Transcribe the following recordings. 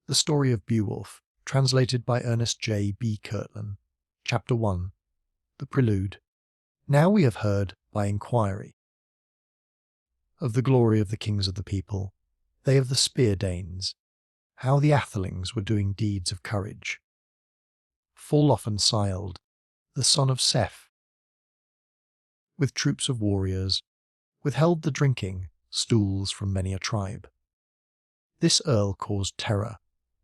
The Story of Beowulf, translated by Ernest J. B. Kirtlan. Chapter 1. The Prelude. Now we have heard, by inquiry, of the glory of the kings of the people, they of the spear Danes, how the Athelings were doing deeds of courage. Farlof and Sild, the son of Seth, with troops of warriors, withheld the drinking stools from many a tribe. This earl caused terror,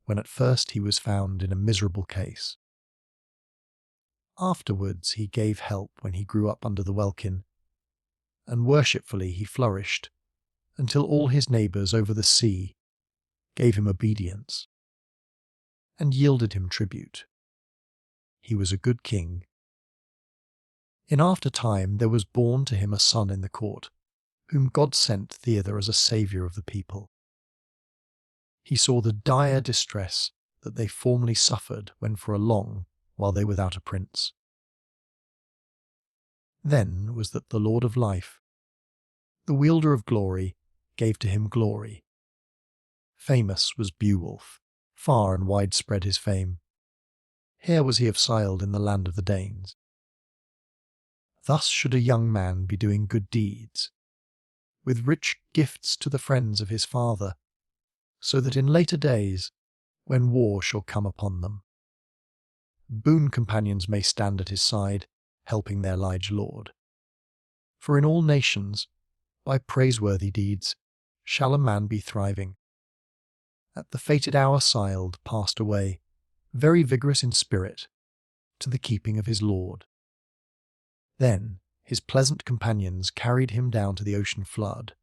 when at first he was found in a miserable case. Afterwards he gave help when he grew up under the welkin, and worshipfully he flourished, until all his neighbours over the sea gave him obedience, and yielded him tribute. He was a good king. In after time there was born to him a son in the court, whom God sent thither as a saviour of the people. He saw the dire distress that they formerly suffered when for a long while they were without a prince. Then was that the Lord of life, the wielder of glory, gave to him glory. Famous was Beowulf, far and wide spread his fame. Here was he of Sild in the land of the Danes. Thus should a young man be doing good deeds, with rich gifts to the friends of his father, so that in later days, when war shall come upon them, boon companions may stand at his side, helping their liege lord. For in all nations, by praiseworthy deeds, shall a man be thriving. At the fated hour Sild passed away, very vigorous in spirit, to the keeping of his lord. Then his pleasant companions carried him down to the ocean flood,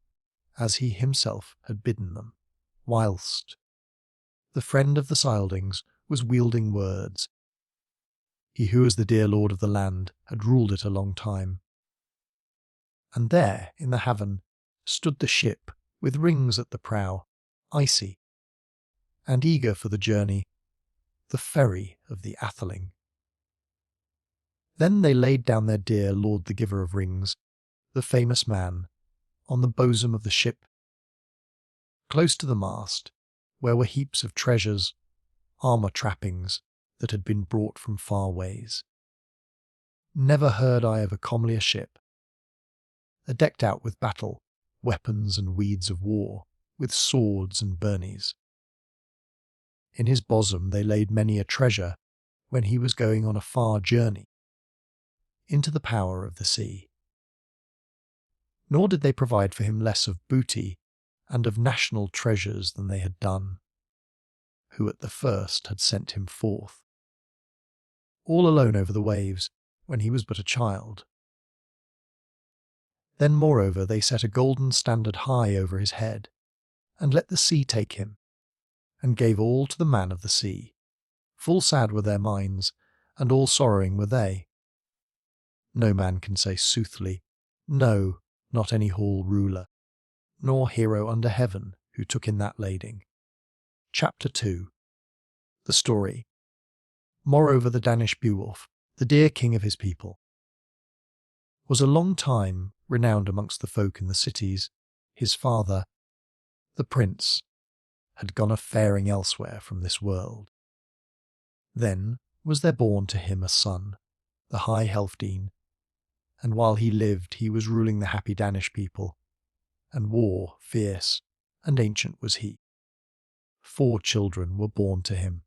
as he himself had bidden them, whilst the friend of the Sildings was wielding words, he who as the dear lord of the land had ruled it a long time. And there in the haven stood the ship with rings at the prow, icy, and eager for the journey, the ferry of the Atheling. Then they laid down their dear lord the giver of rings, the famous man, on the bosom of the ship, close to the mast, where were heaps of treasures, armour trappings that had been brought from far ways. Never heard I of a comelier ship, decked out with battle, weapons and weeds of war, with swords and burnies. In his bosom they laid many a treasure, when he was going on a far journey, into the power of the sea. Nor did they provide for him less of booty and of national treasures than they had done, who at the first had sent him forth, all alone over the waves, when he was but a child. Then moreover they set a golden standard high over his head, and let the sea take him, and gave all to the man of the sea. Full sad were their minds, and all sorrowing were they. No man can say soothly, no, not any hall ruler, nor hero under heaven who took in that lading. Chapter 2. The Story. Moreover the Danish Beowulf, the dear king of his people, was a long time renowned amongst the folk in the cities. His father, the prince, had gone a-faring elsewhere from this world. Then was there born to him a son, the high Healfdene, and while he lived he was ruling the happy Danish people, and war fierce and ancient was he. 4 children were born to him,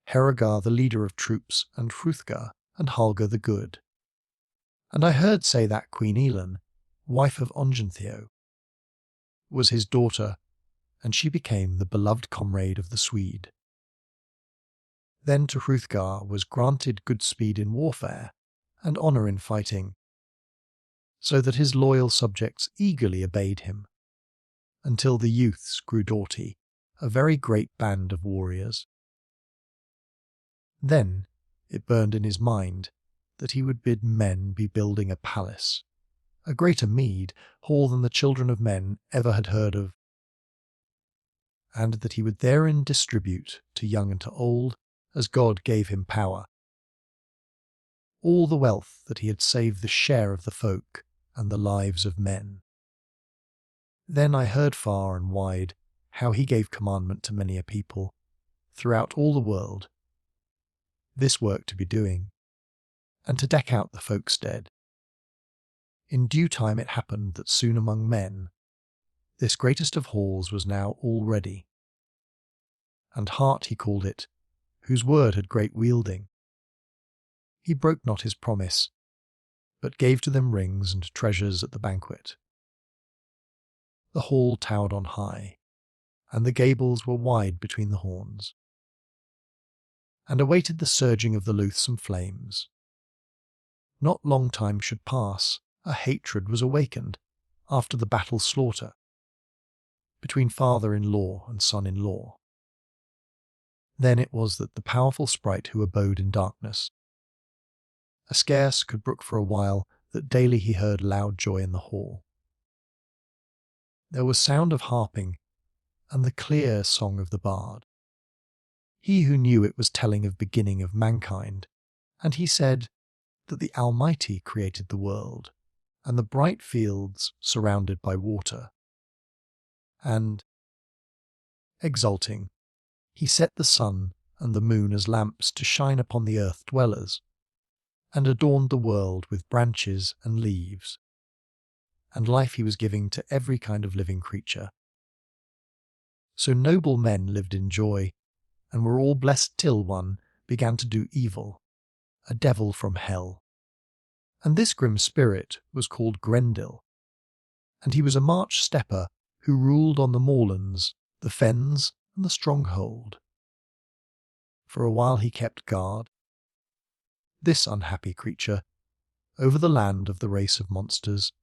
Hrothgar the leader of troops, and Hrothgar, and Halga the good. And I heard say that Queen Elin, wife of Ongentheow, was his daughter, and she became the beloved comrade of the Swede. Then to Hrothgar was granted good speed in warfare, and honour in fighting, so that his loyal subjects eagerly obeyed him, until the youths grew doughty, a very great band of warriors. Then it burned in his mind that he would bid men be building a palace, a greater mead, hall than the children of men ever had heard of, and that he would therein distribute to young and to old, as God gave him power, all the wealth that he had saved the share of the folk and the lives of men. Then I heard far and wide how he gave commandment to many a people, throughout all the world, this work to be doing, and to deck out the folkstead. In due time it happened that soon among men, this greatest of halls was now all ready. And Heart he called it, whose word had great wielding. He broke not his promise, but gave to them rings and treasures at the banquet. The hall towered on high, and the gables were wide between the horns, and awaited the surging of the loathsome flames. Not long time should pass, a hatred was awakened after the battle slaughter between father-in-law and son-in-law. Then it was that the powerful sprite who abode in darkness, scarce could brook for a while that daily he heard loud joy in the hall. There was sound of harping, and the clear song of the bard. He who knew it was telling of beginning of mankind, and he said that the Almighty created the world, and the bright fields surrounded by water. And, exulting, he set the sun and the moon as lamps to shine upon the earth dwellers, and adorned the world with branches and leaves, and life he was giving to every kind of living creature. So noble men lived in joy, and were all blessed till one began to do evil, a devil from hell. And this grim spirit was called Grendel, and he was a march stepper who ruled on the moorlands, the fens, and the stronghold. For a while he kept guard, this unhappy creature, over the land of the race of monsters,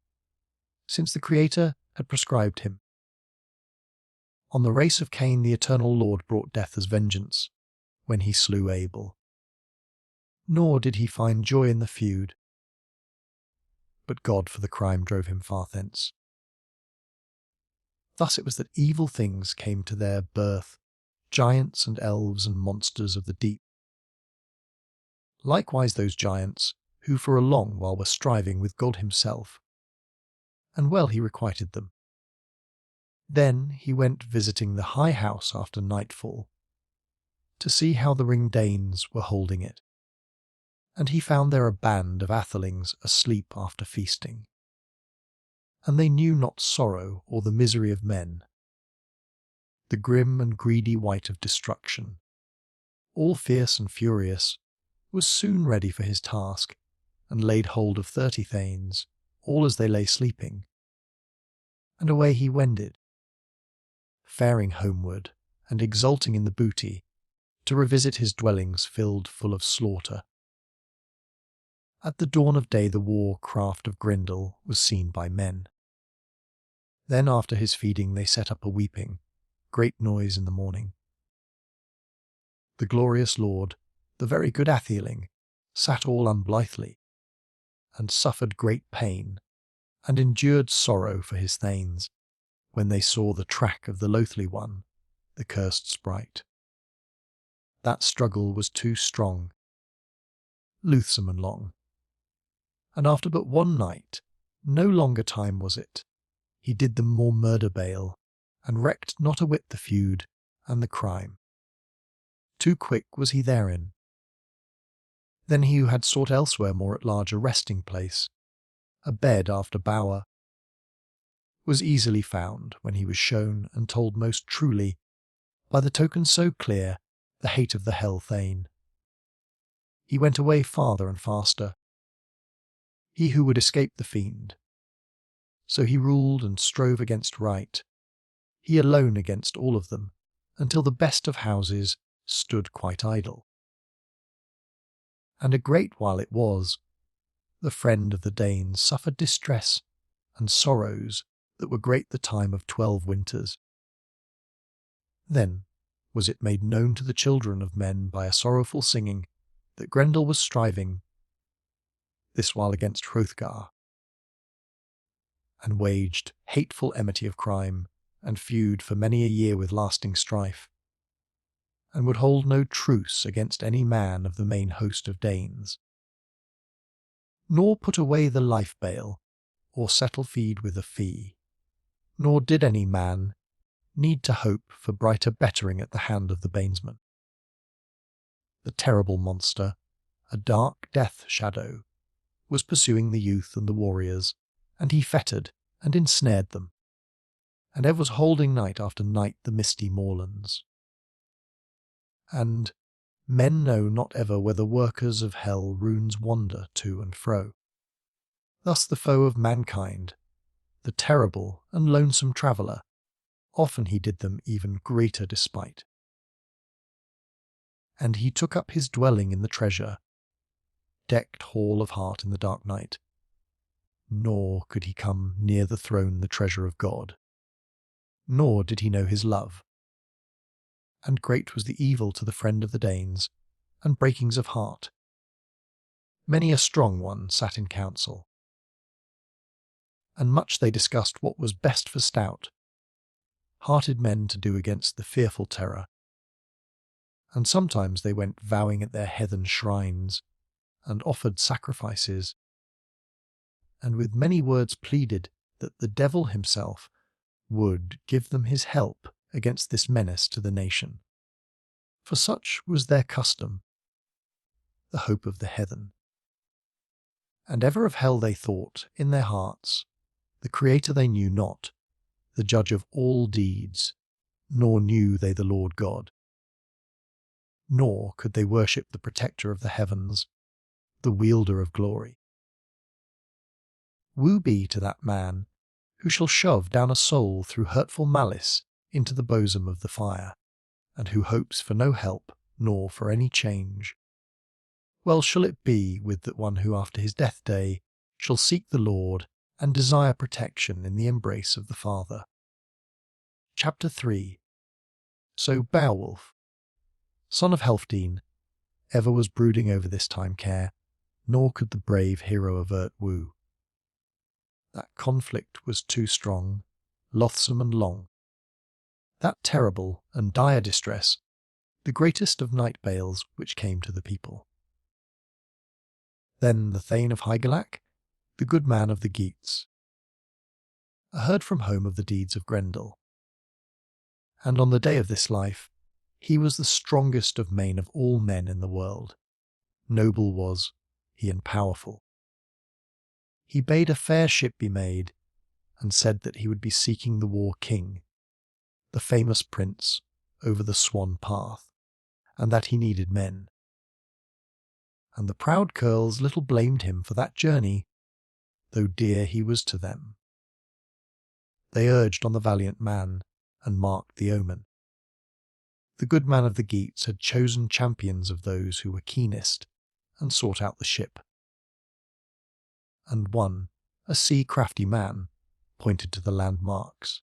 since the Creator had prescribed him. On the race of Cain the eternal Lord brought death as vengeance, when he slew Abel. Nor did he find joy in the feud, but God for the crime drove him far thence. Thus it was that evil things came to their birth, giants and elves and monsters of the deep. Likewise those giants, who for a long while were striving with God himself, and well he requited them. Then he went visiting the high house after nightfall, to see how the ringed Danes were holding it, and he found there a band of athelings asleep after feasting. And they knew not sorrow or the misery of men. The grim and greedy wight of destruction, all fierce and furious, was soon ready for his task, and laid hold of 30 thanes, all as they lay sleeping. And away he wended, faring homeward, and exulting in the booty, to revisit his dwellings filled full of slaughter. At the dawn of day the war craft of Grendel was seen by men. Then after his feeding they set up a weeping, great noise in the morning. The glorious lord, the very good atheling, sat all unblithely, and suffered great pain, and endured sorrow for his thanes, when they saw the track of the loathly one, the cursed sprite. That struggle was too strong, loathsome and long, and after but one night, no longer time was it, he did them more murder bale, and recked not a whit the feud and the crime. Too quick was he therein. Then he who had sought elsewhere more at large a resting place, a bed after bower, was easily found when he was shown and told most truly, by the token so clear, the hate of the hell thane. He went away farther and faster, he who would escape the fiend. So he ruled and strove against right, he alone against all of them, until the best of houses stood quite idle. And a great while it was, the friend of the Danes suffered distress and sorrows that were great the time of 12 winters. Then was it made known to the children of men by a sorrowful singing that Grendel was striving, this while against Hrothgar, and waged hateful enmity of crime, and feud for many a year with lasting strife, and would hold no truce against any man of the main host of Danes, nor put away the life-bale, or settle feed with a fee, nor did any man, need to hope for brighter bettering at the hand of the banesman. The terrible monster, a dark death shadow, was pursuing the youth and the warriors, and he fettered and ensnared them, and ever was holding night after night the misty moorlands. And men know not ever where the workers of hell runes wander to and fro. Thus the foe of mankind, the terrible and lonesome traveller, often he did them even greater despite. And he took up his dwelling in the treasure, decked hall of heart in the dark night, nor could he come near the throne the treasure of God, nor did he know his love. And great was the evil to the friend of the Danes, and breakings of heart. Many a strong one sat in council, and much they discussed what was best for stout-hearted men to do against the fearful terror. And sometimes they went vowing at their heathen shrines, and offered sacrifices, and with many words pleaded that the devil himself would give them his help against this menace to the nation. For such was their custom, the hope of the heathen. And ever of hell they thought in their hearts, the Creator they knew not, the judge of all deeds, nor knew they the Lord God. Nor could they worship the protector of the heavens, the wielder of glory. Woe be to that man who shall shove down a soul through hurtful malice into the bosom of the fire, and who hopes for no help nor for any change. Well shall it be with that one who after his death day shall seek the Lord and desire protection in the embrace of the Father. Chapter 3. So Beowulf, son of Healfdene, ever was brooding over this time care, nor could the brave hero avert woe. That conflict was too strong, loathsome and long. That terrible and dire distress, the greatest of night bales which came to the people. Then the Thane of Hygelac, the good man of the Geats, heard from home of the deeds of Grendel. And on the day of this life, he was the strongest of main of all men in the world. Noble was he and powerful. He bade a fair ship be made, and said that he would be seeking the war king, the famous prince, over the swan path, and that he needed men. And the proud curls little blamed him for that journey, though dear he was to them. They urged on the valiant man, and marked the omen. The good man of the Geats had chosen champions of those who were keenest, and sought out the ship. And one, a sea-crafty man, pointed to the landmarks.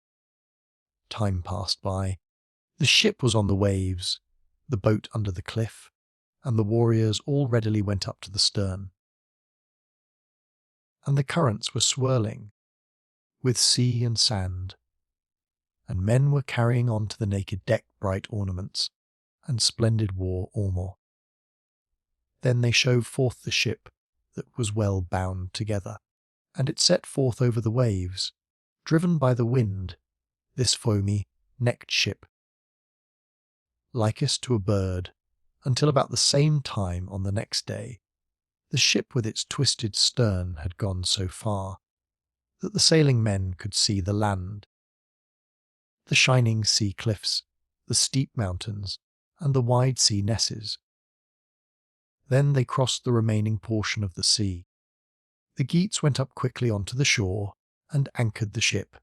Time passed by. The ship was on the waves, the boat under the cliff, and the warriors all readily went up to the stern. And the currents were swirling, with sea and sand, and men were carrying on to the naked deck bright ornaments, and splendid war armour. Then they shove forth the ship that was well bound together, and it set forth over the waves, driven by the wind, this foamy, necked ship, likest to a bird, until about the same time on the next day, the ship with its twisted stern had gone so far that the sailing men could see the land, the shining sea cliffs, the steep mountains, and the wide sea nesses. Then they crossed the remaining portion of the sea. The Geats went up quickly onto the shore and anchored the ship.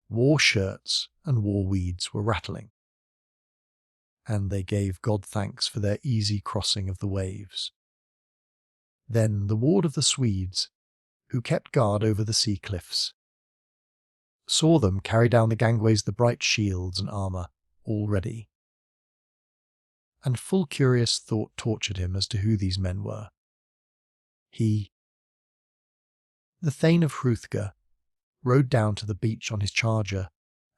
War shirts and war weeds were rattling, and they gave God thanks for their easy crossing of the waves. Then the ward of the Swedes, who kept guard over the sea cliffs, saw them carry down the gangways the bright shields and armour, all ready. And full curious thought tortured him as to who these men were. He, the Thane of Hrothgar, rode down to the beach on his charger,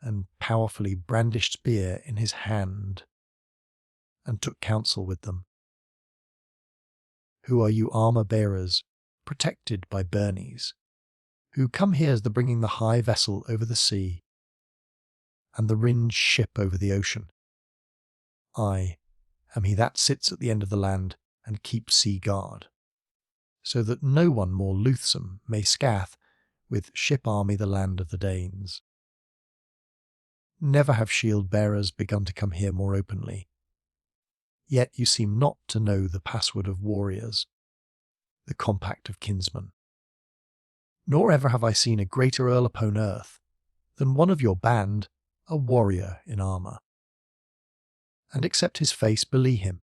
and powerfully brandished spear in his hand, and took counsel with them. Who are you armour-bearers, protected by Bernies, who come here as the bringing the high vessel over the sea? and the ringed ship over the ocean. I am he that sits at the end of the land and keeps sea guard, so that no one more loathsome may scath with ship army the land of the Danes. Never have shield-bearers begun to come here more openly. Yet you seem not to know the password of warriors, the compact of kinsmen. Nor ever have I seen a greater earl upon earth than one of your band, a warrior in armour. And except his face belie him.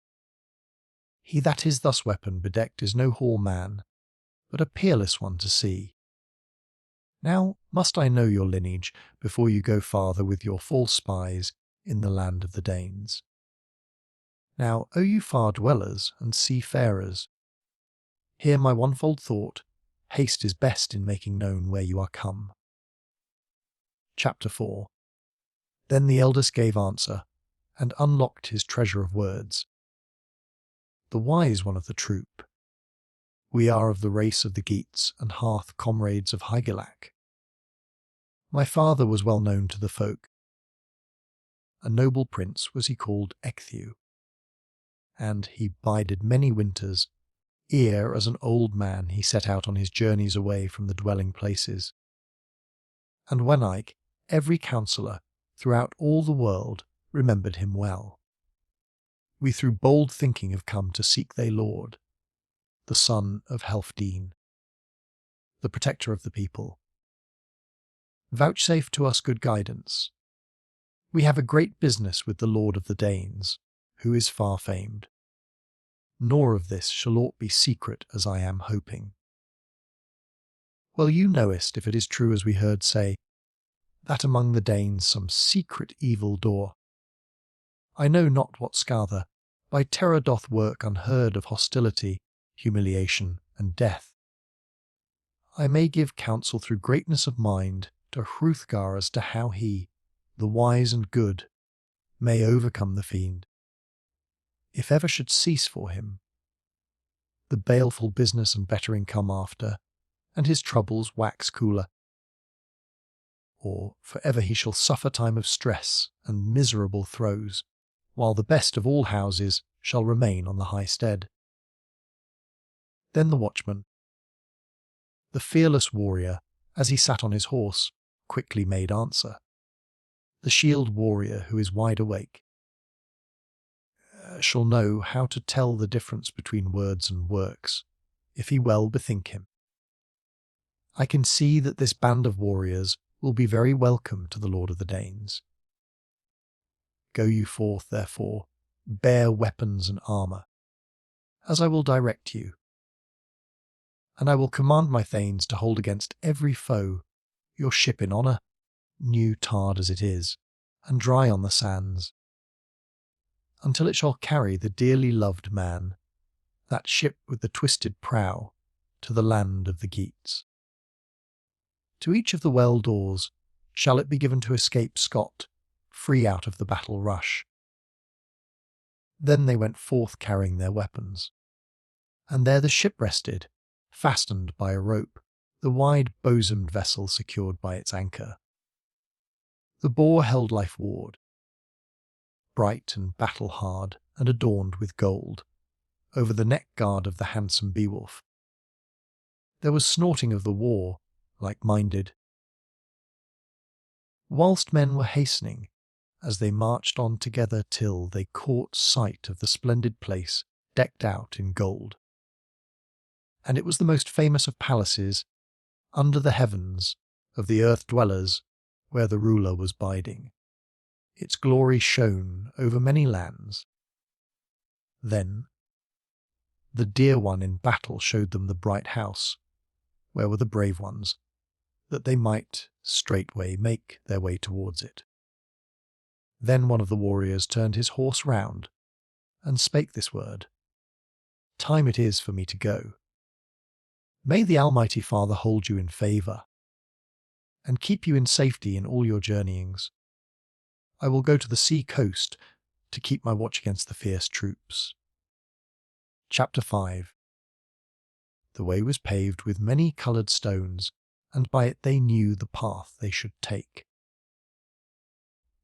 He that is thus weapon bedecked is no hall man, but a peerless one to see. Now must I know your lineage before you go farther with your false spies in the land of the Danes. Now, O you far dwellers and seafarers, hear my onefold thought, haste is best in making known where you are come. Chapter 4. Then the eldest gave answer, and unlocked his treasure of words. The wise one of the troop. We are of the race of the Geats and hearth comrades of Hygelac. My father was well known to the folk. A noble prince was he called Ecgthew, and he bided many winters, ere as an old man he set out on his journeys away from the dwelling places. And when every counsellor throughout all the world remembered him well. We through bold thinking have come to seek thy lord, the son of Helfdene, the protector of the people. Vouchsafe to us good guidance. We have a great business with the lord of the Danes, who is far famed. Nor of this shall aught be secret, as I am hoping. Well, you knowest, if it is true as we heard say, that among the Danes some secret evil door, I know not what scather, by terror doth work unheard of hostility, humiliation, and death. I may give counsel through greatness of mind to Hrothgar as to how he, the wise and good, may overcome the fiend, if ever should cease for him. The baleful business and bettering come after, and his troubles wax cooler. Or for ever he shall suffer time of stress and miserable throes, while the best of all houses shall remain on the high stead. Then the watchman, the fearless warrior, as he sat on his horse, quickly made answer. The shield warrior who is wide awake shall know how to tell the difference between words and works, if he well bethink him. I can see that this band of warriors will be very welcome to the lord of the Danes. Go you forth, therefore, bear weapons and armour, as I will direct you. And I will command my thanes to hold against every foe your ship in honour, new tarred as it is, and dry on the sands, until it shall carry the dearly loved man, that ship with the twisted prow, to the land of the Geats. To each of the well doors shall it be given to escape scot, free out of the battle rush. Then they went forth carrying their weapons, and there the ship rested, fastened by a rope, the wide bosomed vessel secured by its anchor. The boar held life ward, bright and battle-hard and adorned with gold, over the neck guard of the handsome Beowulf. There was snorting of the war, like-minded. Whilst men were hastening, as they marched on together till they caught sight of the splendid place decked out in gold. And it was the most famous of palaces, under the heavens, of the earth-dwellers, where the ruler was biding. Its glory shone over many lands. Then the dear one in battle showed them the bright house, where were the brave ones, that they might straightway make their way towards it. Then one of the warriors turned his horse round, and spake this word, Time it is for me to go. May the Almighty Father hold you in favour, and keep you in safety in all your journeyings. I will go to the sea coast to keep my watch against the fierce troops. Chapter 5. The way was paved with many coloured stones, and by it they knew the path they should take.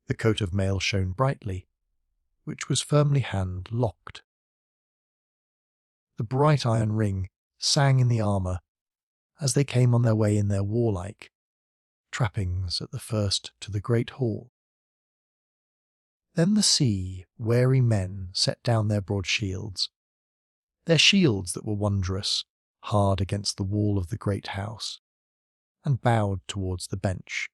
The coat of mail shone brightly, which was firmly hand-locked. The bright iron ring sang in the armour as they came on their way in their warlike trappings at the first to the great hall. Then the sea, wary men, set down their broad shields, their shields that were wondrous, hard against the wall of the great house, and bowed towards the bench.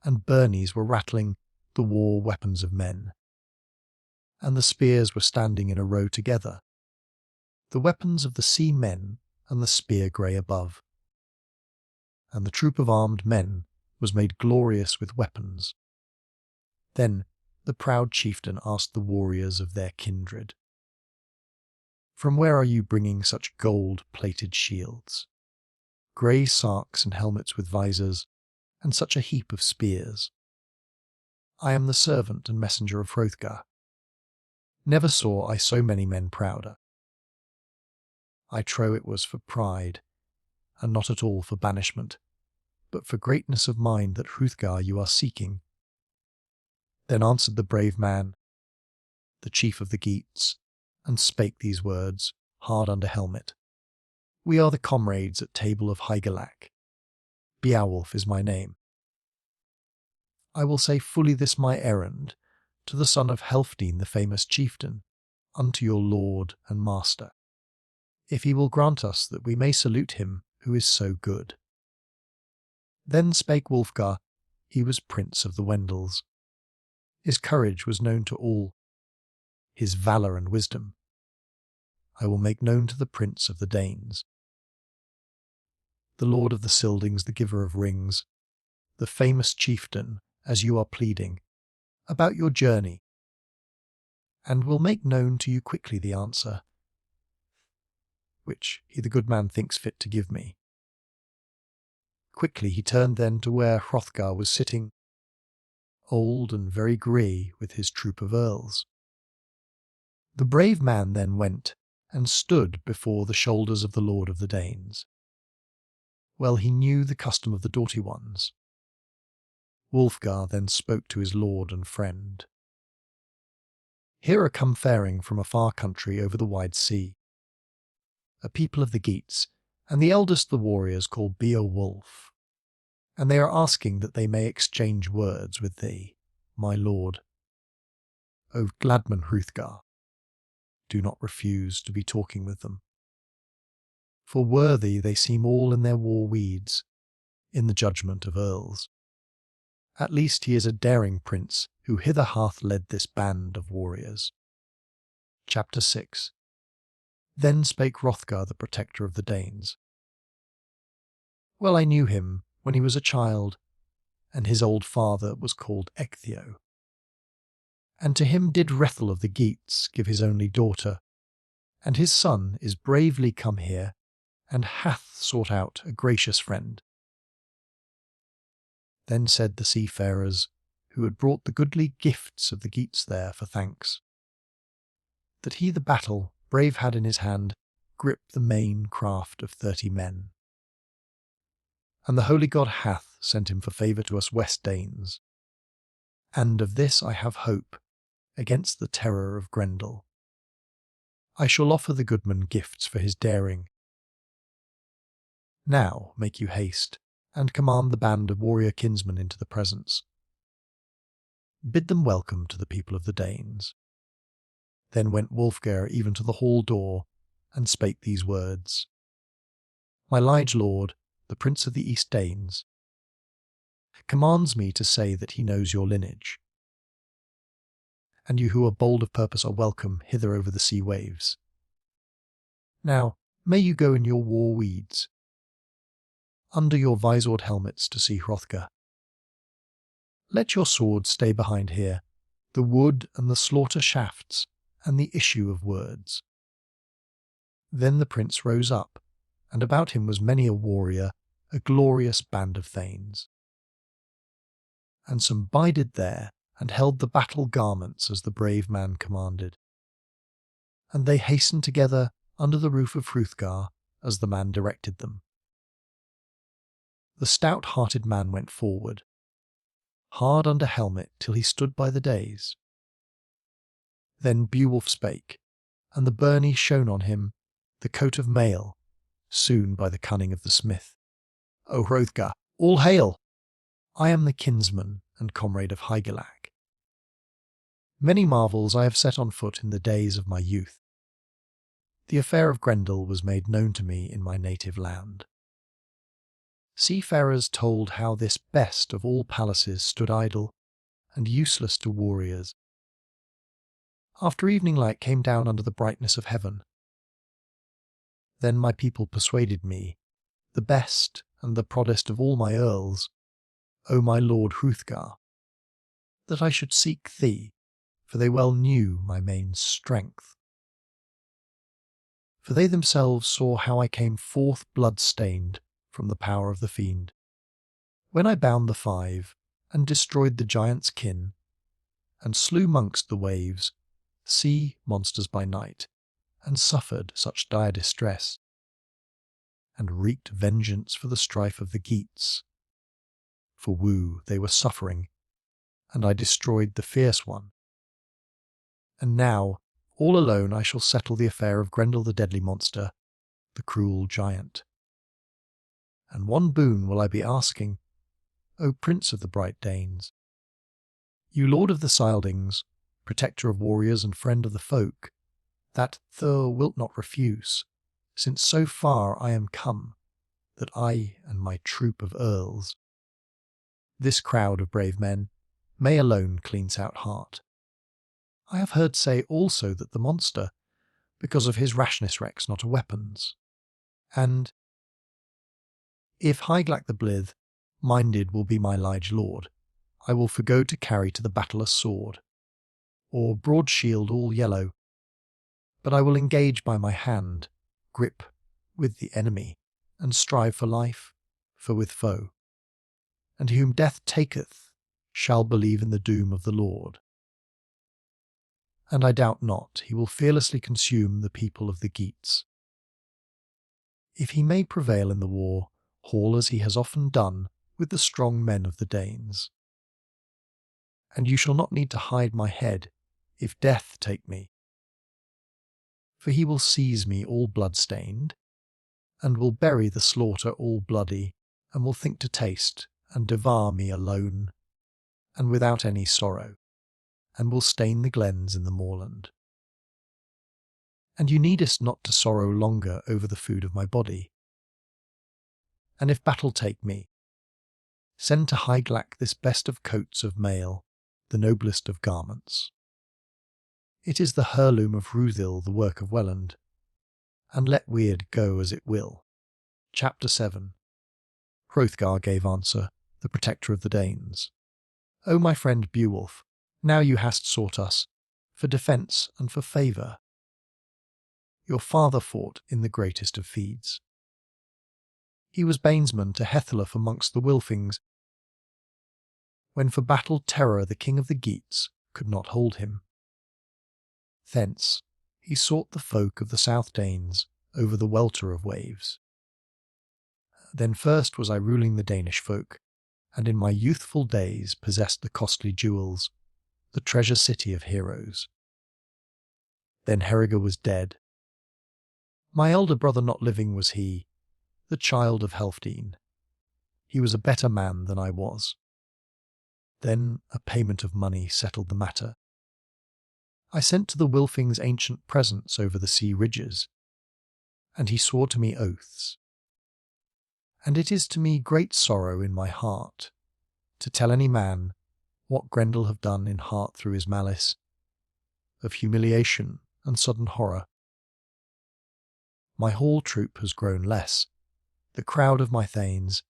And burnies were rattling the war weapons of men, and the spears were standing in a row together, the weapons of the sea men and the spear grey above. And the troop of armed men was made glorious with weapons. Then the proud chieftain asked the warriors of their kindred, "From where are you bringing such gold-plated shields, grey sarks and helmets with visors, and such a heap of spears?" "I am the servant and messenger of Hrothgar. Never saw I so many men prouder. I trow it was for pride, and not at all for banishment, but for greatness of mind that Hrothgar you are seeking." Then answered the brave man, the chief of the Geats, and spake these words, hard under helmet. "We are the comrades at table of Hygelac. Beowulf is my name. I will say fully this my errand, to the son of Helfdene the famous chieftain, unto your lord and master, if he will grant us that we may salute him who is so good." Then spake Wulfgar, he was prince of the Wendels. His courage was known to all, his valour and wisdom I will make known to the prince of the Danes, the lord of the Scyldings, the giver of rings, the famous chieftain, as you are pleading, about your journey, and will make known to you quickly the answer, which he the good man thinks fit to give me. Quickly he turned then to where Hrothgar was sitting, old and very grey with his troop of earls. The brave man then went and stood before the shoulders of the lord of the Danes. Well he knew the custom of the doughty ones. Wulfgar then spoke to his lord and friend. "Here are come faring from a far country over the wide sea, a people of the Geats, and the eldest of the warriors called Beowulf, and they are asking that they may exchange words with thee, my lord. O Gladman Hrothgar, do not refuse to be talking with them. For worthy they seem all in their war weeds, in the judgment of earls. At least he is a daring prince, who hither hath led this band of warriors." Chapter 6. Then spake Hrothgar, the protector of the Danes. "Well I knew him when he was a child, and his old father was called Ecgtheow. And to him did Hrethel of the Geats give his only daughter, and his son is bravely come here, and hath sought out a gracious friend." Then said the seafarers, who had brought the goodly gifts of the Geats there for thanks, that he the battle brave had in his hand gripped the main craft of 30 men. And the holy God hath sent him for favour to us West Danes, and of this I have hope against the terror of Grendel. I shall offer the goodman gifts for his daring. Now make you haste, and command the band of warrior kinsmen into the presence. Bid them welcome to the people of the Danes. Then went Wulfgar even to the hall door, and spake these words. My liege lord, the prince of the East Danes, commands me to say that he knows your lineage, and you who are bold of purpose are welcome hither over the sea waves. Now may you go in your war weeds, under your visored helmets to see Hrothgar. Let your swords stay behind here, the wood and the slaughter shafts, and the issue of words. Then the prince rose up, and about him was many a warrior, a glorious band of thanes. And some bided there, and held the battle garments as the brave man commanded. And they hastened together under the roof of Hrothgar, as the man directed them. The stout-hearted man went forward, hard under helmet till he stood by the days. Then Beowulf spake, and the byrnie shone on him, the coat of mail, soon by the cunning of the smith. O Hrothgar, all hail! I am the kinsman and comrade of Hygelac. Many marvels I have set on foot in the days of my youth. The affair of Grendel was made known to me in my native land. Seafarers told how this best of all palaces stood idle and useless to warriors. After evening light came down under the brightness of heaven. Then my people persuaded me, the best and the proudest of all my earls, O my lord Hrothgar, that I should seek thee, for they well knew my main strength. For they themselves saw how I came forth blood-stained from the power of the fiend, when I bound the five, and destroyed the giant's kin, and slew mongst the waves, sea monsters by night, and suffered such dire distress, and wreaked vengeance for the strife of the Geats. For woo, they were suffering, and I destroyed the fierce one. And now, all alone I shall settle the affair of Grendel the deadly monster, the cruel giant. And one boon will I be asking, O Prince of the bright Danes. You Lord of the Scyldings, protector of warriors and friend of the folk, that thou wilt not refuse, since so far I am come, that I and my troop of earls, this crowd of brave men, may alone cleanse out heart. I have heard say also that the monster, because of his rashness, recks not of weapons. And if Hygelac the blithe minded will be my liege lord, I will forgo to carry to the battle a sword, or broad shield all yellow, but I will engage by my hand, grip with the enemy, and strive for life, for with foe. And whom death taketh shall believe in the doom of the Lord. And I doubt not he will fearlessly consume the people of the Geats. If he may prevail in the war, haul as he has often done with the strong men of the Danes. And you shall not need to hide my head, if death take me. For he will seize me all blood-stained, and will bury the slaughter all bloody, and will think to taste, and devour me alone, and without any sorrow, and will stain the glens in the moorland. And you needest not to sorrow longer over the food of my body. And if battle take me, send to Hygelac this best of coats of mail, the noblest of garments. It is the heirloom of Hruthil, the work of Welland, and let weird go as it will. Chapter 7. Hrothgar gave answer, the protector of the Danes. O my friend Beowulf, now you hast sought us, for defence and for favour. Your father fought in the greatest of feeds. He was banesman to Hetheluf amongst the Wylfings, when for battle terror the king of the Geats could not hold him. Thence he sought the folk of the South Danes over the welter of waves. Then first was I ruling the Danish folk, and in my youthful days possessed the costly jewels, the treasure city of heroes. Then Hrothgar was dead. My elder brother not living was he, the child of Helfdene. He was a better man than I was. Then a payment of money settled the matter. I sent to the Wylfings ancient presents over the sea ridges, and he swore to me oaths. And it is to me great sorrow in my heart to tell any man what Grendel have done in heart through his malice, of humiliation and sudden horror. My whole troop has grown less, the crowd of my thanes,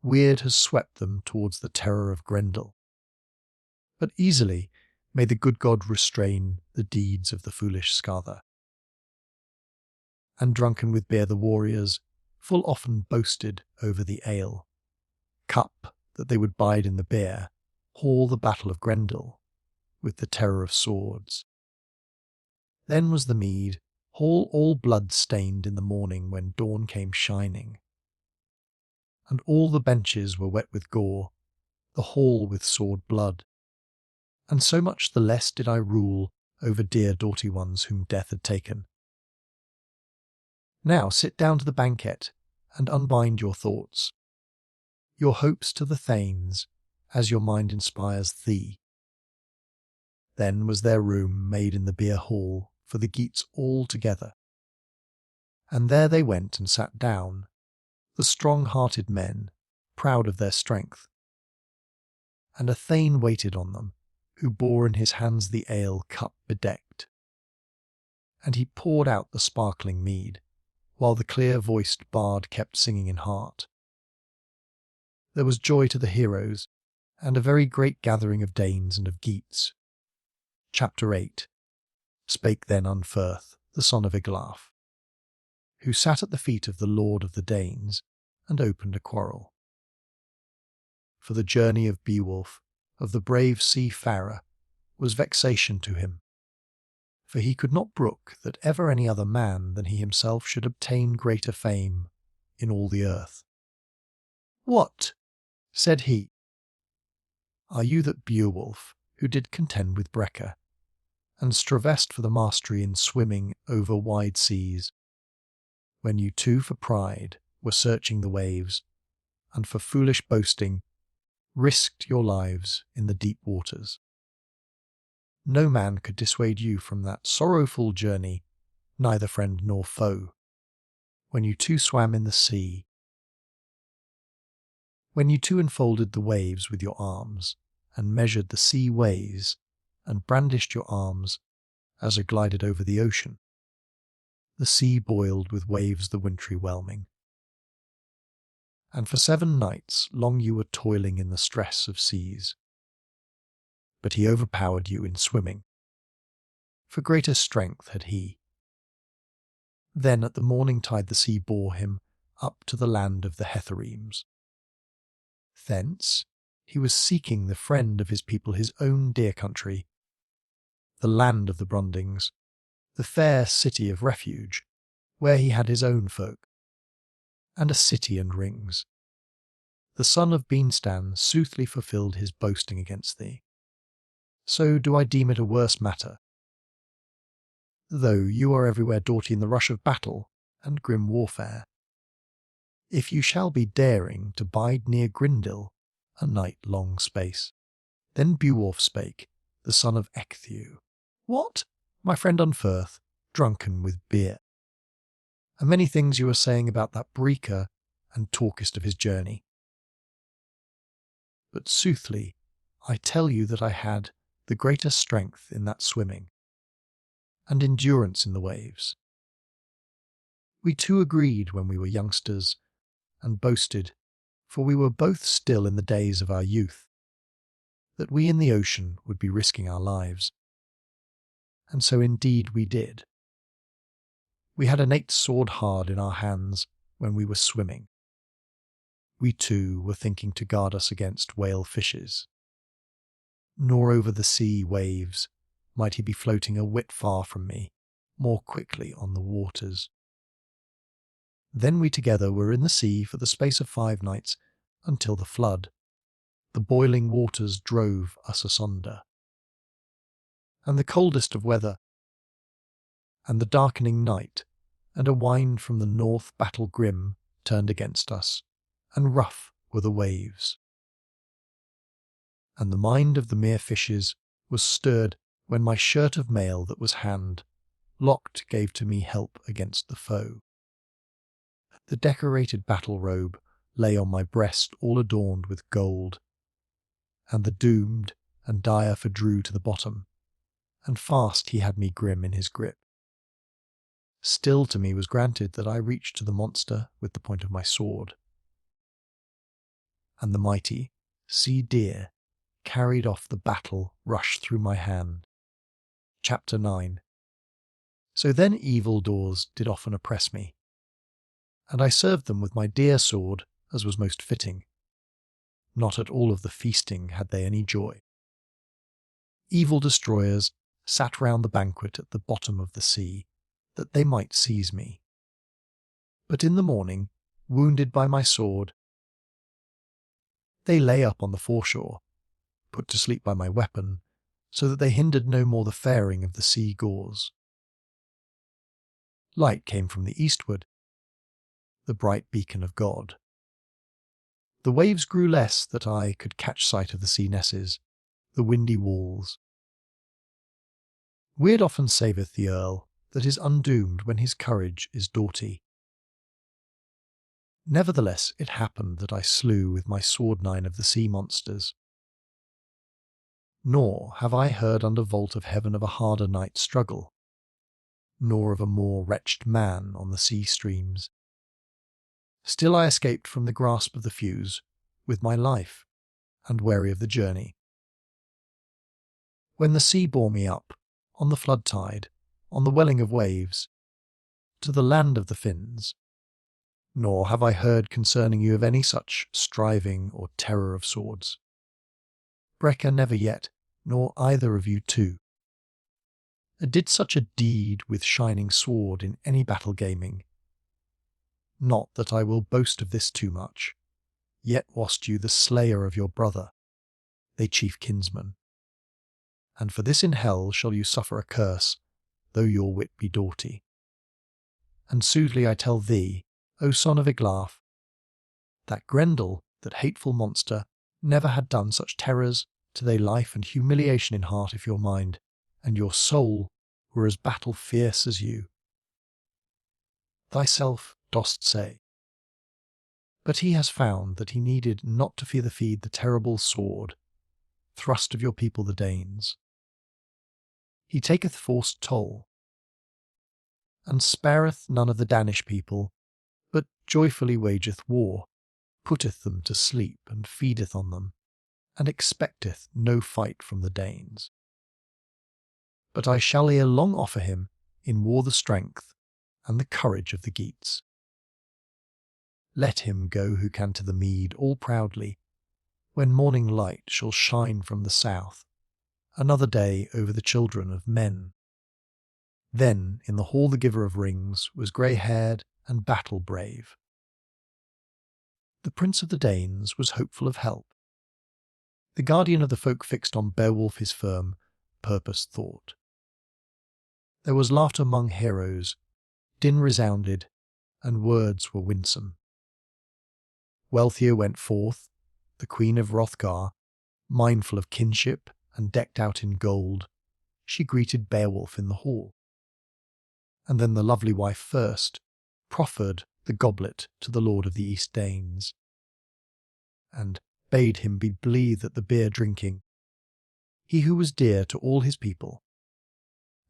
weird has swept them towards the terror of Grendel. But easily may the good God restrain the deeds of the foolish Scatha. And drunken with beer the warriors full often boasted over the ale, cup that they would bide in the beer, haul the battle of Grendel, with the terror of swords. Then was the mead, haul all blood-stained in the morning when dawn came shining. And all the benches were wet with gore, the hall with sword blood, and so much the less did I rule over dear doughty ones whom death had taken. Now sit down to the banquet, and unbind your thoughts, your hopes to the thanes, as your mind inspires thee. Then was there room made in the beer hall for the Geats all together, and there they went and sat down, the strong-hearted men, proud of their strength. And a thane waited on them, who bore in his hands the ale cup bedecked. And he poured out the sparkling mead, while the clear-voiced bard kept singing in heart. There was joy to the heroes, and a very great gathering of Danes and of Geats. Chapter 8. Spake then Unferth, the son of Iglaf, who sat at the feet of the lord of the Danes, and opened a quarrel. For the journey of Beowulf, of the brave seafarer, was vexation to him, for he could not brook that ever any other man than he himself should obtain greater fame in all the earth. What, said he, are you that Beowulf, who did contend with Breca, and stravest for the mastery in swimming over wide seas, when you too for pride were searching the waves, and for foolish boasting risked your lives in the deep waters? No man could dissuade you from that sorrowful journey, neither friend nor foe, when you two swam in the sea, when you two enfolded the waves with your arms, and measured the sea ways, and brandished your arms as it glided over the ocean. The sea boiled with waves the wintry whelming. And for 7 nights long you were toiling in the stress of seas. But he overpowered you in swimming, for greater strength had he. Then at the morning tide the sea bore him up to the land of the Hetheremes. Thence he was seeking the friend of his people, his own dear country, the land of the Brondings, the fair city of refuge, where he had his own folk, and a city and rings. The son of Beanstan soothly fulfilled his boasting against thee. So do I deem it a worse matter, though you are everywhere doughty in the rush of battle and grim warfare. If you shall be daring to bide near Grendel a night-long space. Then Beowulf spake, the son of Ecgtheow. What, my friend Unferth, drunken with beer? And many things you are saying about that Breca, and talkest of his journey. But soothly, I tell you that I had the greater strength in that swimming, and endurance in the waves. We two agreed when we were youngsters, and boasted, for we were both still in the days of our youth, that we in the ocean would be risking our lives. And so indeed we did. We had an 8 sword hard in our hands when we were swimming. We too were thinking to guard us against whale fishes. Nor over the sea waves might he be floating a whit far from me, more quickly on the waters. Then we together were in the sea for the space of 5 nights, until the flood. The boiling waters drove us asunder. And the coldest of weather, and the darkening night, and a wind from the north battle grim turned against us, and rough were the waves. And the mind of the mere fishes was stirred when my shirt of mail that was hand, locked gave to me help against the foe. The decorated battle robe lay on my breast all adorned with gold, and the doomed and dire fordrew to the bottom, and fast he had me grim in his grip. Still to me was granted that I reached to the monster with the point of my sword. And the mighty sea deer carried off the battle rush through my hand. Chapter 9. So then evil doors did often oppress me, and I served them with my dear sword as was most fitting. Not at all of the feasting had they any joy. Evil destroyers sat round the banquet at the bottom of the sea, that they might seize me. But in the morning, wounded by my sword, They lay up on the foreshore, put to sleep by my weapon, so that they hindered no more the faring of the sea gauze. Light came from the eastward, the bright beacon of God. The waves grew less that I could catch sight of the sea nesses, the windy walls. Weird often saveth the earl that is undoomed when his courage is doughty. Nevertheless it happened that I slew with my sword 9 of the sea monsters. Nor have I heard under vault of heaven of a harder night's struggle, nor of a more wretched man on the sea streams. Still I escaped from the grasp of the fuse with my life, and weary of the journey. When the sea bore me up, on the flood tide, on the welling of waves, to the land of the Finns, nor have I heard concerning you of any such striving or terror of swords. Breca never yet, nor either of you two, did such a deed with shining sword in any battle gaming. Not that I will boast of this too much, yet wast you the slayer of your brother, they chief kinsman. And for this in hell shall you suffer a curse, though your wit be doughty. And soothly I tell thee, O son of Iglaf, that Grendel, that hateful monster, never had done such terrors to thy life and humiliation in heart if your mind and your soul were as battle fierce as you. Thyself dost say. But he has found that he needed not to fear the terrible sword, thrust of your people the Danes. He taketh forced toll, and spareth none of the Danish people, but joyfully wageth war, putteth them to sleep, and feedeth on them, and expecteth no fight from the Danes. But I shall ere long offer him in war the strength and the courage of the Geats. Let him go who can to the mead all proudly, when morning light shall shine from the south, another day over the children of men. Then in the hall the giver of rings was grey-haired and battle-brave. The prince of the Danes was hopeful of help. The guardian of the folk fixed on Beowulf his firm, purposed thought. There was laughter among heroes, din resounded, and words were winsome. Wealthier went forth, the queen of Hrothgar, mindful of kinship and decked out in gold. She greeted Beowulf in the hall. And then the lovely wife first proffered the goblet to the lord of the East Danes, and bade him be blithe at the beer drinking, he who was dear to all his people.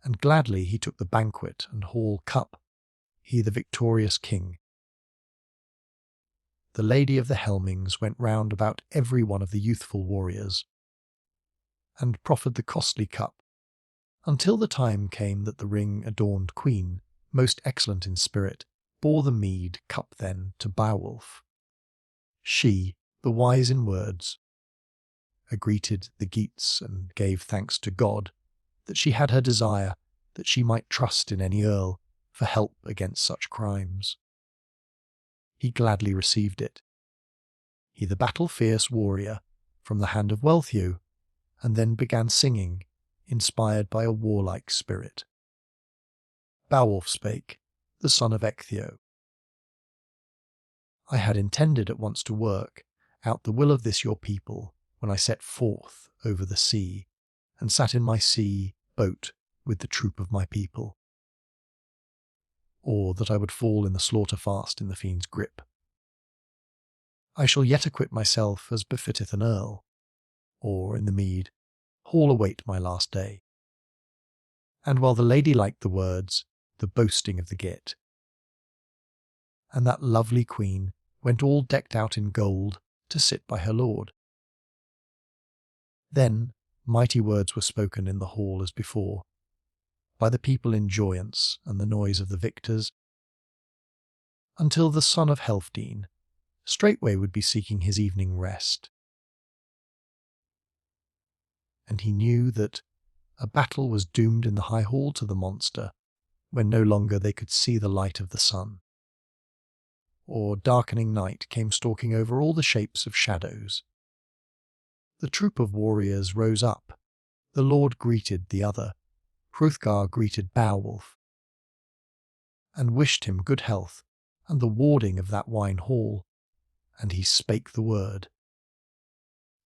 And gladly he took the banquet and hall cup, he the victorious king. The lady of the Helmings went round about every one of the youthful warriors, and proffered the costly cup, until the time came that the ring-adorned queen, most excellent in spirit, bore the mead cup then to Beowulf. She, the wise in words, greeted the Geats and gave thanks to God that she had her desire, that she might trust in any earl for help against such crimes. He gladly received it, he the battle-fierce warrior, from the hand of Wealhtheow, and then began singing, inspired by a warlike spirit. Beowulf spake, the son of Ecgtheow. I had intended at once to work out the will of this your people when I set forth over the sea, and sat in my sea boat with the troop of my people, or that I would fall in the slaughter fast in the fiend's grip. I shall yet acquit myself as befitteth an earl, or in the mead hall await my last day. And while the lady liked the words, the boasting of the Geat, and that lovely queen went all decked out in gold to sit by her lord. Then mighty words were spoken in the hall as before, by the people in joyance and the noise of the victors, until the son of Helfdene straightway would be seeking his evening rest. And he knew that a battle was doomed in the high hall to the monster, when no longer they could see the light of the sun, or darkening night came stalking over all the shapes of shadows, The troop of warriors rose up. The lord greeted the other. Hrothgar greeted Beowulf, and wished him good health, and the warding of that wine hall, and he spake the word.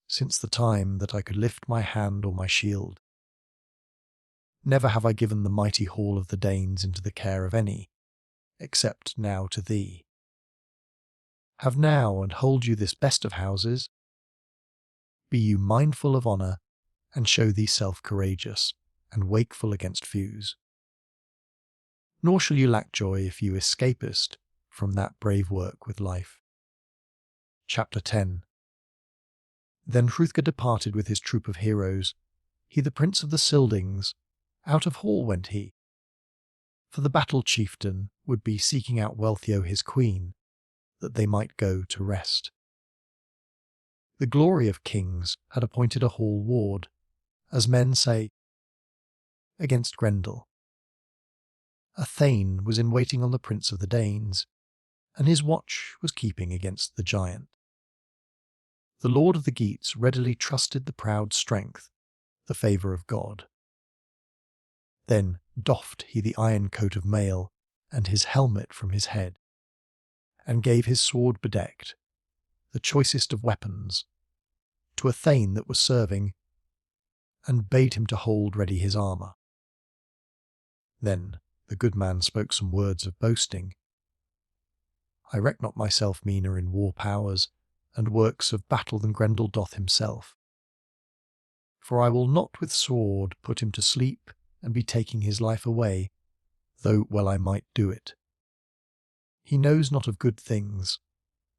Since the time that I could lift my hand or my shield, never have I given the mighty hall of the Danes into the care of any, except now to thee. Have now and hold you this best of houses. Be you mindful of honour, and show thee self courageous, and wakeful against feuds. Nor shall you lack joy if you escapest from that brave work with life. Chapter 10. Then Hrothgar departed with his troop of heroes, he the prince of the Scyldings. Out of hall went he, for the battle chieftain would be seeking out Wealhtheow his queen, that they might go to rest. The glory of kings had appointed a hall ward, as men say, against Grendel. A thane was in waiting on the prince of the Danes, and his watch was keeping against the giant. The lord of the Geats readily trusted the proud strength, the favour of God. Then doffed he the iron coat of mail, and his helmet from his head, and gave his sword bedecked, the choicest of weapons, to a thane that was serving, and bade him to hold ready his armour. Then the good man spoke some words of boasting. I reck not myself meaner in war powers and works of battle than Grendel doth himself. For I will not with sword put him to sleep and be taking his life away, though well I might do it. He knows not of good things,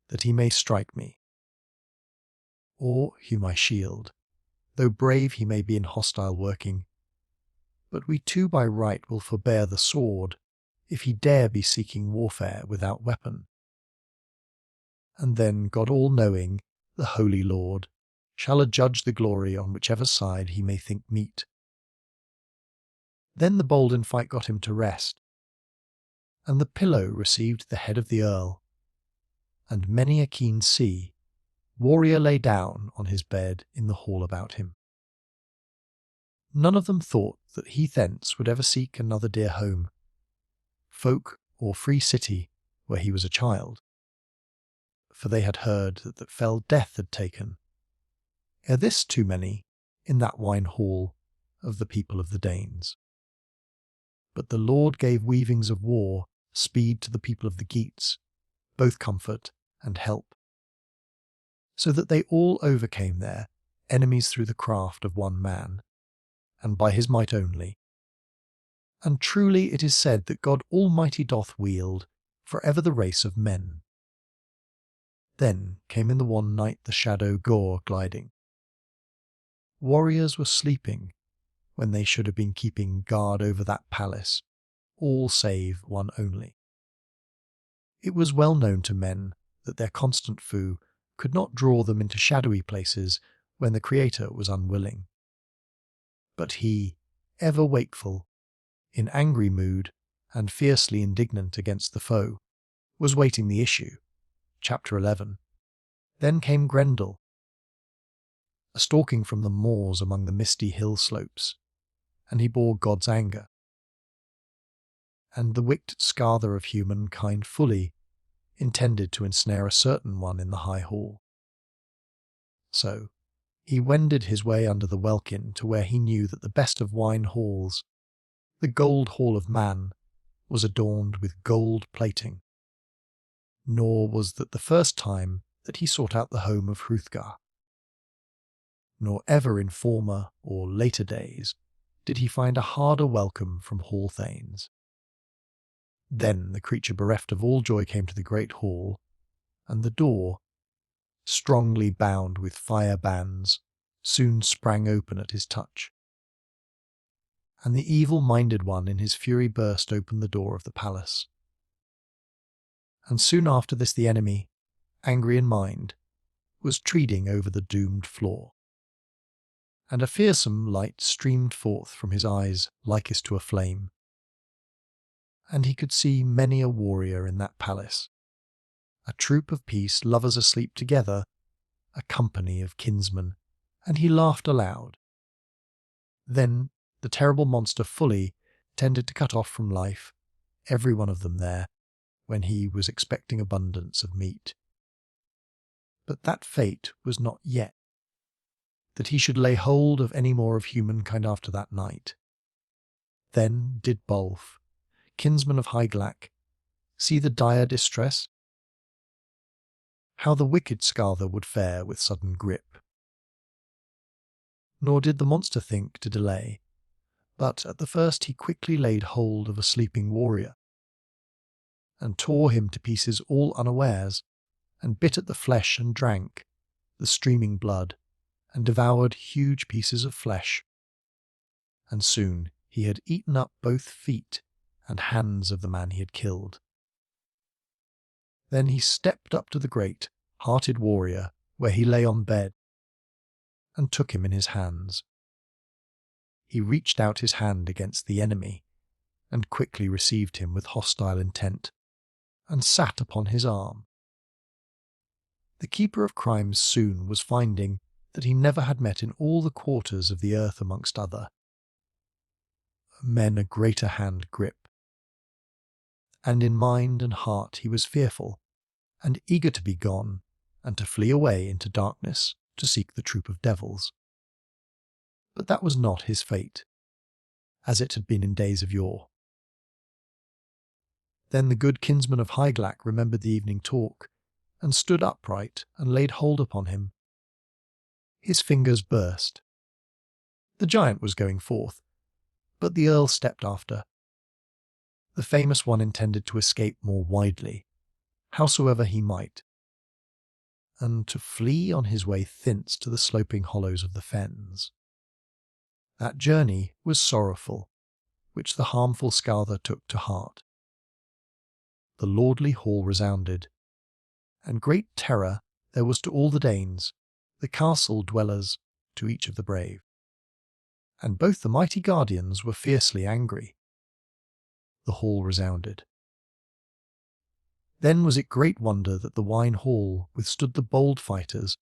that he may strike me. Or hew my shield, though brave he may be in hostile working. But we too by right will forbear the sword, if he dare be seeking warfare without weapon. And then God all-knowing, the Holy Lord, shall adjudge the glory on whichever side he may think meet. Then the bold in fight got him to rest, and the pillow received the head of the earl, and many a keen sea warrior lay down on his bed in the hall about him. None of them thought that he thence would ever seek another dear home, folk or free city where he was a child, for they had heard that fell death had taken, ere this too many, in that wine hall of the people of the Danes. But the Lord gave weavings of war speed to the people of the Geats, both comfort and help, so that they all overcame their enemies through the craft of one man, and by his might only. And truly it is said that God Almighty doth wield for ever the race of men. Then came in the one night the shadow Gore gliding. Warriors were sleeping when they should have been keeping guard over that palace, all save one only. It was well known to men that their constant foe could not draw them into shadowy places when the Creator was unwilling. But he, ever wakeful, in angry mood, and fiercely indignant against the foe, was waiting the issue. Chapter 11. Then came Grendel, a-stalking from the moors among the misty hill slopes, and he bore God's anger, and the wicked scather of humankind fully intended to ensnare a certain one in the high hall. So he wended his way under the welkin to where he knew that the best of wine halls, the gold hall of man, was adorned with gold plating. Nor was that the first time that he sought out the home of Hrothgar, nor ever in former or later days did he find a harder welcome from hall thanes. Then the creature bereft of all joy came to the great hall, and the door, strongly bound with fire bands, soon sprang open at his touch. And the evil-minded one in his fury burst open the door of the palace. And soon after this the enemy, angry in mind, was treading over the doomed floor. And a fearsome light streamed forth from his eyes likest to a flame. And he could see many a warrior in that palace, a troop of peace lovers asleep together, a company of kinsmen, and he laughed aloud. Then the terrible monster fully tended to cut off from life every one of them there, when he was expecting abundance of meat. But that fate was not yet, that he should lay hold of any more of humankind after that night. Then did Beowulf, kinsman of Hygelac, see the dire distress, how the wicked Skatha would fare with sudden grip. Nor did the monster think to delay, but at the first he quickly laid hold of a sleeping warrior, and tore him to pieces all unawares, and bit at the flesh and drank the streaming blood, and devoured huge pieces of flesh. And soon he had eaten up both feet and hands of the man he had killed. Then he stepped up to the great, hearted warrior where he lay on bed, and took him in his hands. He reached out his hand against the enemy, and quickly received him with hostile intent, and sat upon his arm. The keeper of crimes soon was finding that he never had met in all the quarters of the earth amongst other men a greater hand grip. And in mind and heart he was fearful, and eager to be gone, and to flee away into darkness to seek the troop of devils. But that was not his fate, as it had been in days of yore. Then the good kinsman of Hygelac remembered the evening talk, and stood upright and laid hold upon him. His fingers burst. The giant was going forth, but the earl stepped after. The famous one intended to escape more widely, howsoever he might, and to flee on his way thence to the sloping hollows of the fens. That journey was sorrowful, which the harmful Skatha took to heart. The lordly hall resounded, and great terror there was to all the Danes, the castle dwellers to each of the brave. And both the mighty guardians were fiercely angry. The hall resounded. Then was it great wonder that the wine hall withstood the bold fighters,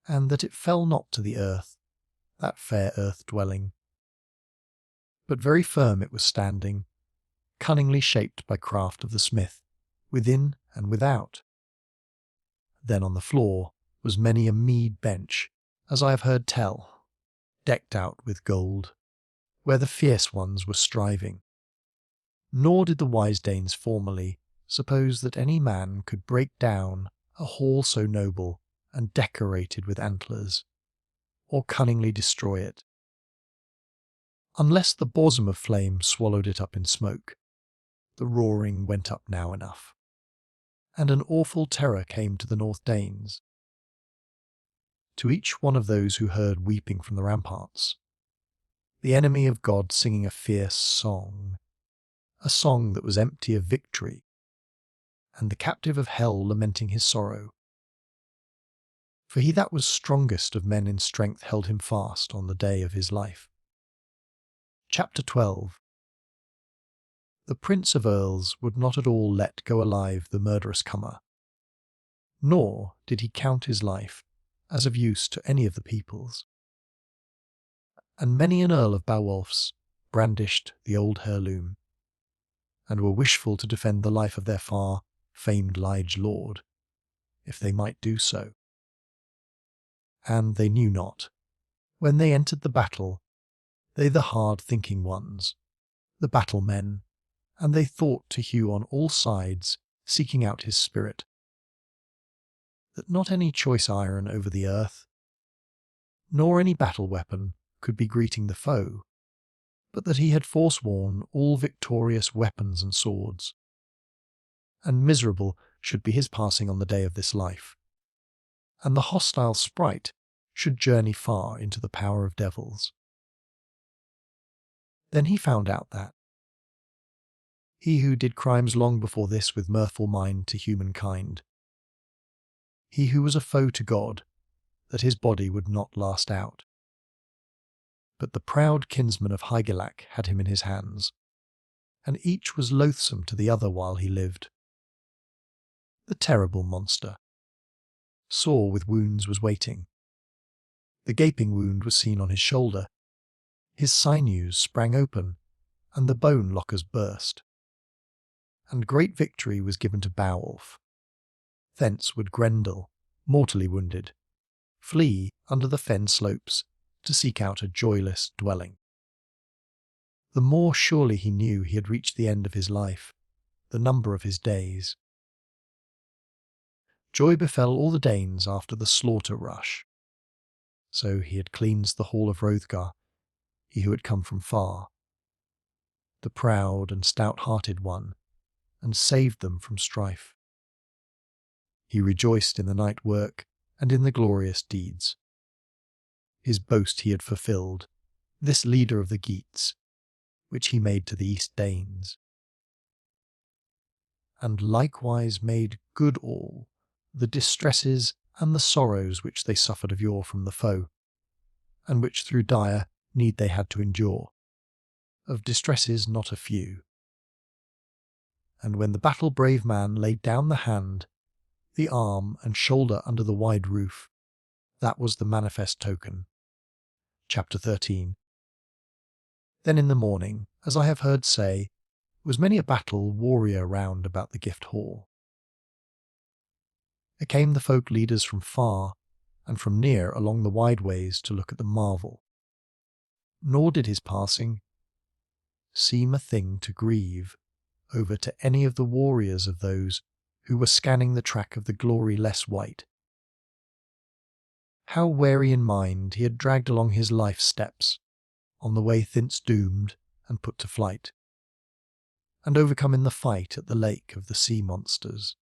and that it fell not to the earth, that fair earth dwelling. But very firm it was standing, cunningly shaped by craft of the smith, within and without. Then on the floor was many a mead bench, as I have heard tell, decked out with gold, where the fierce ones were striving. Nor did the wise Danes formerly suppose that any man could break down a hall so noble and decorated with antlers, or cunningly destroy it, unless the bosom of flame swallowed it up in smoke. The roaring went up now enough, and an awful terror came to the North Danes, to each one of those who heard weeping from the ramparts, the enemy of God singing a fierce song, a song that was empty of victory, and the captive of hell lamenting his sorrow. For he that was strongest of men in strength held him fast on the day of his life. Chapter 12. The Prince of Earls would not at all let go alive the murderous comer, nor did he count his life as of use to any of the peoples. And many an Earl of Beowulf's brandished the old heirloom, and were wishful to defend the life of their far-famed liege lord, if they might do so. And they knew not, when they entered the battle, they the hard-thinking ones, the battle-men, and they thought to hew on all sides, seeking out his spirit, that not any choice iron over the earth, nor any battle weapon could be greeting the foe, but that he had forsworn all victorious weapons and swords, and miserable should be his passing on the day of this life, and the hostile sprite should journey far into the power of devils. Then he found out that he who did crimes long before this with mirthful mind to humankind, he who was a foe to God, that his body would not last out. But the proud kinsman of Hygelac had him in his hands, and each was loathsome to the other while he lived. The terrible monster, sore with wounds, was waiting. The gaping wound was seen on his shoulder. His sinews sprang open, and the bone lockers burst. And great victory was given to Beowulf. Thence would Grendel, mortally wounded, flee under the fen slopes to seek out a joyless dwelling. The more surely he knew he had reached the end of his life, the number of his days. Joy befell all the Danes after the slaughter rush. So he had cleansed the hall of Hrothgar, he who had come from far, the proud and stout-hearted one, and saved them from strife. He rejoiced in the night work and in the glorious deeds. His boast he had fulfilled, this leader of the Geats, which he made to the East Danes, and likewise made good all the distresses and the sorrows which they suffered of yore from the foe, and which through dire need they had to endure, of distresses not a few. And when the battle-brave man laid down the hand, the arm and shoulder under the wide roof, that was the manifest token. Chapter 13. Then in the morning, as I have heard say, was many a battle warrior round about the gift hall. There came the folk leaders from far and from near along the wide ways to look at the marvel. Nor did his passing seem a thing to grieve over to any of the warriors of those who were scanning the track of the glory less white. How wary in mind he had dragged along his life's steps, on the way thence doomed and put to flight, and overcome in the fight at the lake of the sea monsters.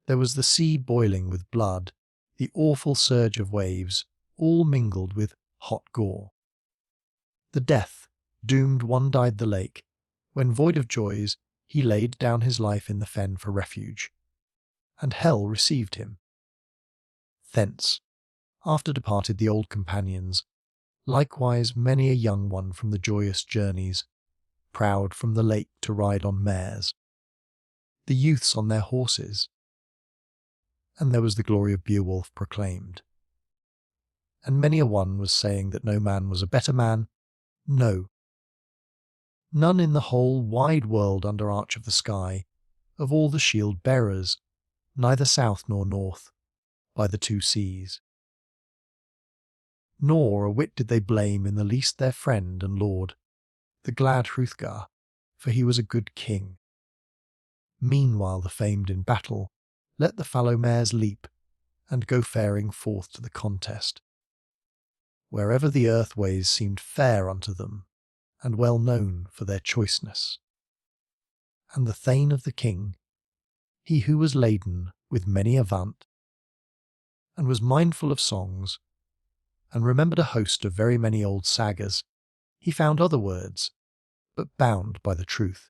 There was the sea boiling with blood, the awful surge of waves, all mingled with hot gore. The death doomed one dyed the lake, when void of joys he laid down his life in the fen for refuge, and hell received him. Thence, after departed the old companions, likewise many a young one from the joyous journeys, proud from the lake to ride on mares, the youths on their horses, and there was the glory of Beowulf proclaimed. And many a one was saying that no man was a better man, no, none in the whole wide world under arch of the sky, of all the shield-bearers, neither south nor north, by the two seas. Nor a whit did they blame in the least their friend and lord, the glad Hrothgar, for he was a good king. Meanwhile the famed in battle let the fallow mares leap, and go faring forth to the contest. Wherever the earth-ways seemed fair unto them, and well known for their choiceness. And the thane of the king, he who was laden with many a vaunt, and was mindful of songs, and remembered a host of very many old sagas, he found other words, but bound by the truth.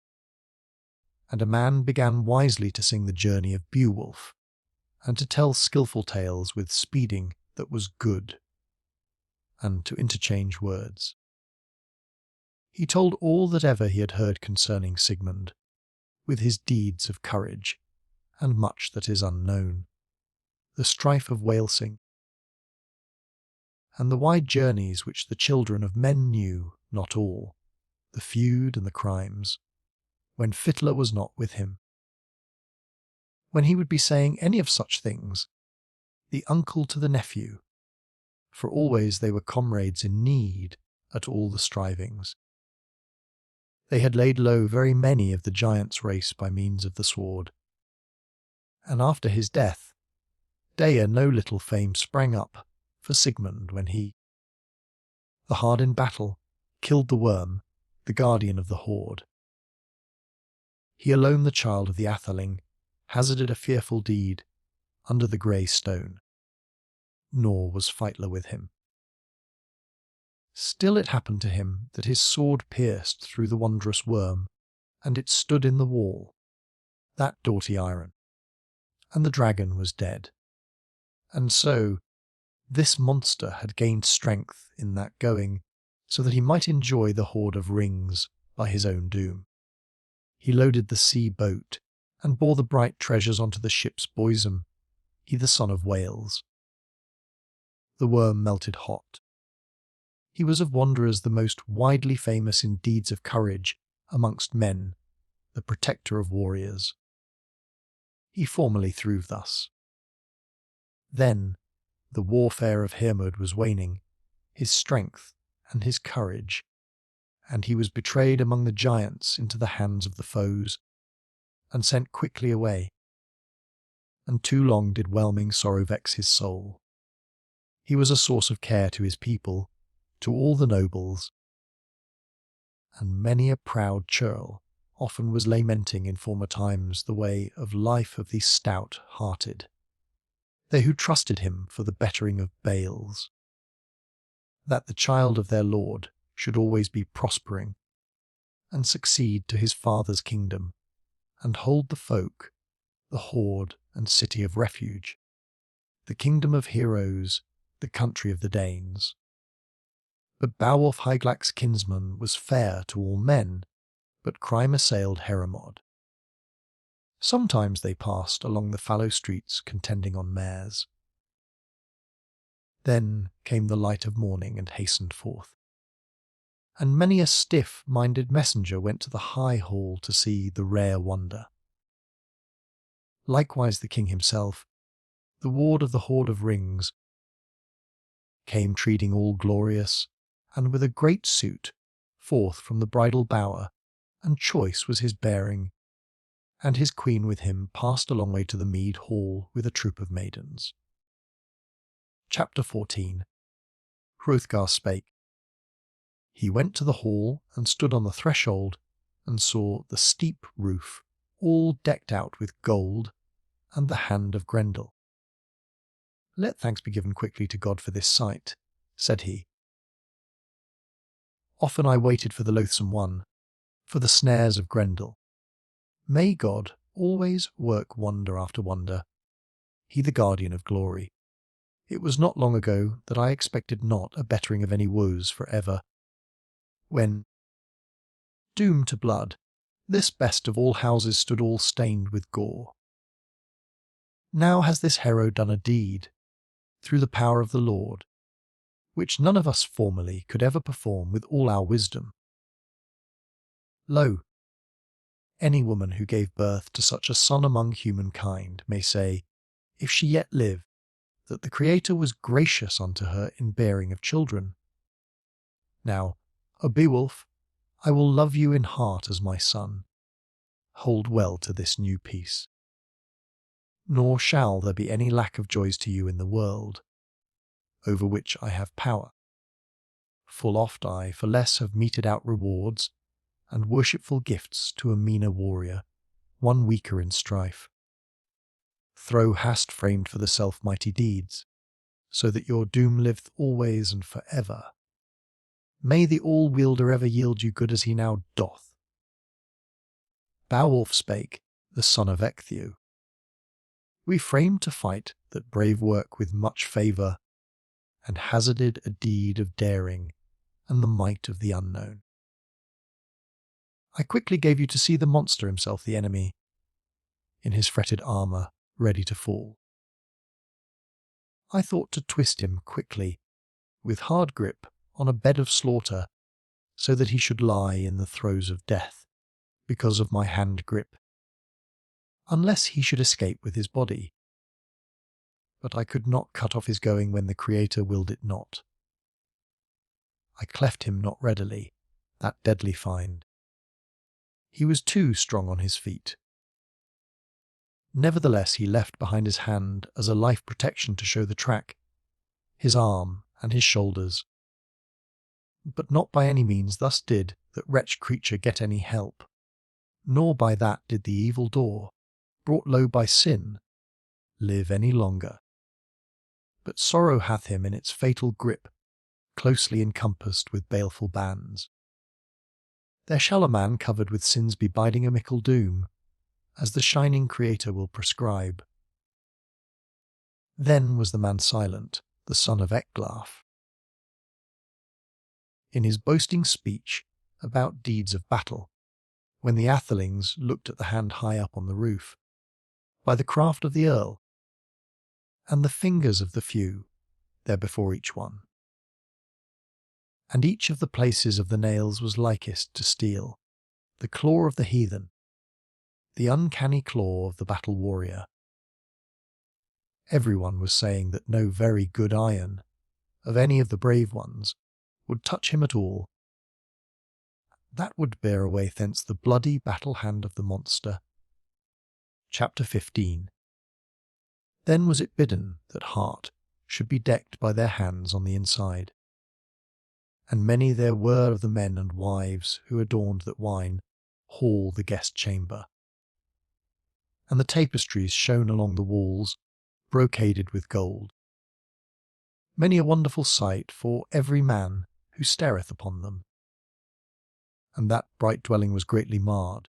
And a man began wisely to sing the journey of Beowulf, and to tell skilful tales with speeding that was good, and to interchange words. He told all that ever he had heard concerning Sigmund, with his deeds of courage, and much that is unknown, the strife of Walesing, and the wide journeys which the children of men knew not all, the feud and the crimes, when Fitler was not with him. When he would be saying any of such things, the uncle to the nephew, for always they were comrades in need at all the strivings. They had laid low very many of the giants' race by means of the sword. And after his death, Dea no little fame sprang up for Sigmund when he, the hard in battle, killed the worm, the guardian of the hoard. He alone, the child of the Atheling, hazarded a fearful deed under the grey stone, nor was Feitler with him. Still it happened to him that his sword pierced through the wondrous worm, and it stood in the wall, that doughty iron, and the dragon was dead. And so this monster had gained strength in that going, so that he might enjoy the hoard of rings by his own doom. He loaded the sea boat, and bore the bright treasures onto the ship's bosom, he the son of Wales. the worm melted hot. He was of wanderers the most widely famous in deeds of courage amongst men, the protector of warriors. He formerly throve thus. Then, the warfare of Hermod was waning, his strength and his courage, and he was betrayed among the giants into the hands of the foes, and sent quickly away. And too long did whelming sorrow vex his soul. He was a source of care to his people, to all the nobles, and many a proud churl often was lamenting in former times the way of life of these stout-hearted, they who trusted him for the bettering of bales, that the child of their lord should always be prospering, and succeed to his father's kingdom, and hold the folk, the hoard and city of refuge, the kingdom of heroes, the country of the Danes. But Beowulf Hygelac's kinsman was fair to all men, but crime assailed Hermod. Sometimes they passed along the fallow streets contending on mares. Then came the light of morning and hastened forth. And many a stiff-minded messenger went to the high hall to see the rare wonder. Likewise the king himself, the ward of the Hoard of Rings, came treading all glorious, and with a great suit, forth from the bridal bower, and choice was his bearing, and his queen with him passed a long way to the mead hall with a troop of maidens. Chapter 14. Hrothgar spake. He went to the hall and stood on the threshold, and saw the steep roof all decked out with gold, and the hand of Grendel. Let thanks be given quickly to God for this sight, said he. Often I waited for the loathsome one, for the snares of Grendel. May God always work wonder after wonder, he the guardian of glory. It was not long ago that I expected not a bettering of any woes for ever, when, doomed to blood, this best of all houses stood all stained with gore. Now has this hero done a deed, through the power of the Lord, which none of us formerly could ever perform with all our wisdom. Lo, any woman who gave birth to such a son among humankind may say, if she yet live, that the Creator was gracious unto her in bearing of children. Now, O Beowulf, I will love you in heart as my son. Hold well to this new peace. Nor shall there be any lack of joys to you in the world, over which I have power. Full oft I for less have meted out rewards, and worshipful gifts to a meaner warrior, one weaker in strife. Throw hast framed for the self-mighty deeds, so that your doom liveth always and for ever. May the All-Wielder ever yield you good as he now doth. Beowulf spake, the son of Ecgtheow. We framed to fight that brave work with much favour, and hazarded a deed of daring and the might of the unknown. I quickly gave you to see the monster himself, the enemy, in his fretted armour, ready to fall. I thought to twist him quickly, with hard grip, on a bed of slaughter, so that he should lie in the throes of death, because of my hand grip, unless he should escape with his body. But I could not cut off his going when the Creator willed it not. I cleft him not readily, that deadly find. He was too strong on his feet. Nevertheless he left behind his hand as a life protection to show the track, his arm and his shoulders. But not by any means thus did that wretched creature get any help, nor by that did the evil door, brought low by sin, live any longer. But sorrow hath him in its fatal grip, closely encompassed with baleful bands. There shall a man covered with sins be biding a mickle doom, as the shining Creator will prescribe. Then was the man silent, the son of Ecglaf. In his boasting speech about deeds of battle, when the athelings looked at the hand high up on the roof, by the craft of the earl, and the fingers of the few, there before each one. And each of the places of the nails was likest to steel, the claw of the heathen, the uncanny claw of the battle warrior. Everyone was saying that no very good iron, of any of the brave ones, would touch him at all. That would bear away thence the bloody battle hand of the monster. Chapter 15. Then was it bidden that heart should be decked by their hands on the inside. And many there were of the men and wives who adorned that wine hall the guest chamber. And the tapestries shone along the walls, brocaded with gold. Many a wonderful sight for every man who stareth upon them. And that bright dwelling was greatly marred,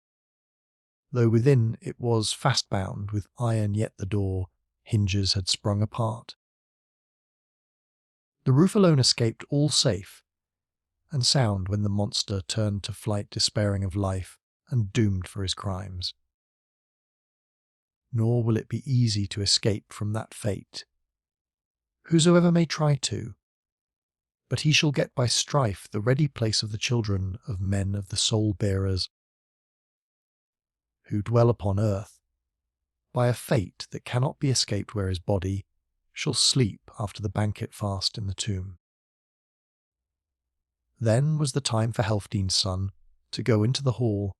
though within it was fast bound with iron, yet the door hinges had sprung apart. The roof alone escaped all safe and sound when the monster turned to flight, despairing of life and doomed for his crimes. Nor will it be easy to escape from that fate, whosoever may try to, but he shall get by strife the ready place of the children of men of the soul-bearers, who dwell upon earth, by a fate that cannot be escaped, where his body shall sleep after the banquet fast in the tomb. Then was the time for Healfdene's son to go into the hall,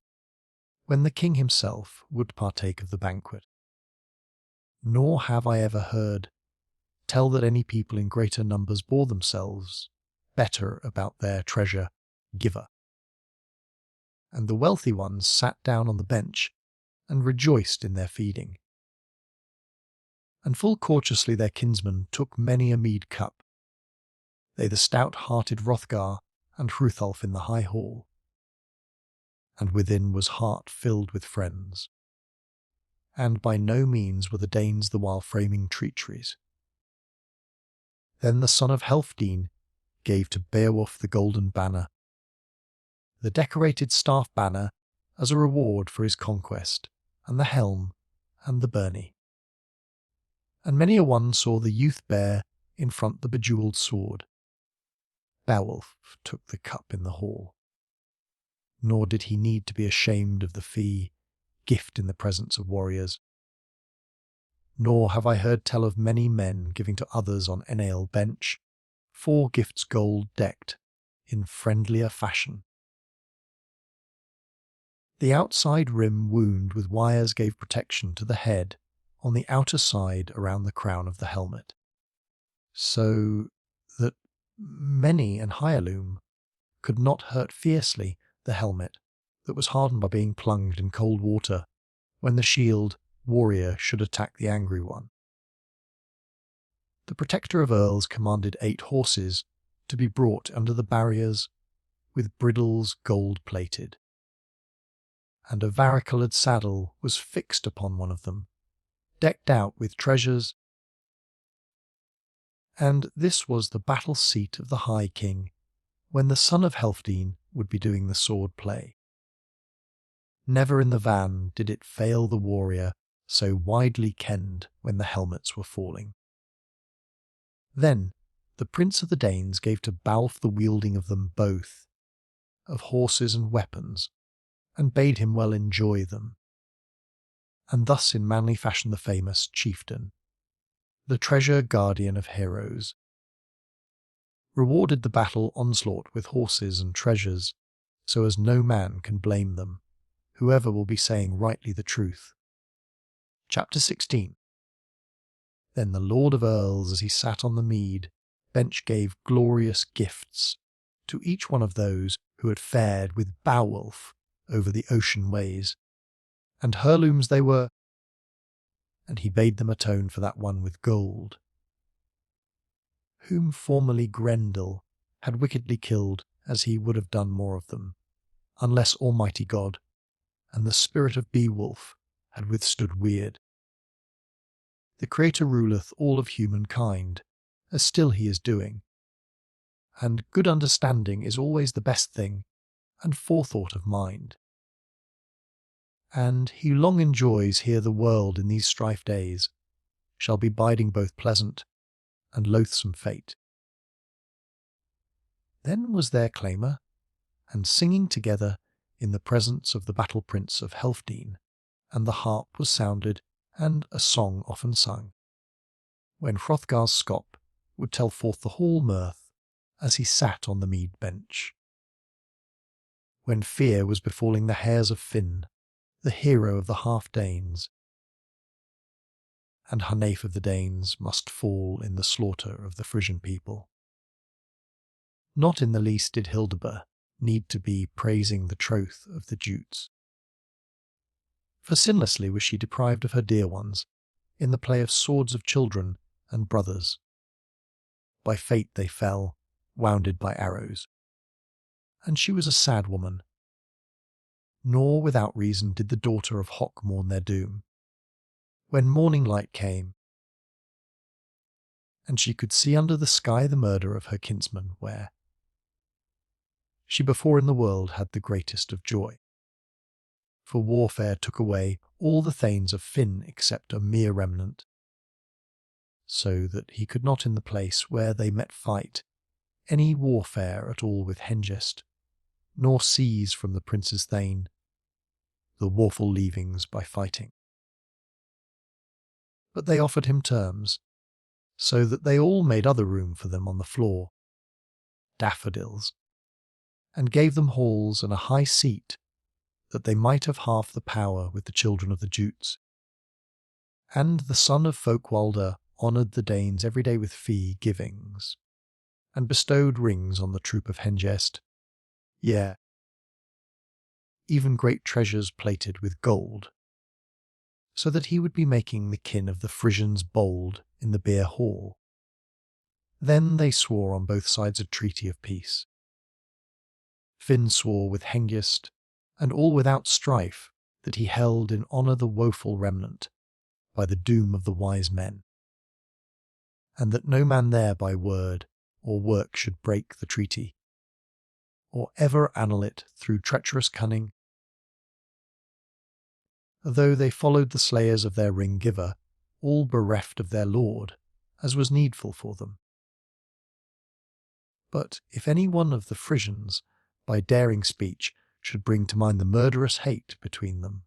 when the king himself would partake of the banquet. Nor have I ever heard tell that any people in greater numbers bore themselves better about their treasure giver. And the wealthy ones sat down on the bench and rejoiced in their feeding. And full courteously their kinsmen took many a mead cup, they the stout-hearted Hrothgar and Hrothulf in the high hall. And within was heart filled with friends. And by no means were the Danes the while framing treacheries. Then the son of Healfdene gave to Beowulf the golden banner, the decorated staff banner, as a reward for his conquest, and the helm, and the byrnie. And many a one saw the youth bear in front the bejewelled sword. Beowulf took the cup in the hall, nor did he need to be ashamed of the fee, gift in the presence of warriors. Nor have I heard tell of many men giving to others on Enail bench 4 gifts gold decked in friendlier fashion. The outside rim wound with wires gave protection to the head on the outer side around the crown of the helmet, so that many an heirloom could not hurt fiercely the helmet that was hardened by being plunged in cold water when the shield warrior should attack the angry one. The protector of earls commanded 8 horses to be brought under the barriers with bridles gold-plated, and a varicolored saddle was fixed upon one of them, decked out with treasures. And this was the battle seat of the High King, when the son of Healfdene would be doing the sword play. Never in the van did it fail the warrior so widely kenned when the helmets were falling. Then the prince of the Danes gave to Beowulf the wielding of them both, of horses and weapons, and bade him well enjoy them. And thus in manly fashion the famous chieftain, the treasure guardian of heroes, rewarded the battle onslaught with horses and treasures, so as no man can blame them, whoever will be saying rightly the truth. Chapter 16. Then the Lord of Earls, as he sat on the mead bench, gave glorious gifts to each one of those who had fared with Beowulf over the ocean ways, and heirlooms they were, and he bade them atone for that one with gold, whom formerly Grendel had wickedly killed, as he would have done more of them, unless Almighty God and the spirit of Beowulf had withstood weird. The Creator ruleth all of humankind, as still he is doing, and good understanding is always the best thing, and forethought of mind. And he long enjoys here the world in these strife days, shall be biding both pleasant and loathsome fate. Then was there clamour, and singing together in the presence of the battle prince of Helfdene, and the harp was sounded, and a song often sung, when Hrothgar's scop would tell forth the hall mirth as he sat on the mead bench. When fear was befalling the hares of Finn, the hero of the half-Danes, and Hunef of the Danes must fall in the slaughter of the Frisian people. Not in the least did Hildebert need to be praising the troth of the Jutes, for sinlessly was she deprived of her dear ones, in the play of swords of children and brothers. By fate they fell, wounded by arrows, and she was a sad woman. Nor without reason did the daughter of Hoc mourn their doom. When morning light came, and she could see under the sky the murder of her kinsman, where she before in the world had the greatest of joy. For warfare took away all the thanes of Finn except a mere remnant, so that he could not in the place where they met fight any warfare at all with Hengest, nor seize from the prince's thane the warful leavings by fighting. But they offered him terms, so that they all made other room for them on the floor, daffodils, and gave them halls and a high seat, that they might have half the power with the children of the Jutes. And the son of Folkwalder honoured the Danes every day with fee givings, and bestowed rings on the troop of Hengest, yea, even great treasures plated with gold, so that he would be making the kin of the Frisians bold in the beer hall. Then they swore on both sides a treaty of peace. Finn swore with Hengist, and all without strife, that he held in honour the woeful remnant, by the doom of the wise men, and that no man there by word or work should break the treaty, or ever annul it through treacherous cunning. Though they followed the slayers of their ring-giver, all bereft of their lord, as was needful for them. But if any one of the Frisians, by daring speech, should bring to mind the murderous hate between them,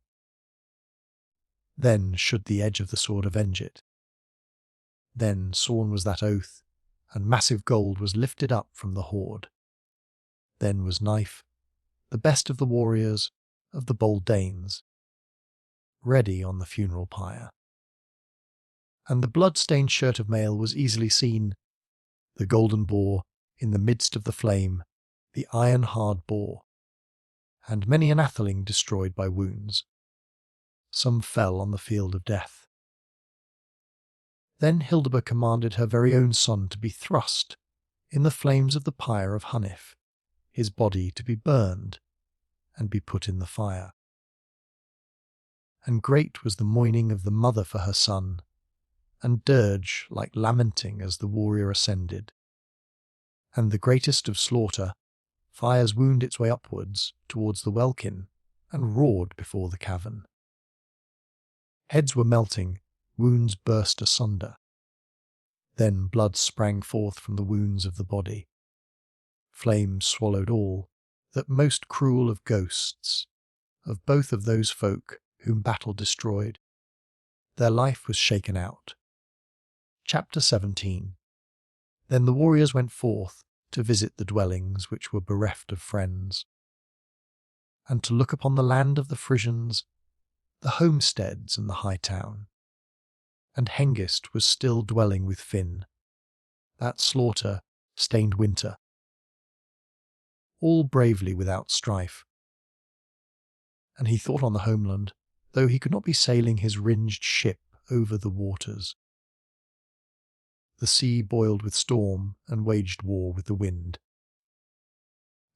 then should the edge of the sword avenge it. Then sworn was that oath, and massive gold was lifted up from the hoard. Then was Knife, the best of the warriors of the bold Danes, ready on the funeral pyre. And the blood-stained shirt of mail was easily seen, the golden boar in the midst of the flame, the iron-hard boar, and many an atheling destroyed by wounds. Some fell on the field of death. Then Hildebert commanded her very own son to be thrust in the flames of the pyre of Hunef, his body to be burned and be put in the fire. And great was the mourning of the mother for her son, and dirge like lamenting as the warrior ascended. And the greatest of slaughter, fires wound its way upwards towards the welkin, and roared before the cavern. Heads were melting, wounds burst asunder. Then blood sprang forth from the wounds of the body. Flames swallowed all, that most cruel of ghosts, of both of those folk whom battle destroyed. Their life was shaken out. Chapter 17. Then the warriors went forth to visit the dwellings which were bereft of friends, and to look upon the land of the Frisians, the homesteads and the high town. And Hengist was still dwelling with Finn. That slaughter stained winter, all bravely without strife. And he thought on the homeland, though he could not be sailing his ringed ship over the waters. The sea boiled with storm and waged war with the wind.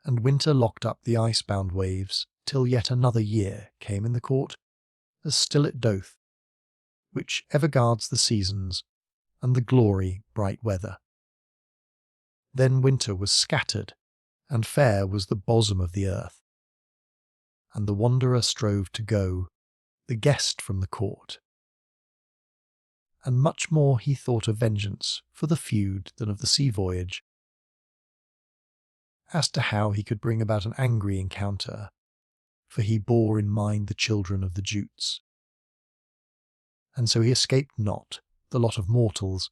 And winter locked up the ice-bound waves till yet another year came in the court, as still it doth, which ever guards the seasons and the glory bright weather. Then winter was scattered, and fair was the bosom of the earth. And the wanderer strove to go, the guest from the court. and much more he thought of vengeance for the feud than of the sea voyage. As to how he could bring about an angry encounter, for he bore in mind the children of the Jutes. And so he escaped not the lot of mortals,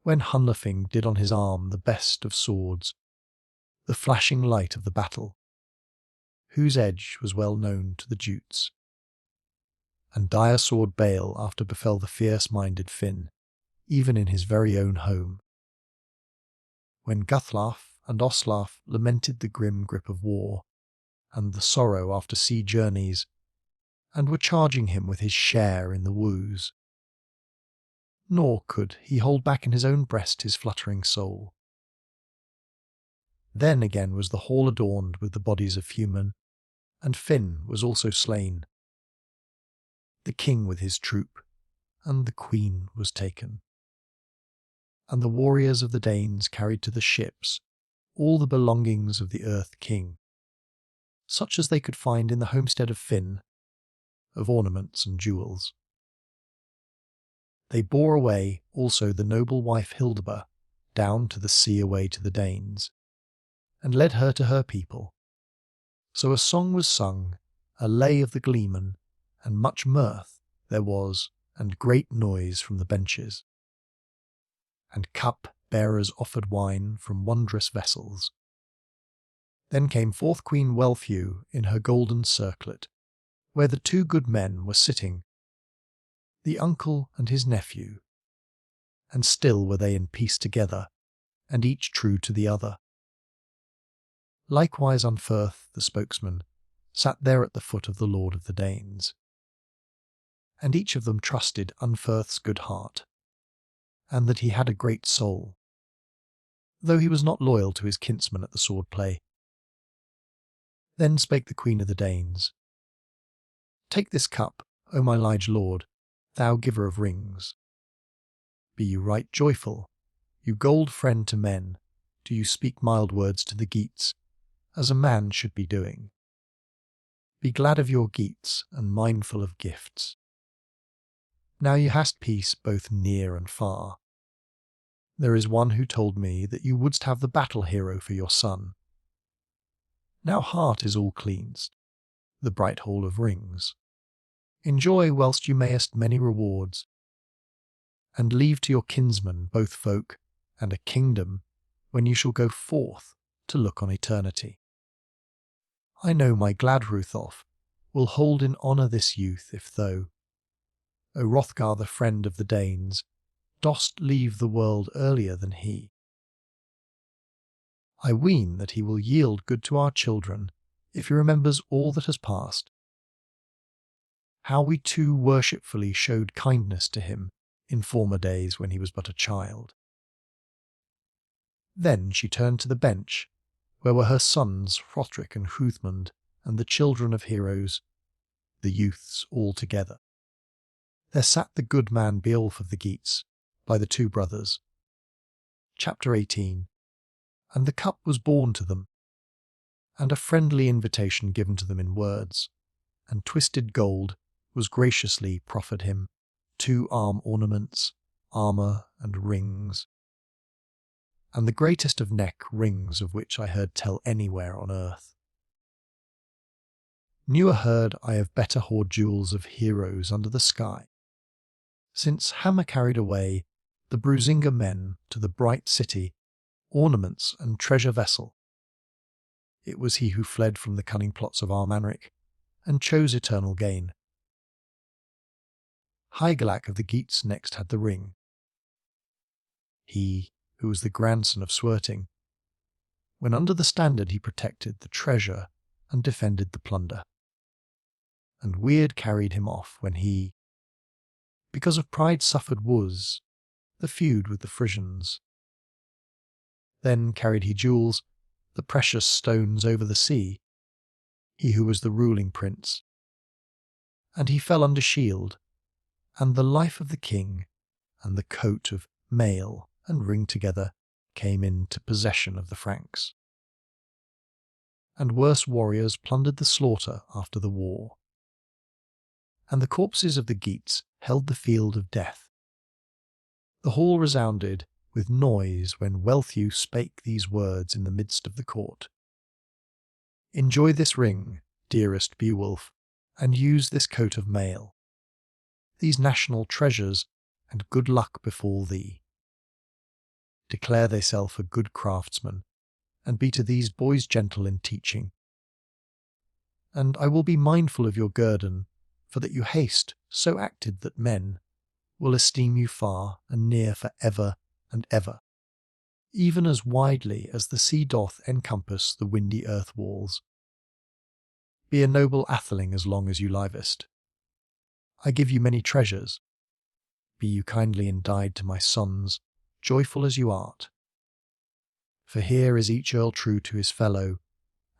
when Hunlefing did on his arm the best of swords, the flashing light of the battle, whose edge was well known to the Jutes. And dire sword bale after befell the fierce-minded Finn, even in his very own home. When Guthlaf and Oslaf lamented the grim grip of war, and the sorrow after sea journeys, and were charging him with his share in the woes. Nor could he hold back in his own breast his fluttering soul. Then again was the hall adorned with the bodies of Fewmen, and Finn was also slain. The king with his troop, and the queen was taken. And the warriors of the Danes carried to the ships all the belongings of the Earth King, such as they could find in the homestead of Finn, of ornaments and jewels. They bore away also the noble wife Hildebar down to the sea away to the Danes, and led her to her people. So a song was sung, a lay of the gleeman, and much mirth there was, and great noise from the benches. And cup-bearers offered wine from wondrous vessels. Then came forth Queen Welfew in her golden circlet, where the two good men were sitting, the uncle and his nephew, and still were they in peace together, and each true to the other. Likewise Unferth, the spokesman, sat there at the foot of the Lord of the Danes. And each of them trusted Unferth's good heart, and that he had a great soul, though he was not loyal to his kinsman at the sword-play. Then spake the Queen of the Danes, "Take this cup, O my liege lord, thou giver of rings. Be you right joyful, you gold friend to men, do you speak mild words to the Geats, as a man should be doing. Be glad of your Geats, and mindful of gifts. Now you hast peace both near and far. There is one who told me that you wouldst have the battle hero for your son. Now heart is all cleansed, the bright hall of rings. Enjoy whilst you mayest many rewards, and leave to your kinsman both folk and a kingdom when you shall go forth to look on eternity. I know my glad Hrutholf will hold in honour this youth if thou, O Hrothgar the friend of the Danes, dost leave the world earlier than he. I ween that he will yield good to our children if he remembers all that has passed, how we too worshipfully showed kindness to him in former days when he was but a child." Then she turned to the bench, where were her sons Hrothric and Hruthmund, and the children of heroes, the youths all together. There sat the good man Beowulf of the Geats, by the two brothers. Chapter 18. And the cup was borne to them, and a friendly invitation given to them in words, and twisted gold was graciously proffered him, 2 arm ornaments, armour, and rings, and the greatest of neck rings of which I heard tell anywhere on earth. Newer heard I of better hoard jewels of heroes under the sky, since Hammer carried away the Brusinga men to the bright city, ornaments and treasure vessel. It was he who fled from the cunning plots of Armanric, and chose eternal gain. Hygelac of the Geats next had the ring, he who was the grandson of Swerting, when under the standard he protected the treasure and defended the plunder. And Weird carried him off when he, because of pride suffered was, the feud with the Frisians. Then carried he jewels, the precious stones over the sea, he who was the ruling prince. And he fell under shield, and the life of the king, and the coat of mail and ring together, came into possession of the Franks. And worse warriors plundered the slaughter after the war. And the corpses of the Geats held the field of death, The hall resounded with noise when Wealhtheow spake these words in the midst of the court. "Enjoy this ring, dearest Beowulf, and use this coat of mail. These national treasures and good luck befall thee. Declare thyself a good craftsman, and be to these boys gentle in teaching. And I will be mindful of your guerdon, for that you haste so acted that men will esteem you far and near for ever and ever, even as widely as the sea doth encompass the windy earth walls. Be a noble atheling as long as you livest. I give you many treasures. Be you kindly endowed to my sons, joyful as you art. For here is each earl true to his fellow,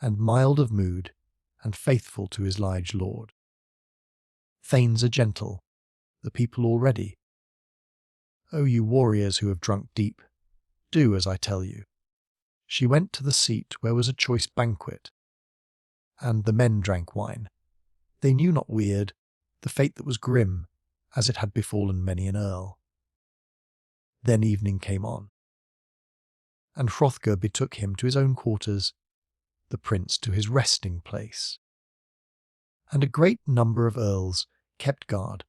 and mild of mood, and faithful to his liege lord. Thanes are gentle, the people all ready. O you warriors who have drunk deep, do as I tell you." She went to the seat where was a choice banquet, and the men drank wine. They knew not weird the fate that was grim, as it had befallen many an earl. Then evening came on, and Hrothgar betook him to his own quarters, the prince to his resting place. And a great number of earls kept guard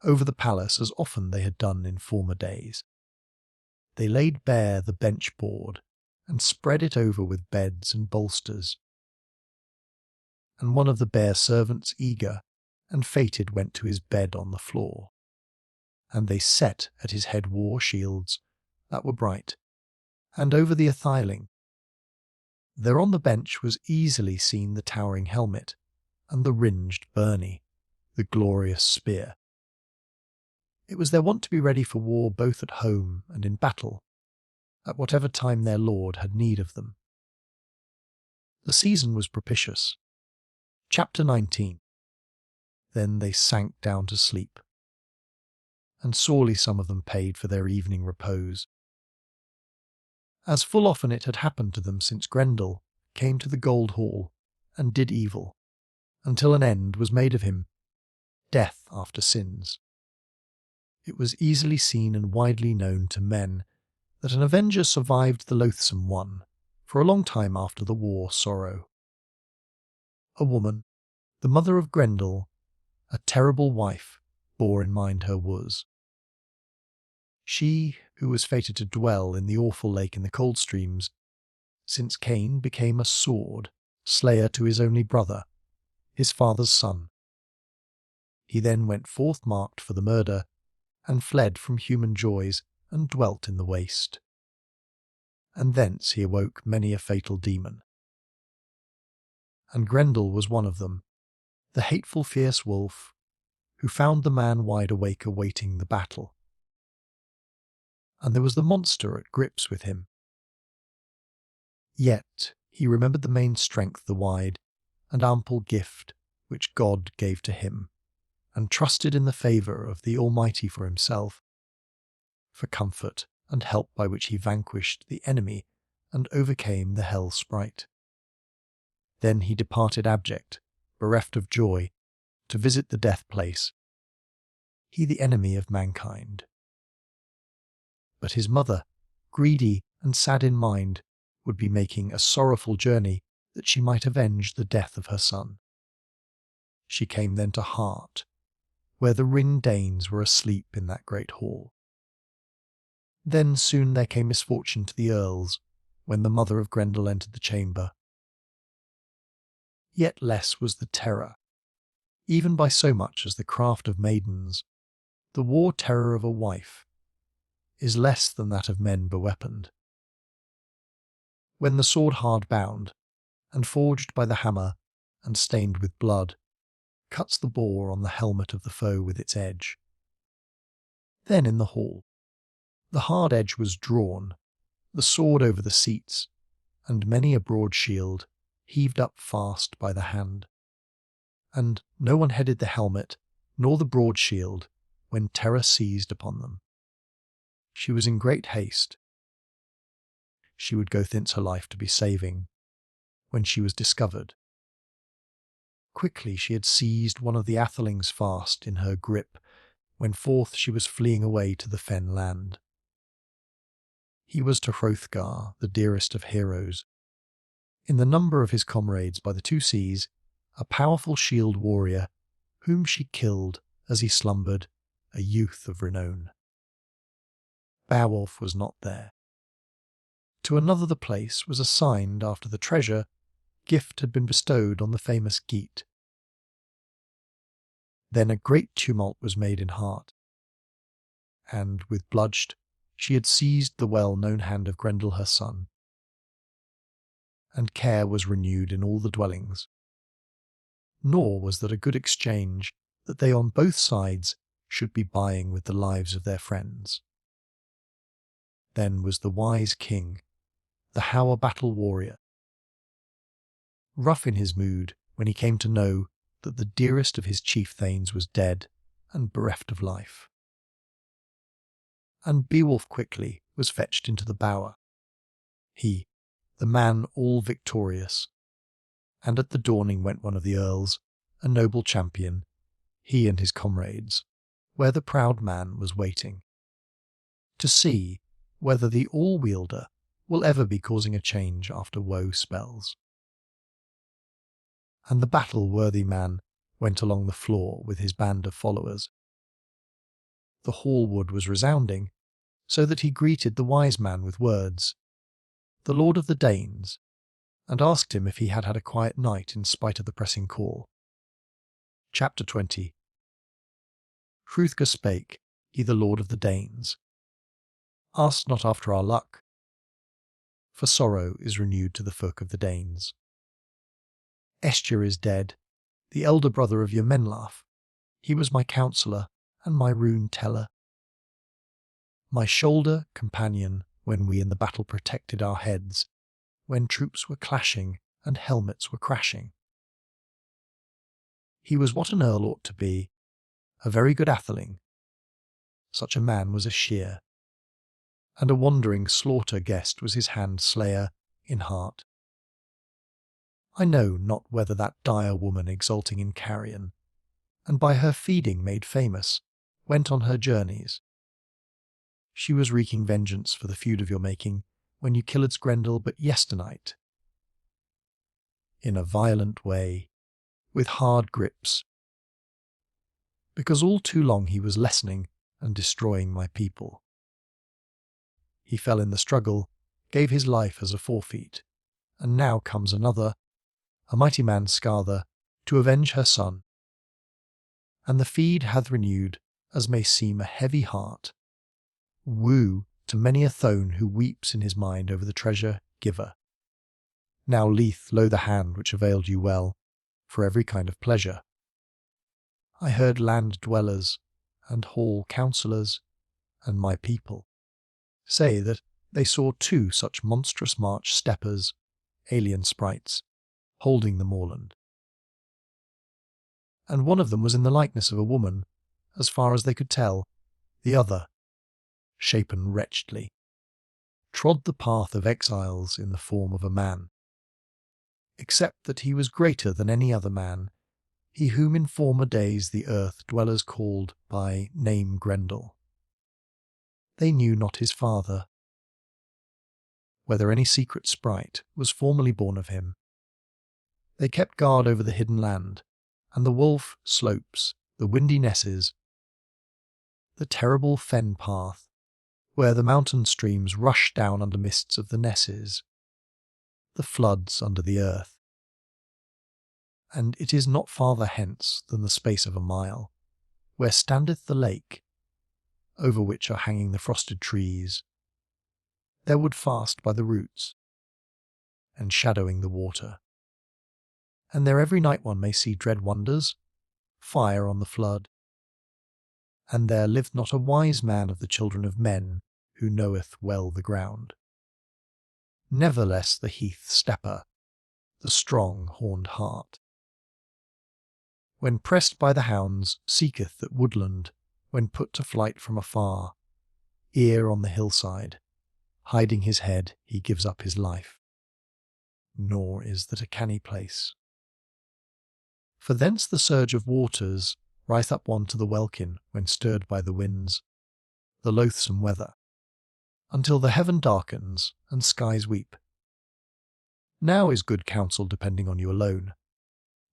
over the palace as often they had done in former days. They laid bare the bench board and spread it over with beds and bolsters. And one of the bare servants, eager and fated, went to his bed on the floor. And they set at his head war shields that were bright, and over the atheling. There on the bench was easily seen the towering helmet, and the ringed byrnie, the glorious spear. It was their wont to be ready for war both at home and in battle, at whatever time their lord had need of them. The season was propitious. Chapter 19. Then they sank down to sleep, and sorely some of them paid for their evening repose. As full often it had happened to them since Grendel came to the Gold Hall and did evil, until an end was made of him, death after sins. It was easily seen and widely known to men that an avenger survived the loathsome one for a long time after the war sorrow. A woman, the mother of Grendel, a terrible wife, bore in mind her woes. She, who was fated to dwell in the awful lake in the cold streams, since Cain became a sword slayer to his only brother, his father's son. He then went forth marked for the murder, and fled from human joys, and dwelt in the waste. And thence he awoke many a fatal demon. And Grendel was one of them, the hateful fierce wolf, who found the man wide awake awaiting the battle. And there was the monster at grips with him. Yet he remembered the main strength, the wide and ample gift which God gave to him, and trusted in the favour of the Almighty for himself, for comfort and help by which he vanquished the enemy and overcame the hell sprite. Then he departed abject, bereft of joy, to visit the death place, he the enemy of mankind. But his mother, greedy and sad in mind, would be making a sorrowful journey that she might avenge the death of her son. She came then to Hart, where the Ring Danes were asleep in that great hall. Then soon there came misfortune to the earls, when the mother of Grendel entered the chamber. Yet less was the terror, even by so much as the craft of maidens. The war terror of a wife is less than that of men beweaponed. When the sword hard bound, and forged by the hammer, and stained with blood, cuts the bore on the helmet of the foe with its edge. Then in the hall, the hard edge was drawn, the sword over the seats, and many a broad shield heaved up fast by the hand. And no one headed the helmet, nor the broad shield, when terror seized upon them. She was in great haste. She would go thence her life to be saving, when she was discovered. Quickly she had seized one of the athelings fast in her grip, when forth she was fleeing away to the fen land. He was to Hrothgar the dearest of heroes. In the number of his comrades by the two seas, a powerful shield warrior, whom she killed as he slumbered, a youth of renown. Beowulf was not there. To another the place was assigned after the treasure gift had been bestowed on the famous Geat. Then a great tumult was made in heart, and, with bludged, she had seized the well-known hand of Grendel her son, and care was renewed in all the dwellings. Nor was that a good exchange that they on both sides should be buying with the lives of their friends. Then was the wise king, the Hour battle warrior, rough in his mood when he came to know that the dearest of his chief thanes was dead and bereft of life. And Beowulf quickly was fetched into the bower, he, the man all victorious, and at the dawning went one of the earls, a noble champion, he and his comrades, where the proud man was waiting, to see whether the all-wielder will ever be causing a change after woe spells. And the battle-worthy man went along the floor with his band of followers. The hall-wood was resounding, so that he greeted the wise man with words, the Lord of the Danes, and asked him if he had had a quiet night in spite of the pressing call. Chapter 20. Hrothgar spake, he the Lord of the Danes, ask not after our luck, for sorrow is renewed to the folk of the Danes. Esther is dead, the elder brother of Menlaf. He was my counsellor and my rune teller, my shoulder companion when we in the battle protected our heads, when troops were clashing and helmets were crashing. He was what an earl ought to be, a very good atheling. Such a man was a shear, and a wandering slaughter guest was his hand slayer in heart. I know not whether that dire woman exulting in carrion, and by her feeding made famous, went on her journeys. She was wreaking vengeance for the feud of your making, when you killed's Grendel but yesternight. In a violent way, with hard grips, because all too long he was lessening and destroying my people. He fell in the struggle, gave his life as a forfeit, and now comes another, a mighty man Scarther, to avenge her son. And the feed hath renewed, as may seem a heavy heart, woe to many a thone who weeps in his mind over the treasure giver. Now leath lo the hand which availed you well, for every kind of pleasure. I heard land dwellers, and hall counsellors, and my people, say that they saw two such monstrous march steppers, alien sprites, holding the moorland. And one of them was in the likeness of a woman, as far as they could tell, the other, shapen wretchedly, trod the path of exiles in the form of a man, except that he was greater than any other man, he whom in former days the earth dwellers called by name Grendel. They knew not his father, whether any secret sprite was formerly born of him. They kept guard over the hidden land, and the wolf slopes, the windy nesses, the terrible fen path, where the mountain streams rush down under mists of the nesses, the floods under the earth. And it is not farther hence than the space of a mile, where standeth the lake, over which are hanging the frosted trees, there wood fast by the roots, and shadowing the water. And there every night one may see dread wonders, fire on the flood. And there lived not a wise man of the children of men, who knoweth well the ground. Nevertheless the heath stepper, the strong horned hart, when pressed by the hounds, seeketh at woodland, when put to flight from afar, ear on the hillside, hiding his head he gives up his life. Nor is that a canny place. For thence the surge of waters, rise up one to the welkin when stirred by the winds, the loathsome weather, until the heaven darkens and skies weep. Now is good counsel depending on you alone.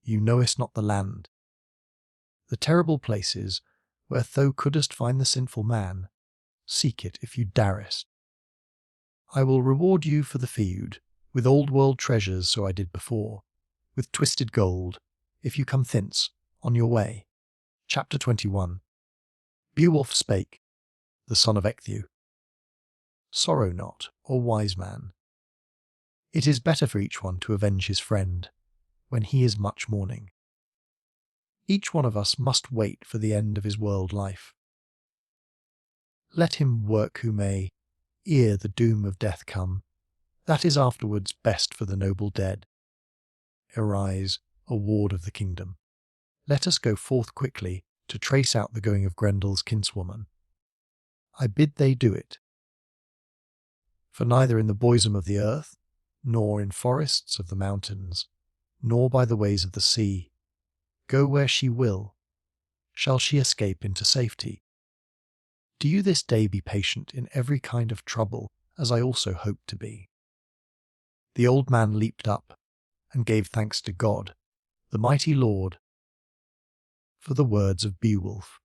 You knowest not the land, the terrible places where thou couldst find the sinful man. Seek it if you darest. I will reward you for the feud, with old world treasures so I did before, with twisted gold, if you come thence, on your way. Chapter 21. Beowulf spake, the son of Ecgtheow. Sorrow not, O wise man. It is better for each one to avenge his friend, when he is much mourning. Each one of us must wait for the end of his world life. Let him work who may, ere the doom of death come, that is afterwards best for the noble dead. Arise, a ward of the kingdom. Let us go forth quickly to trace out the going of Grendel's kinswoman. I bid they do it. For neither in the bosom of the earth, nor in forests of the mountains, nor by the ways of the sea, go where she will, shall she escape into safety. Do you this day be patient in every kind of trouble, as I also hope to be. The old man leaped up, and gave thanks to God, the mighty Lord, for the words of Beowulf.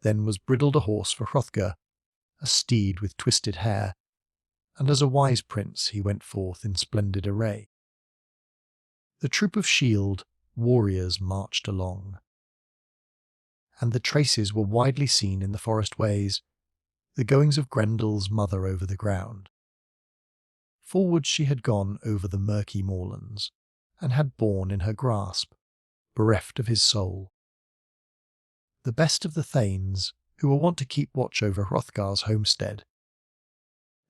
Then was bridled a horse for Hrothgar, a steed with twisted hair, and as a wise prince he went forth in splendid array. The troop of shield warriors marched along, and the traces were widely seen in the forest ways, the goings of Grendel's mother over the ground. Forward she had gone over the murky moorlands, and had borne in her grasp, bereft of his soul, the best of the thanes who were wont to keep watch over Hrothgar's homestead.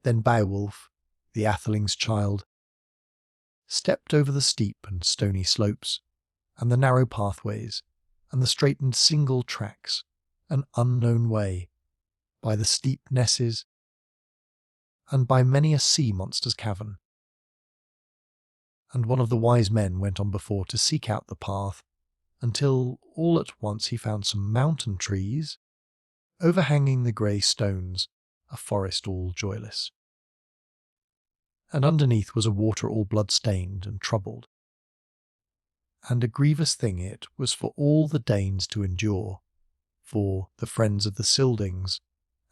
Then Beowulf, the atheling's child, stepped over the steep and stony slopes, and the narrow pathways, and the straightened single tracks, an unknown way, by the steep nesses, and by many a sea monster's cavern. And one of the wise men went on before to seek out the path, until all at once he found some mountain trees, overhanging the grey stones, a forest all joyless. And underneath was a water all blood-stained and troubled. And a grievous thing it was for all the Danes to endure, for the friends of the Scyldings,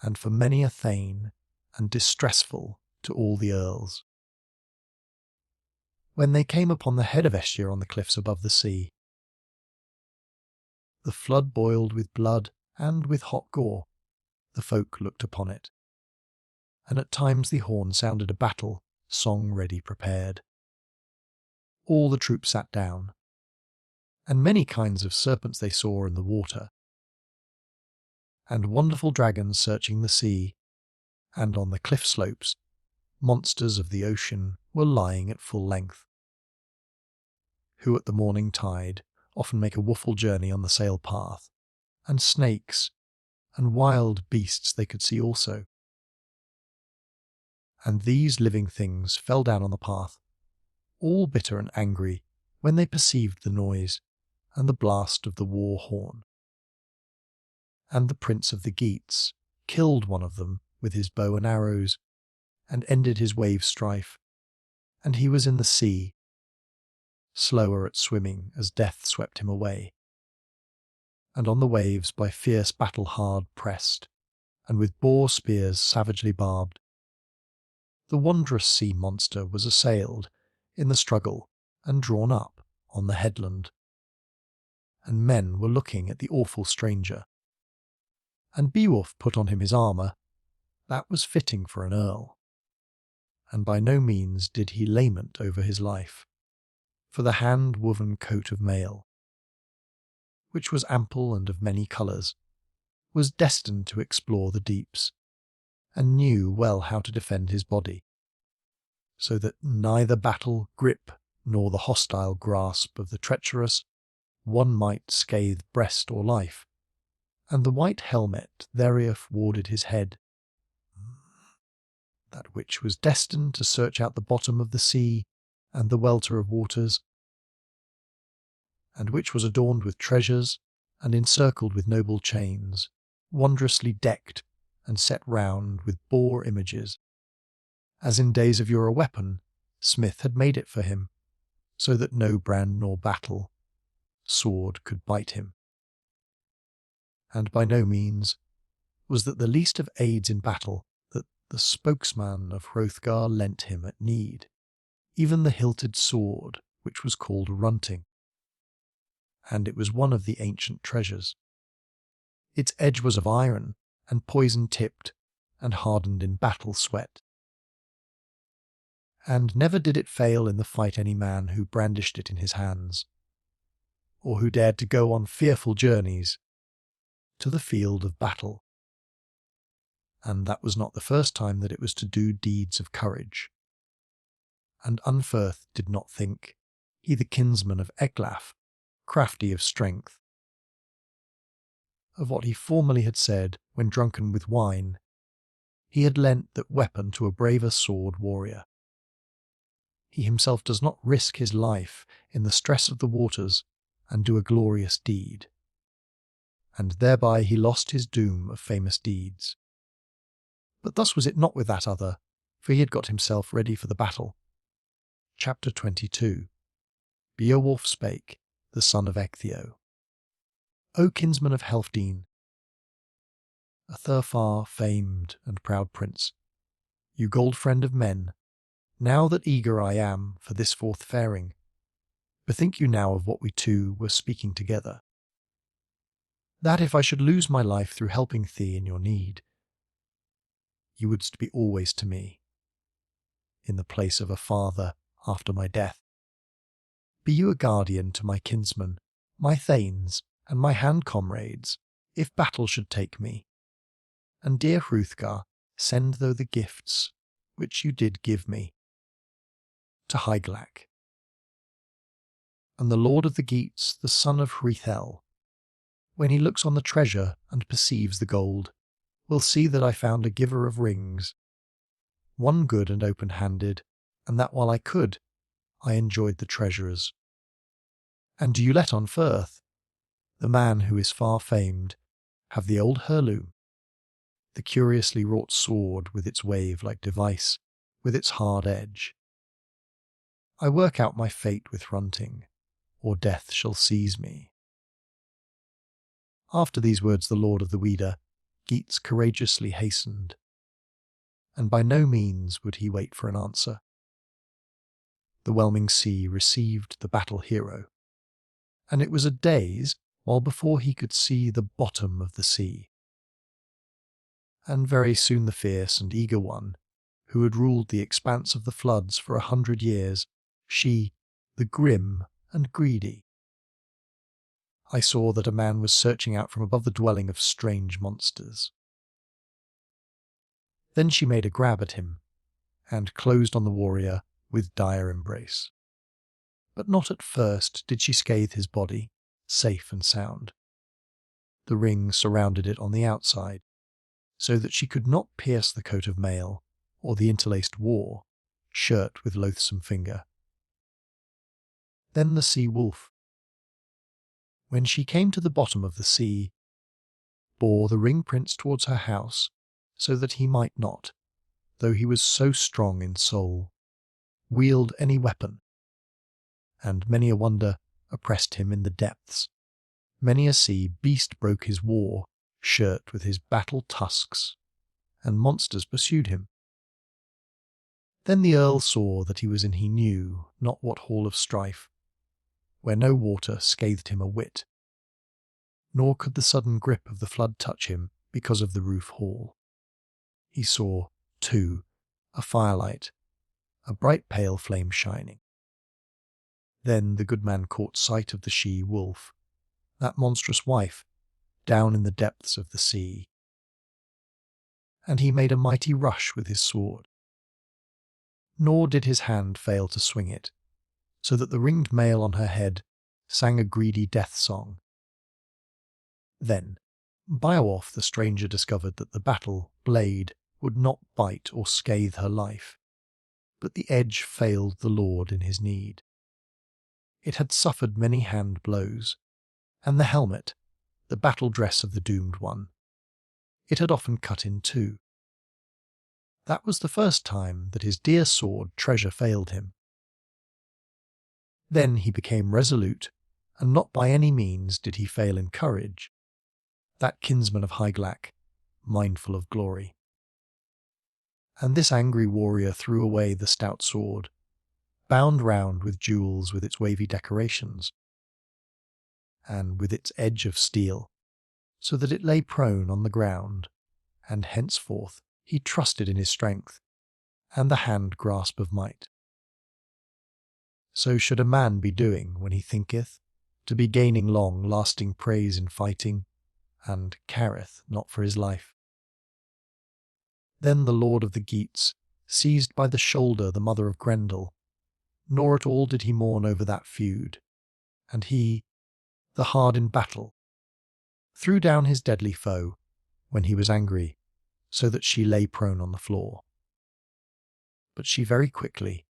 and for many a thane, and distressful to all the earls. When they came upon the head of Aesir on the cliffs above the sea, the flood boiled with blood and with hot gore, the folk looked upon it, and at times the horn sounded a battle, song ready prepared. All the troop sat down, and many kinds of serpents they saw in the water, and wonderful dragons searching the sea, and on the cliff slopes monsters of the ocean were lying at full length, who at the morning tide often make a woeful journey on the sail path, and snakes, and wild beasts they could see also. And these living things fell down on the path, all bitter and angry, when they perceived the noise, and the blast of the war horn. And the prince of the Geats killed one of them with his bow and arrows, and ended his wave strife, and he was in the sea, slower at swimming as death swept him away, and on the waves by fierce battle hard pressed, and with boar spears savagely barbed. The wondrous sea monster was assailed in the struggle and drawn up on the headland, and men were looking at the awful stranger. And Beowulf put on him his armour, that was fitting for an earl, and by no means did he lament over his life, for the hand-woven coat of mail, which was ample and of many colours, was destined to explore the deeps, and knew well how to defend his body, so that neither battle grip nor the hostile grasp of the treacherous one might scathe breast or life, and the white helmet thereof warded his head, that which was destined to search out the bottom of the sea and the welter of waters, and which was adorned with treasures and encircled with noble chains, wondrously decked and set round with boar images. As in days of yore a weapon, Smith had made it for him, so that no brand nor battle sword could bite him. And by no means was that the least of aids in battle that the spokesman of Hrothgar lent him at need, even the hilted sword which was called runting. And it was one of the ancient treasures. Its edge was of iron, and poison-tipped, and hardened in battle sweat. And never did it fail in the fight any man who brandished it in his hands, or who dared to go on fearful journeys to the field of battle. And that was not the first time that it was to do deeds of courage. And Unferth did not think, he the kinsman of Eglaf, crafty of strength, of what he formerly had said when drunken with wine, he had lent that weapon to a braver sword warrior. He himself does not risk his life in the stress of the waters and do a glorious deed. And thereby he lost his doom of famous deeds. But thus was it not with that other, for he had got himself ready for the battle. Chapter 22. Beowulf spake, the son of Ecgtheow. O kinsman of Helfdene, a Thurfar famed and proud prince, you gold friend of men, now that eager I am for this forth faring, bethink you now of what we two were speaking together, that if I should lose my life through helping thee in your need, you wouldst be always to me, in the place of a father after my death. Be you a guardian to my kinsmen, my thanes, and my hand-comrades, if battle should take me. And dear Hrothgar, send thou the gifts which you did give me to Hygelac. And the lord of the Geats, the son of Hrethel, when he looks on the treasure and perceives the gold, will see that I found a giver of rings, one good and open-handed, and that while I could, I enjoyed the treasures. And do you let on Firth, the man who is far famed, have the old heirloom, the curiously wrought sword with its wave-like device, with its hard edge. I work out my fate with runting, or death shall seize me. After these words the lord of the Weeder, Geats courageously hastened, and by no means would he wait for an answer. The whelming sea received the battle hero, and it was a daze while before he could see the bottom of the sea. And very soon the fierce and eager one, who had ruled the expanse of the floods for 100 years, she, the grim and greedy. I saw that a man was searching out from above the dwelling of strange monsters. Then she made a grab at him, and closed on the warrior with dire embrace. But not at first did she scathe his body, safe and sound. The ring surrounded it on the outside, so that she could not pierce the coat of mail, or the interlaced war, shirt with loathsome finger. Then the sea-wolf, when she came to the bottom of the sea, bore the ring-prince towards her house, so that he might not, though he was so strong in soul, wield any weapon. And many a wonder oppressed him in the depths. Many a sea beast broke his war, shirt with his battle tusks, and monsters pursued him. Then the earl saw that he was in he knew not what hall of strife, where no water scathed him a whit, nor could the sudden grip of the flood touch him because of the roof hall. He saw, too, a firelight, a bright pale flame shining. Then the good man caught sight of the she-wolf, that monstrous wife, down in the depths of the sea. And he made a mighty rush with his sword. Nor did his hand fail to swing it, so that the ringed mail on her head sang a greedy death song. Then Beowulf the stranger discovered that the battle blade would not bite or scathe her life, but the edge failed the lord in his need. It had suffered many hand blows, and the helmet, the battle dress of the doomed one. It had often cut in two. That was the first time that his dear sword treasure failed him. Then he became resolute, and not by any means did he fail in courage, that kinsman of Hygelac, mindful of glory. And this angry warrior threw away the stout sword, bound round with jewels with its wavy decorations, and with its edge of steel, so that it lay prone on the ground, and henceforth he trusted in his strength, and the hand grasp of might. So should a man be doing when he thinketh to be gaining long-lasting praise in fighting, and careth not for his life. Then the lord of the Geats seized by the shoulder the mother of Grendel, nor at all did he mourn over that feud, and he, the hard in battle, threw down his deadly foe when he was angry, so that she lay prone on the floor. But she very quickly,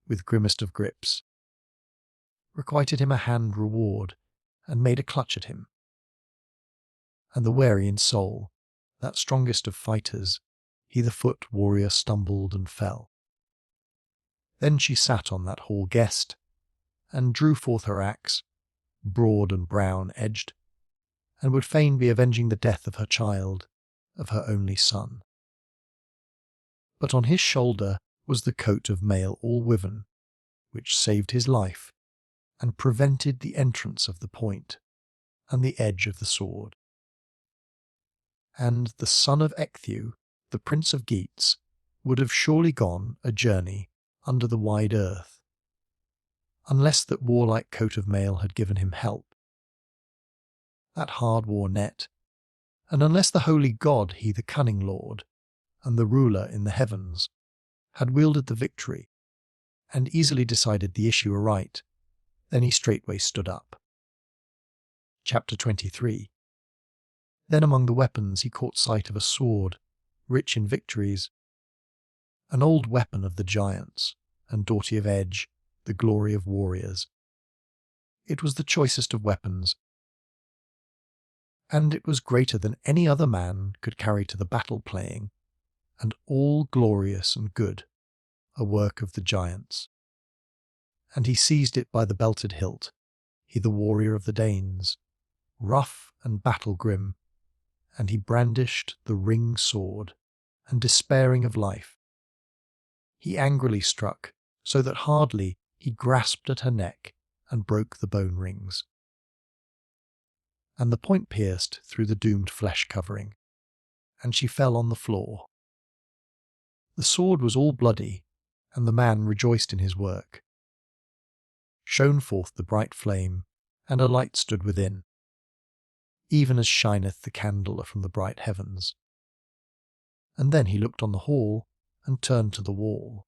with grimmest of grips, requited him a hand reward, and made a clutch at him. And the wary in soul, that strongest of fighters, he the foot warrior stumbled and fell. Then she sat on that hall guest, and drew forth her axe, broad and brown-edged, and would fain be avenging the death of her child, of her only son. But on his shoulder was the coat of mail all woven, which saved his life, and prevented the entrance of the point, and the edge of the sword. And the son of Ecgtheow, the prince of Geats, would have surely gone a journey under the wide earth, unless that warlike coat of mail had given him help, that hard-war net, and unless the holy god, he the cunning lord, and the ruler in the heavens, had wielded the victory, and easily decided the issue aright, then he straightway stood up. Chapter 23. Then among the weapons he caught sight of a sword, rich in victories, an old weapon of the giants, and doughty of edge, the glory of warriors. It was the choicest of weapons, and it was greater than any other man could carry to the battle-playing, and all glorious and good, a work of the giants. And he seized it by the belted hilt, he the warrior of the Danes, rough and battle-grim, and he brandished the ring sword, and despairing of life, he angrily struck, so that hardly he grasped at her neck and broke the bone rings. And the point pierced through the doomed flesh covering, and she fell on the floor. The sword was all bloody, and the man rejoiced in his work. Shone forth the bright flame, and a light stood within, even as shineth the candle from the bright heavens. And then he looked on the hall, and turned to the wall.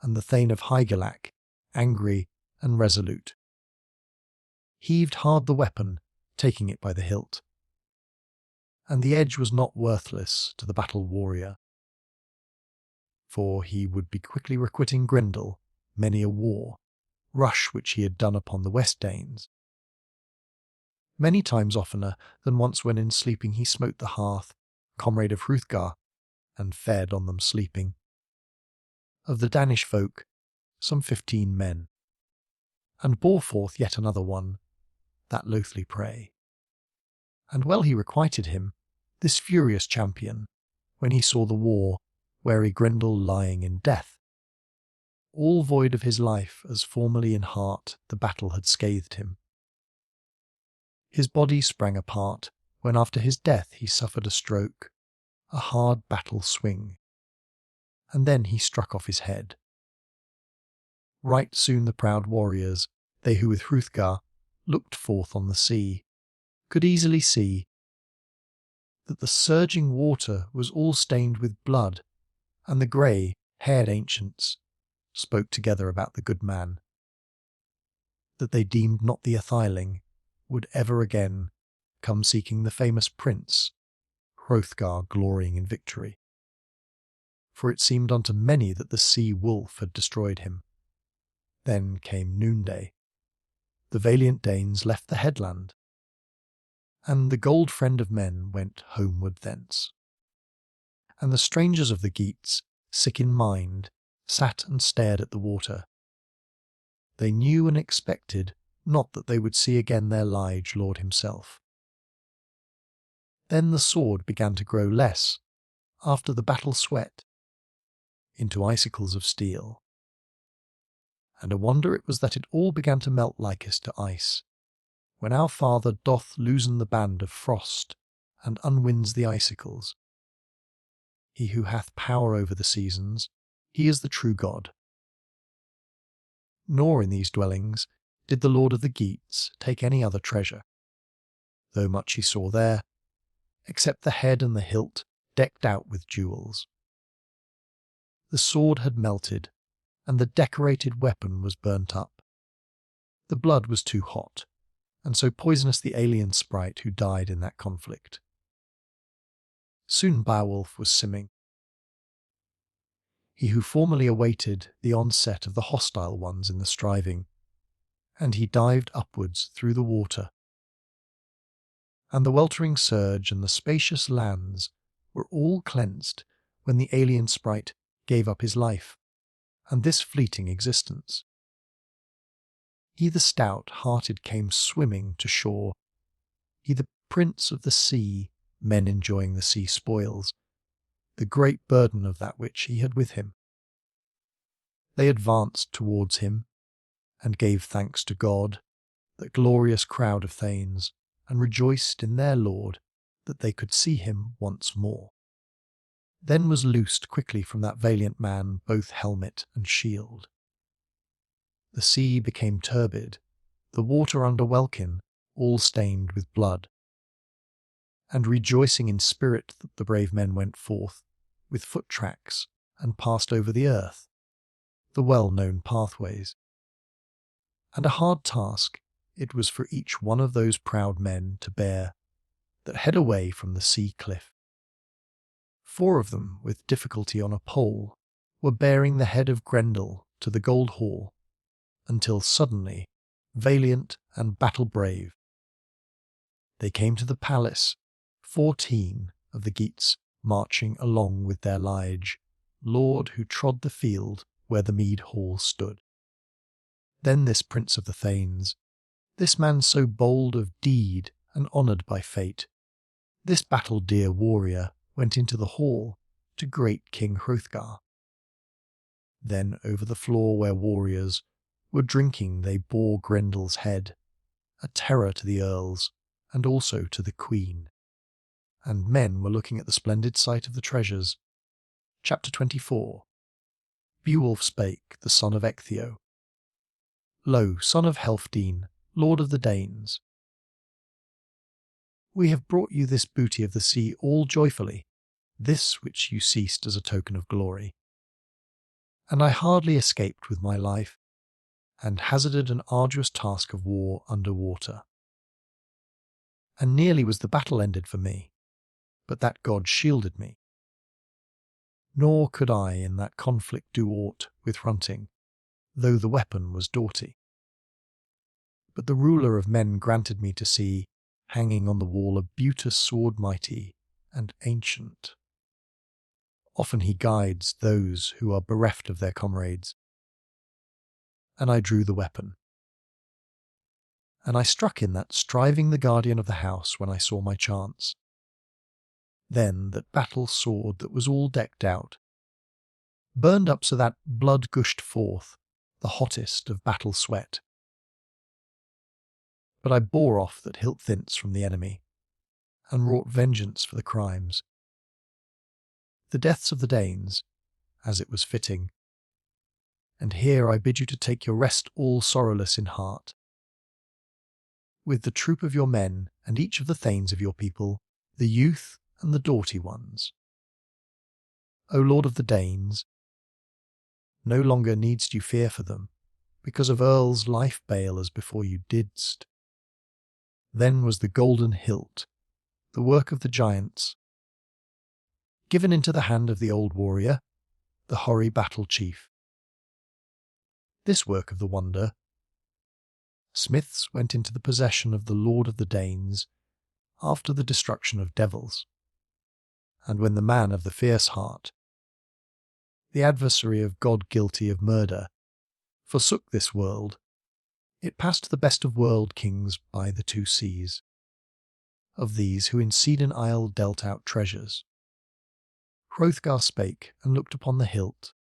And the Thane of Hygelac, angry and resolute, heaved hard the weapon, taking it by the hilt. And the edge was not worthless to the battle warrior, for he would be quickly requiting Grendel many a war, rush which he had done upon the West Danes. Many times oftener than once when in sleeping he smote the hearth, comrade of Hrothgar, and fed on them sleeping. Of the Danish folk, some 15 men, and bore forth yet another one, that loathly prey. And well he requited him, this furious champion, when he saw the war, wary Grendel lying in death, all void of his life as formerly in heart the battle had scathed him. His body sprang apart, when after his death he suffered a stroke, a hard battle swing, and then he struck off his head. Right soon the proud warriors, they who with Hrothgar looked forth on the sea, could easily see that the surging water was all stained with blood, and the grey-haired ancients spoke together about the good man, that they deemed not the Atheling would ever again come seeking the famous prince, Hrothgar glorying in victory. For it seemed unto many that the sea-wolf had destroyed him. Then came noonday. The valiant Danes left the headland, And the gold friend of men went homeward thence. And the strangers of the Geats, sick in mind, sat and stared at the water. They knew and expected not that they would see again their liege lord himself. Then the sword began to grow less, after the battle sweat, into icicles of steel. And a wonder it was that it all began to melt likest to ice, when our Father doth loosen the band of frost, and unwinds the icicles. He who hath power over the seasons, he is the true God. Nor in these dwellings did the Lord of the Geats take any other treasure, though much he saw there, except the head and the hilt decked out with jewels. The sword had melted, and the decorated weapon was burnt up. The blood was too hot, and so poisonous the alien sprite who died in that conflict. Soon Beowulf was simming, he who formerly awaited the onset of the hostile ones in the striving, and he dived upwards through the water. And the weltering surge and the spacious lands were all cleansed when the alien sprite gave up his life, and this fleeting existence. He the stout-hearted came swimming to shore, he the prince of the sea, men enjoying the sea spoils, the great burden of that which he had with him. They advanced towards him, and gave thanks to God, that glorious crowd of thanes, and rejoiced in their Lord that they could see him once more. Then was loosed quickly from that valiant man both helmet and shield. The sea became turbid, the water under welkin all stained with blood. And rejoicing in spirit that the brave men went forth, with foot tracks, and passed over the earth, the well-known pathways. And a hard task it was for each one of those proud men to bear, that head away from the sea cliff. 4 of them, with difficulty on a pole, were bearing the head of Grendel to the gold hall, until suddenly, valiant and battle-brave, they came to the palace, 14 of the Geats marching along with their liege, lord who trod the field where the mead hall stood. Then this prince of the thanes, this man so bold of deed and honoured by fate, this battle-dear warrior went into the hall to great King Hrothgar. Then over the floor where warriors were drinking they bore Grendel's head, a terror to the earls and also to the queen. And men were looking at the splendid sight of the treasures. Chapter 24. Beowulf spake, the son of Ectheo. Lo, son of Helfdene, lord of the Danes, we have brought you this booty of the sea all joyfully, this which you seized as a token of glory. And I hardly escaped with my life, and hazarded an arduous task of war under water. And nearly was the battle ended for me, but that God shielded me. Nor could I in that conflict do aught with Hrunting, though the weapon was doughty. But the ruler of men granted me to see, hanging on the wall, a beauteous sword mighty and ancient. Often he guides those who are bereft of their comrades. And I drew the weapon. And I struck in that striving the guardian of the house when I saw my chance. Then that battle sword that was all decked out, burned up so that blood gushed forth, the hottest of battle sweat. But I bore off that hilt thence from the enemy, and wrought vengeance for the crimes, the deaths of the Danes, as it was fitting. And here I bid you to take your rest all sorrowless in heart. With the troop of your men, and each of the thanes of your people, the youth and the doughty ones. O Lord of the Danes, no longer needst you fear for them, because of earls life-bale as before you didst. Then was the golden hilt, the work of the giants, given into the hand of the old warrior, the hoary battle chief. This work of the wonder, smiths went into the possession of the Lord of the Danes, after the destruction of devils. And when the man of the fierce heart, the adversary of God guilty of murder, forsook this world, it passed the best of world kings by the two seas. Of these who in Cedon Isle dealt out treasures, Hrothgar spake and looked upon the hilt,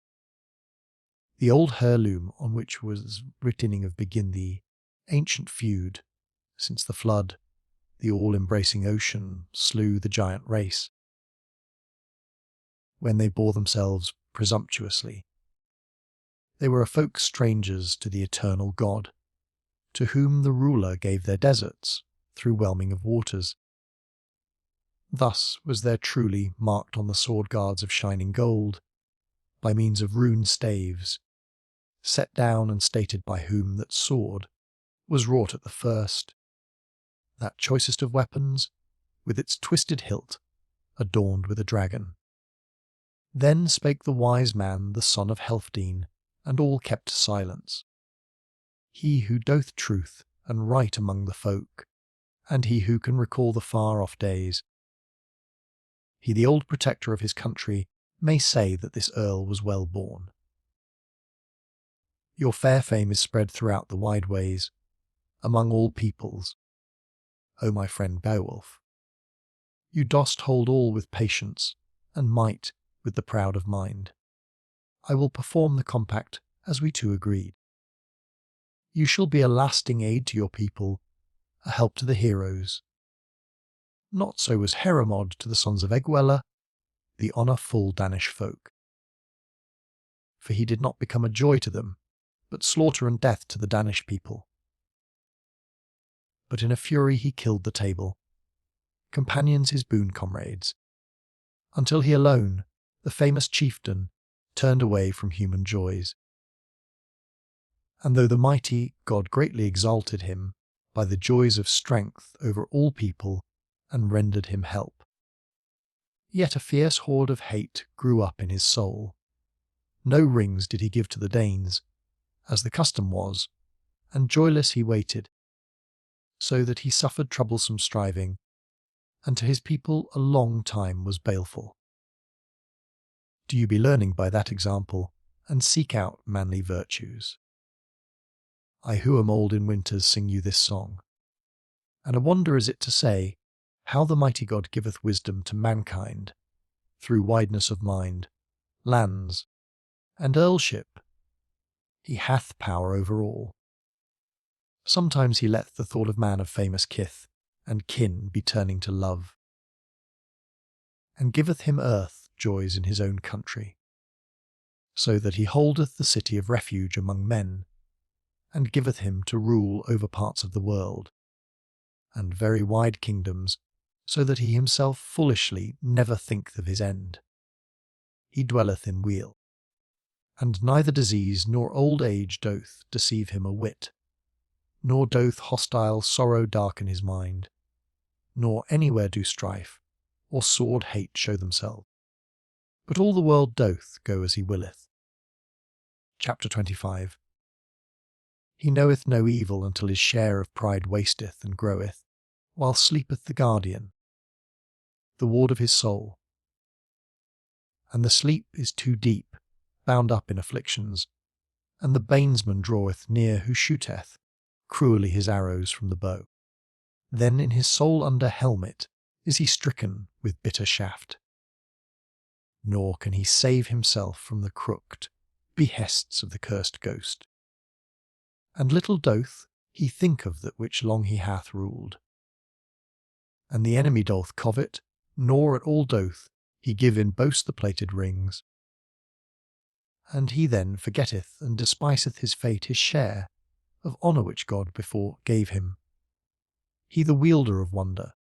the old heirloom on which was written of begin the ancient feud, since the flood, the all-embracing ocean, slew the giant race, when they bore themselves presumptuously. They were a folk strangers to the eternal God, to whom the ruler gave their deserts through whelming of waters. Thus was there truly marked on the sword guards of shining gold, by means of runed staves, set down and stated by whom that sword was wrought at the first, that choicest of weapons, with its twisted hilt, adorned with a dragon. Then spake the wise man, the son of Helfdene, and all kept silence. He who doth truth and right among the folk, and he who can recall the far-off days. He, the old protector of his country, may say that this earl was well born. Your fair fame is spread throughout the wide ways, among all peoples, O my friend Beowulf. You dost hold all with patience, and might with the proud of mind. I will perform the compact as we two agreed. You shall be a lasting aid to your people, a help to the heroes. Not so was Heremod to the sons of Egwella, the honour-full Danish folk. For he did not become a joy to them, but slaughter and death to the Danish people. But in a fury he killed the table, companions his boon comrades, until he alone, the famous chieftain, turned away from human joys. And though the mighty God greatly exalted him by the joys of strength over all people, and rendered him help, yet a fierce horde of hate grew up in his soul. No rings did he give to the Danes, as the custom was, and joyless he waited, so that he suffered troublesome striving, and to his people a long time was baleful. Do you be learning by that example, and seek out manly virtues. I who am old in winters sing you this song, and a wonder is it to say, how the mighty God giveth wisdom to mankind, through wideness of mind, lands, and earlship. He hath power over all. Sometimes he letteth the thought of man of famous kith and kin be turning to love, and giveth him earth joys in his own country, so that he holdeth the city of refuge among men, and giveth him to rule over parts of the world, and very wide kingdoms, so that he himself foolishly never thinketh of his end. He dwelleth in weal, and neither disease nor old age doth deceive him a whit, nor doth hostile sorrow darken his mind, nor anywhere do strife or sword hate show themselves, but all the world doth go as he willeth. Chapter 25. He knoweth no evil until his share of pride wasteth and groweth, while sleepeth the guardian, the ward of his soul. And the sleep is too deep, bound up in afflictions, and the banesman draweth near who shooteth cruelly his arrows from the bow. Then in his soul under helmet is he stricken with bitter shaft, nor can he save himself from the crooked behests of the cursed ghost. And little doth he think of that which long he hath ruled. And the enemy doth covet, nor at all doth he give in boast the plated rings. And he then forgetteth and despiseth his fate his share of honour which God before gave him, he the wielder of wonder.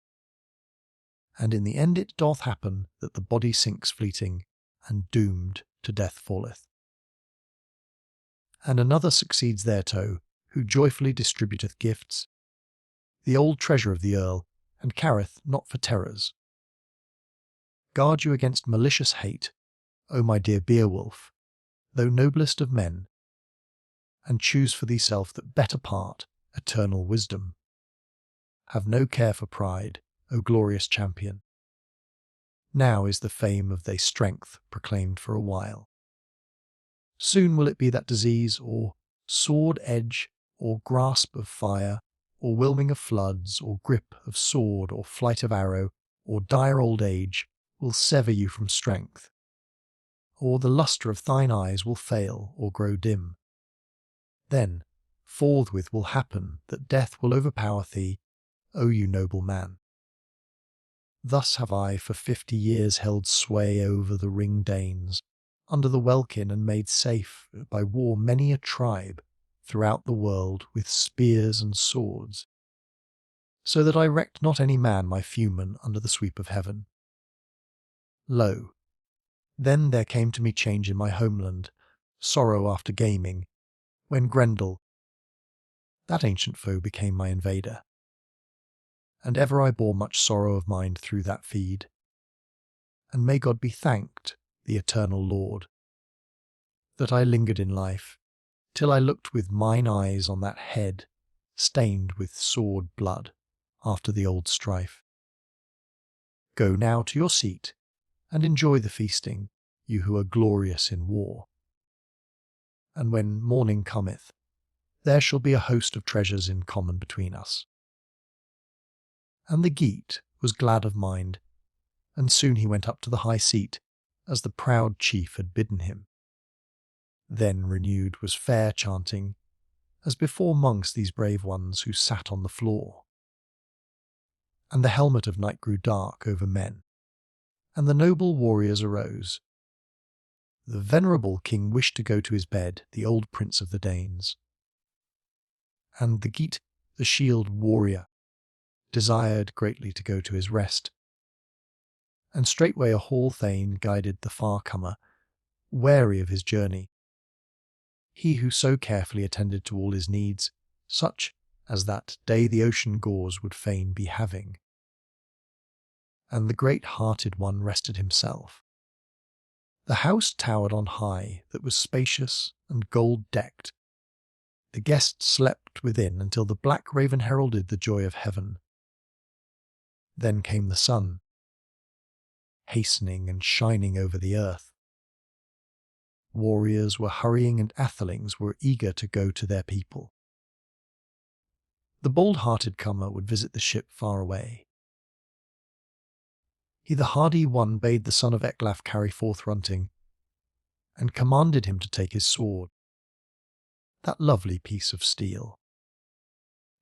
And in the end it doth happen that the body sinks fleeting, and doomed to death falleth. And another succeeds thereto, who joyfully distributeth gifts, the old treasure of the earl, and careth not for terrors. Guard you against malicious hate, O my dear Beowulf, though noblest of men, and choose for thyself that better part, eternal wisdom. Have no care for pride, O glorious champion. Now is the fame of thy strength proclaimed for a while. Soon will it be that disease, or sword edge, or grasp of fire, or whelming of floods, or grip of sword, or flight of arrow, or dire old age, will sever you from strength. Or the lustre of thine eyes will fail, or grow dim. Then, forthwith will happen that death will overpower thee, O you noble man. Thus have I for 50 years held sway over the ring Danes, under the welkin, and made safe by war many a tribe throughout the world with spears and swords, so that I recked not any man my fewman under the sweep of heaven. Lo, then there came to me change in my homeland, sorrow after gaming, when Grendel, that ancient foe, became my invader. And ever I bore much sorrow of mind through that feed. And may God be thanked, the eternal Lord, that I lingered in life, till I looked with mine eyes on that head stained with sword blood after the old strife. Go now to your seat, and enjoy the feasting, you who are glorious in war. And when morning cometh, there shall be a host of treasures in common between us. And the Geat was glad of mind, and soon he went up to the high seat, as the proud chief had bidden him. Then renewed was fair chanting, as before mongst these brave ones who sat on the floor. And the helmet of night grew dark over men, and the noble warriors arose. The venerable king wished to go to his bed, the old prince of the Danes. And the Geat, the shield warrior, desired greatly to go to his rest. And straightway a hall thane guided the far-comer, wary of his journey, he who so carefully attended to all his needs, such as that day the ocean gauze would fain be having. And the great-hearted one rested himself. The house towered on high, that was spacious and gold-decked. The guests slept within until the black raven heralded the joy of heaven. Then came the sun, hastening and shining over the earth. Warriors were hurrying, and athelings were eager to go to their people. The bold-hearted comer would visit the ship far away. He, the hardy one, bade the son of Ecglaf carry forth Runting, and commanded him to take his sword, that lovely piece of steel.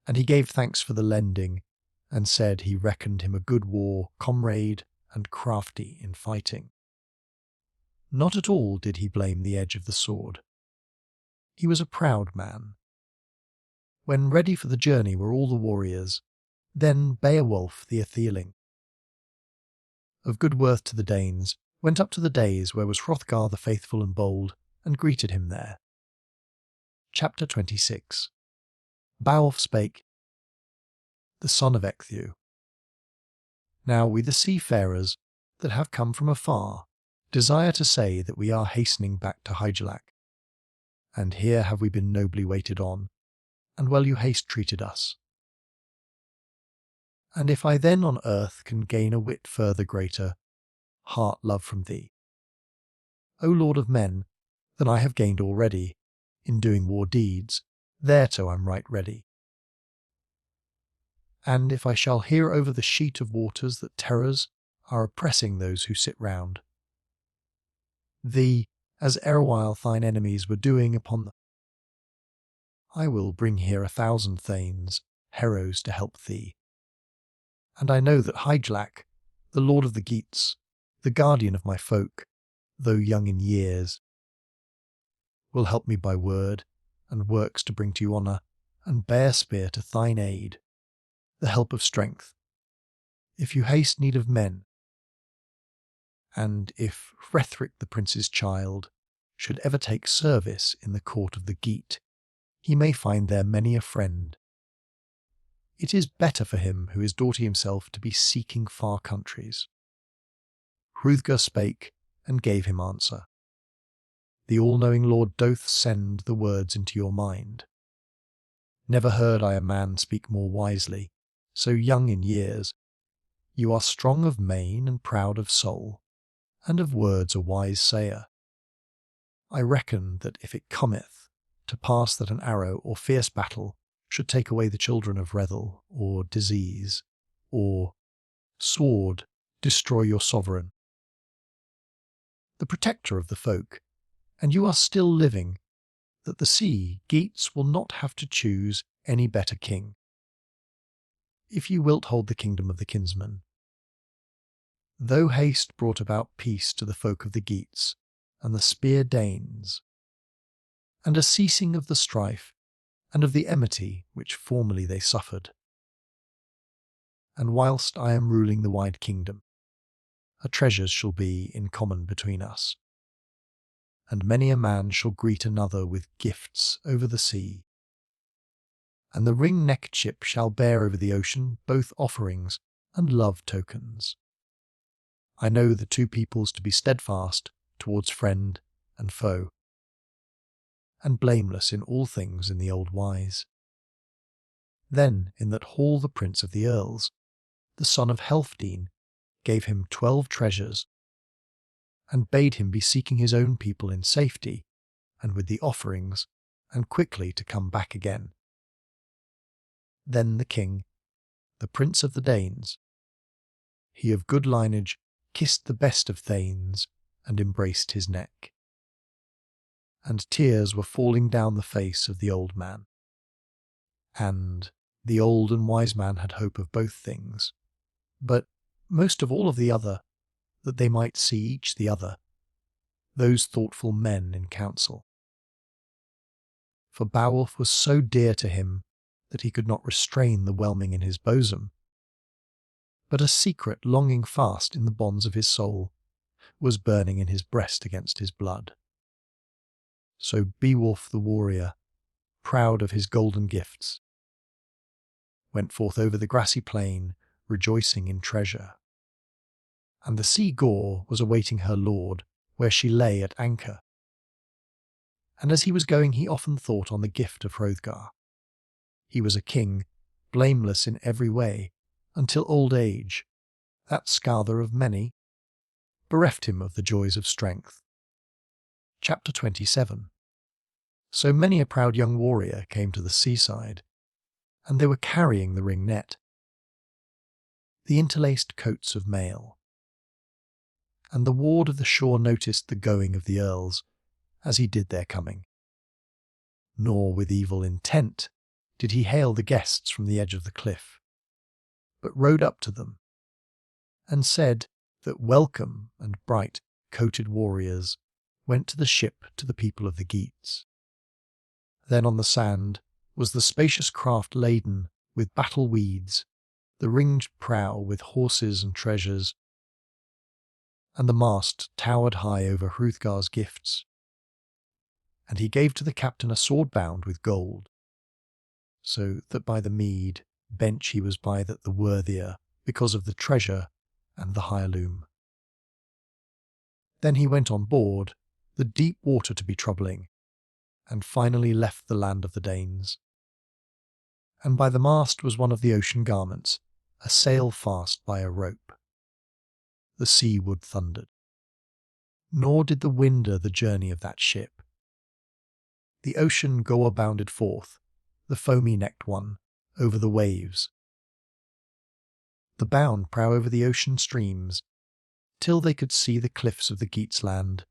And he gave thanks for the lending, and said he reckoned him a good war comrade and crafty in fighting. Not at all did he blame the edge of the sword. He was a proud man. When ready for the journey were all the warriors, then Beowulf the Atheling, of good worth to the Danes, went up to the days where was Hrothgar the faithful and bold, and greeted him there. Chapter 26. Beowulf spake, the son of Ecgtheow. Now we the seafarers, that have come from afar, desire to say that we are hastening back to Hygelac. And here have we been nobly waited on, and well you haste treated us. And if I then on earth can gain a whit further greater heart love from thee, O Lord of men, than I have gained already, in doing war deeds, thereto I'm right ready. And if I shall hear over the sheet of waters that terrors are oppressing those who sit round, thee, as erewhile thine enemies were doing upon the, I will bring here 1,000 thanes, heroes, to help thee. And I know that Hygelac, the lord of the Geats, the guardian of my folk, though young in years, will help me by word and works to bring to you honour, and bear spear to thine aid, the help of strength, if you haste need of men. And if Hrethric the prince's child should ever take service in the court of the Geat, he may find there many a friend. It is better for him who is doughty himself to be seeking far countries. Hrothgar spake, and gave him answer. The all-knowing Lord doth send the words into your mind. Never heard I a man speak more wisely, so young in years, You are strong of mane and proud of soul, and of words a wise sayer. I reckon that if it cometh to pass that an arrow or fierce battle should take away the children of Hrethel, or disease, or sword destroy your sovereign, the protector of the folk, and you are still living, that the sea, Geats, will not have to choose any better king. If you wilt hold the kingdom of the kinsman, though haste brought about peace to the folk of the Geats and the spear Danes, and a ceasing of the strife and of the enmity which formerly they suffered. And whilst I am ruling the wide kingdom, a treasures shall be in common between us, and many a man shall greet another with gifts over the sea, and the ring-necked ship shall bear over the ocean both offerings and love tokens. I know the two peoples to be steadfast towards friend and foe, and blameless in all things in the old wise. Then in that hall the prince of the earls, the son of Helfdene, gave him 12 treasures, and bade him be seeking his own people in safety, and with the offerings, and quickly to come back again. Then the king, the prince of the Danes, he of good lineage, kissed the best of thanes, and embraced his neck. And tears were falling down the face of the old man. And the old and wise man had hope of both things, but most of all of the other, that they might see each the other, those thoughtful men in council. For Beowulf was so dear to him that he could not restrain the whelming in his bosom, but a secret longing fast in the bonds of his soul was burning in his breast against his blood. So Beowulf the warrior, proud of his golden gifts, went forth over the grassy plain, rejoicing in treasure. And the sea Gore was awaiting her lord, where she lay at anchor. And as he was going he often thought on the gift of Hrothgar. He was a king, blameless in every way, until old age, that scather of many, bereft him of the joys of strength. Chapter 27. So many a proud young warrior came to the seaside, and they were carrying the ring net, the interlaced coats of mail. And the ward of the shore noticed the going of the earls, as he did their coming. Nor with evil intent did he hail the guests from the edge of the cliff, but rode up to them, and said that welcome and bright-coated warriors went to the ship to the people of the Geats. Then on the sand was the spacious craft laden with battle weeds, the ringed prow with horses and treasures, and the mast towered high over Hrothgar's gifts. And he gave to the captain a sword bound with gold, so that by the mead bench he was by that the worthier, because of the treasure and the heirloom. Then he went on board, the deep water to be troubling, and finally left the land of the Danes. And by the mast was one of the ocean garments, a sail fast by a rope. The seaward thundered, nor did the winder the journey of that ship. The ocean Goa bounded forth, the foamy-necked one, over the waves. The bound prow over the ocean streams, till they could see the cliffs of the Geats land,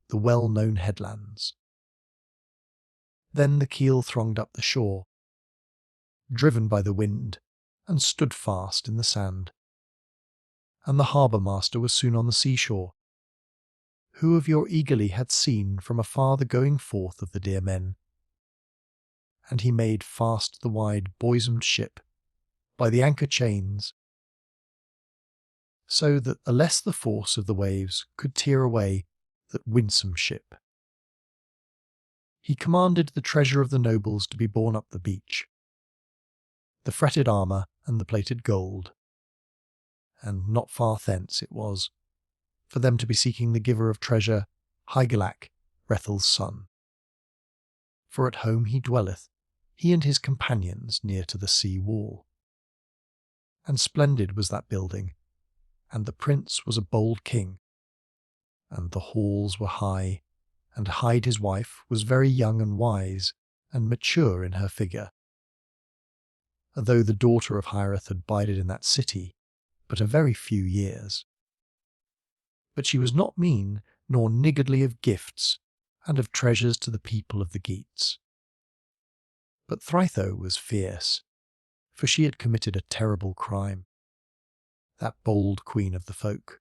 the well-known headlands. Then the keel thronged up the shore, driven by the wind, and stood fast in the sand. And the harbour-master was soon on the seashore. Who of your eagerly had seen from afar the going forth of the dear men? And he made fast the wide bosomed ship by the anchor chains, so that less the force of the waves could tear away that winsome ship. He commanded the treasure of the nobles to be borne up the beach, the fretted armour and the plated gold, and not far thence it was for them to be seeking the giver of treasure, Hygelac, Hrethel's son. For at home he dwelleth, he and his companions near to the sea wall. And splendid was that building, and the prince was a bold king, and the halls were high, and Hyde his wife was very young and wise, and mature in her figure. Though the daughter of Hrothgar had bided in that city but a very few years. But she was not mean, nor niggardly of gifts, and of treasures to the people of the Geats. But Thrytho was fierce, for she had committed a terrible crime, that bold queen of the folk.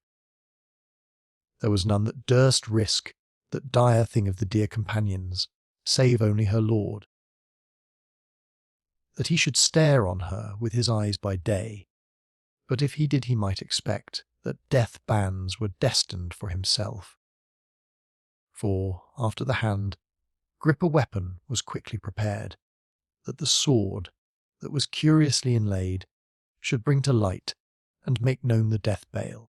There was none that durst risk that dire thing of the dear companions, save only her lord. That he should stare on her with his eyes by day, but if he did he might expect that death bands were destined for himself. For, after the hand, grip a weapon was quickly prepared, that the sword, that was curiously inlaid, should bring to light and make known the death bale.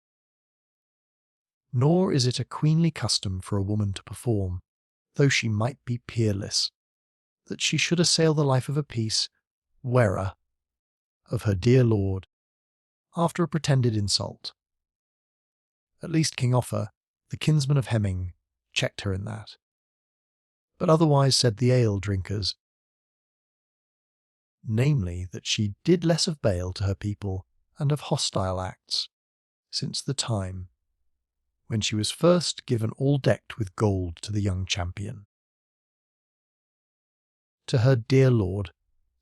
Nor is it a queenly custom for a woman to perform, though she might be peerless, that she should assail the life of a peace wearer of her dear lord, after a pretended insult. At least King Offa, the kinsman of Hemming, checked her in that. But otherwise said the ale drinkers, namely that she did less of bale to her people and of hostile acts, since the time when she was first given all decked with gold to the young champion. To her dear lord,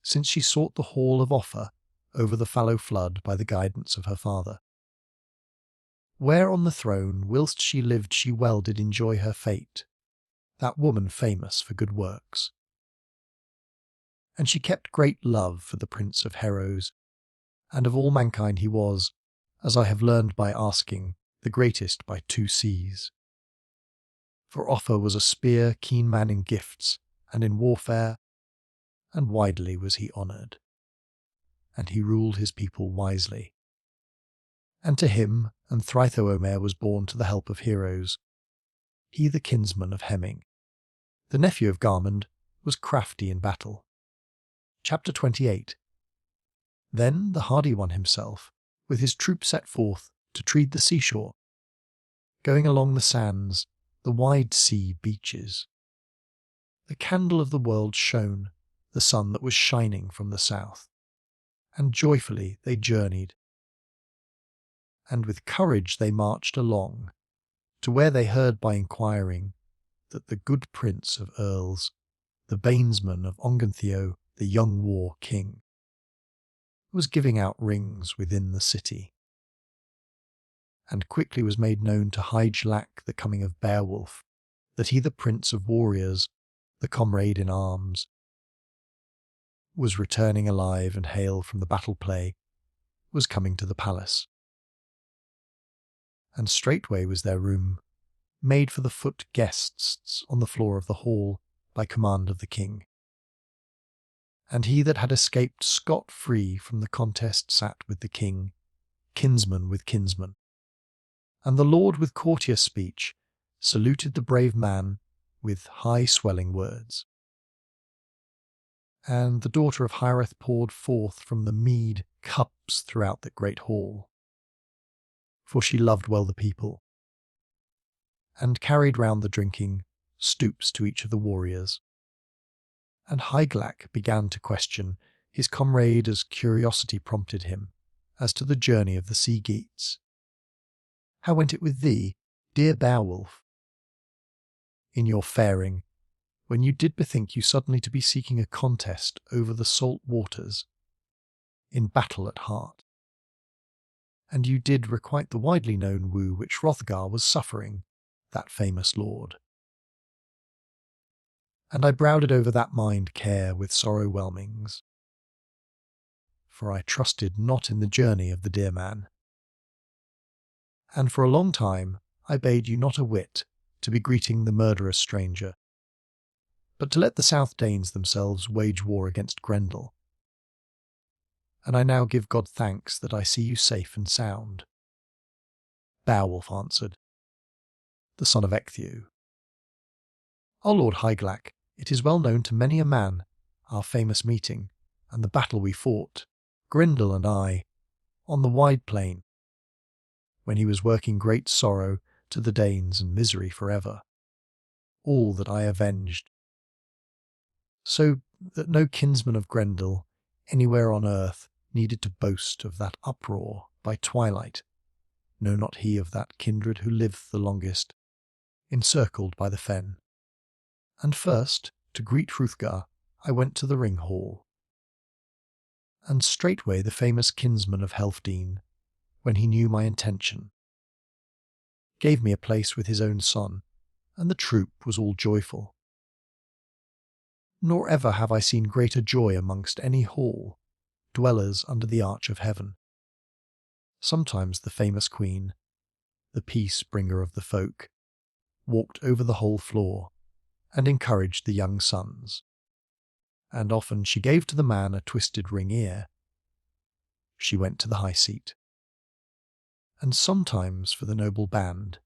since she sought the hall of Offa over the fallow flood by the guidance of her father, where on the throne whilst she lived she well did enjoy her fate, that woman famous for good works. And she kept great love for the prince of heroes, and of all mankind he was, as I have learned by asking, the greatest by 2 seas. For Offa was a spear keen man in gifts and in warfare, and widely was he honoured, and he ruled his people wisely. And to him and Thrytho Omer was born to the help of heroes, he the kinsman of Hemming. The nephew of Garmund was crafty in battle. Chapter 28. Then the hardy one himself, with his troop set forth to tread the seashore, going along the sands, the wide sea beaches. The candle of the world shone, the sun that was shining from the south, and joyfully they journeyed. And with courage they marched along, to where they heard by inquiring that the good prince of earls, the banesman of Ongentheow, the young war king, was giving out rings within the city. And quickly was made known to Hygelak the coming of Beowulf, that he the prince of warriors, the comrade in arms, was returning alive and hale from the battle play, was coming to the palace. And straightway was there room made for the foot guests on the floor of the hall by command of the king. And he that had escaped scot-free from the contest sat with the king, kinsman with kinsman. And the lord with courteous speech saluted the brave man with high-swelling words. And the daughter of Hrothgar poured forth from the mead cups throughout that great hall, for she loved well the people, and carried round the drinking stoups to each of the warriors. And Hygelak began to question his comrade as curiosity prompted him, as to the journey of the sea Geats. How went it with thee, dear Beowulf, in your faring, when you did bethink you suddenly to be seeking a contest over the salt waters, in battle at heart? And you did requite the widely known woo which Hrothgar was suffering, that famous lord. And I browed over that mind care with sorrow whelmings, for I trusted not in the journey of the dear man. And for a long time I bade you not a whit to be greeting the murderous stranger, but to let the South Danes themselves wage war against Grendel. And I now give God thanks that I see you safe and sound. Beowulf answered, the son of Ecgtheow. Our lord Hygelak, it is well known to many a man, our famous meeting, and the battle we fought, Grendel and I, on the wide plain. when he was working great sorrow to the Danes and misery forever, all that I avenged, so that no kinsman of Grendel anywhere on earth needed to boast of that uproar by twilight, no, not he of that kindred who lived the longest, encircled by the fen. And first, to greet Hrothgar, I went to the ring hall. And straightway the famous kinsman of Helfdene, when he knew my intention, gave me a place with his own son, and the troop was all joyful. Nor ever have I seen greater joy amongst any hall, dwellers under the arch of heaven. Sometimes the famous queen, the peace-bringer of the folk, walked over the whole floor, and encouraged the young sons. And often she gave to the man a twisted ring ear. She went to the high seat. And sometimes for the noble band,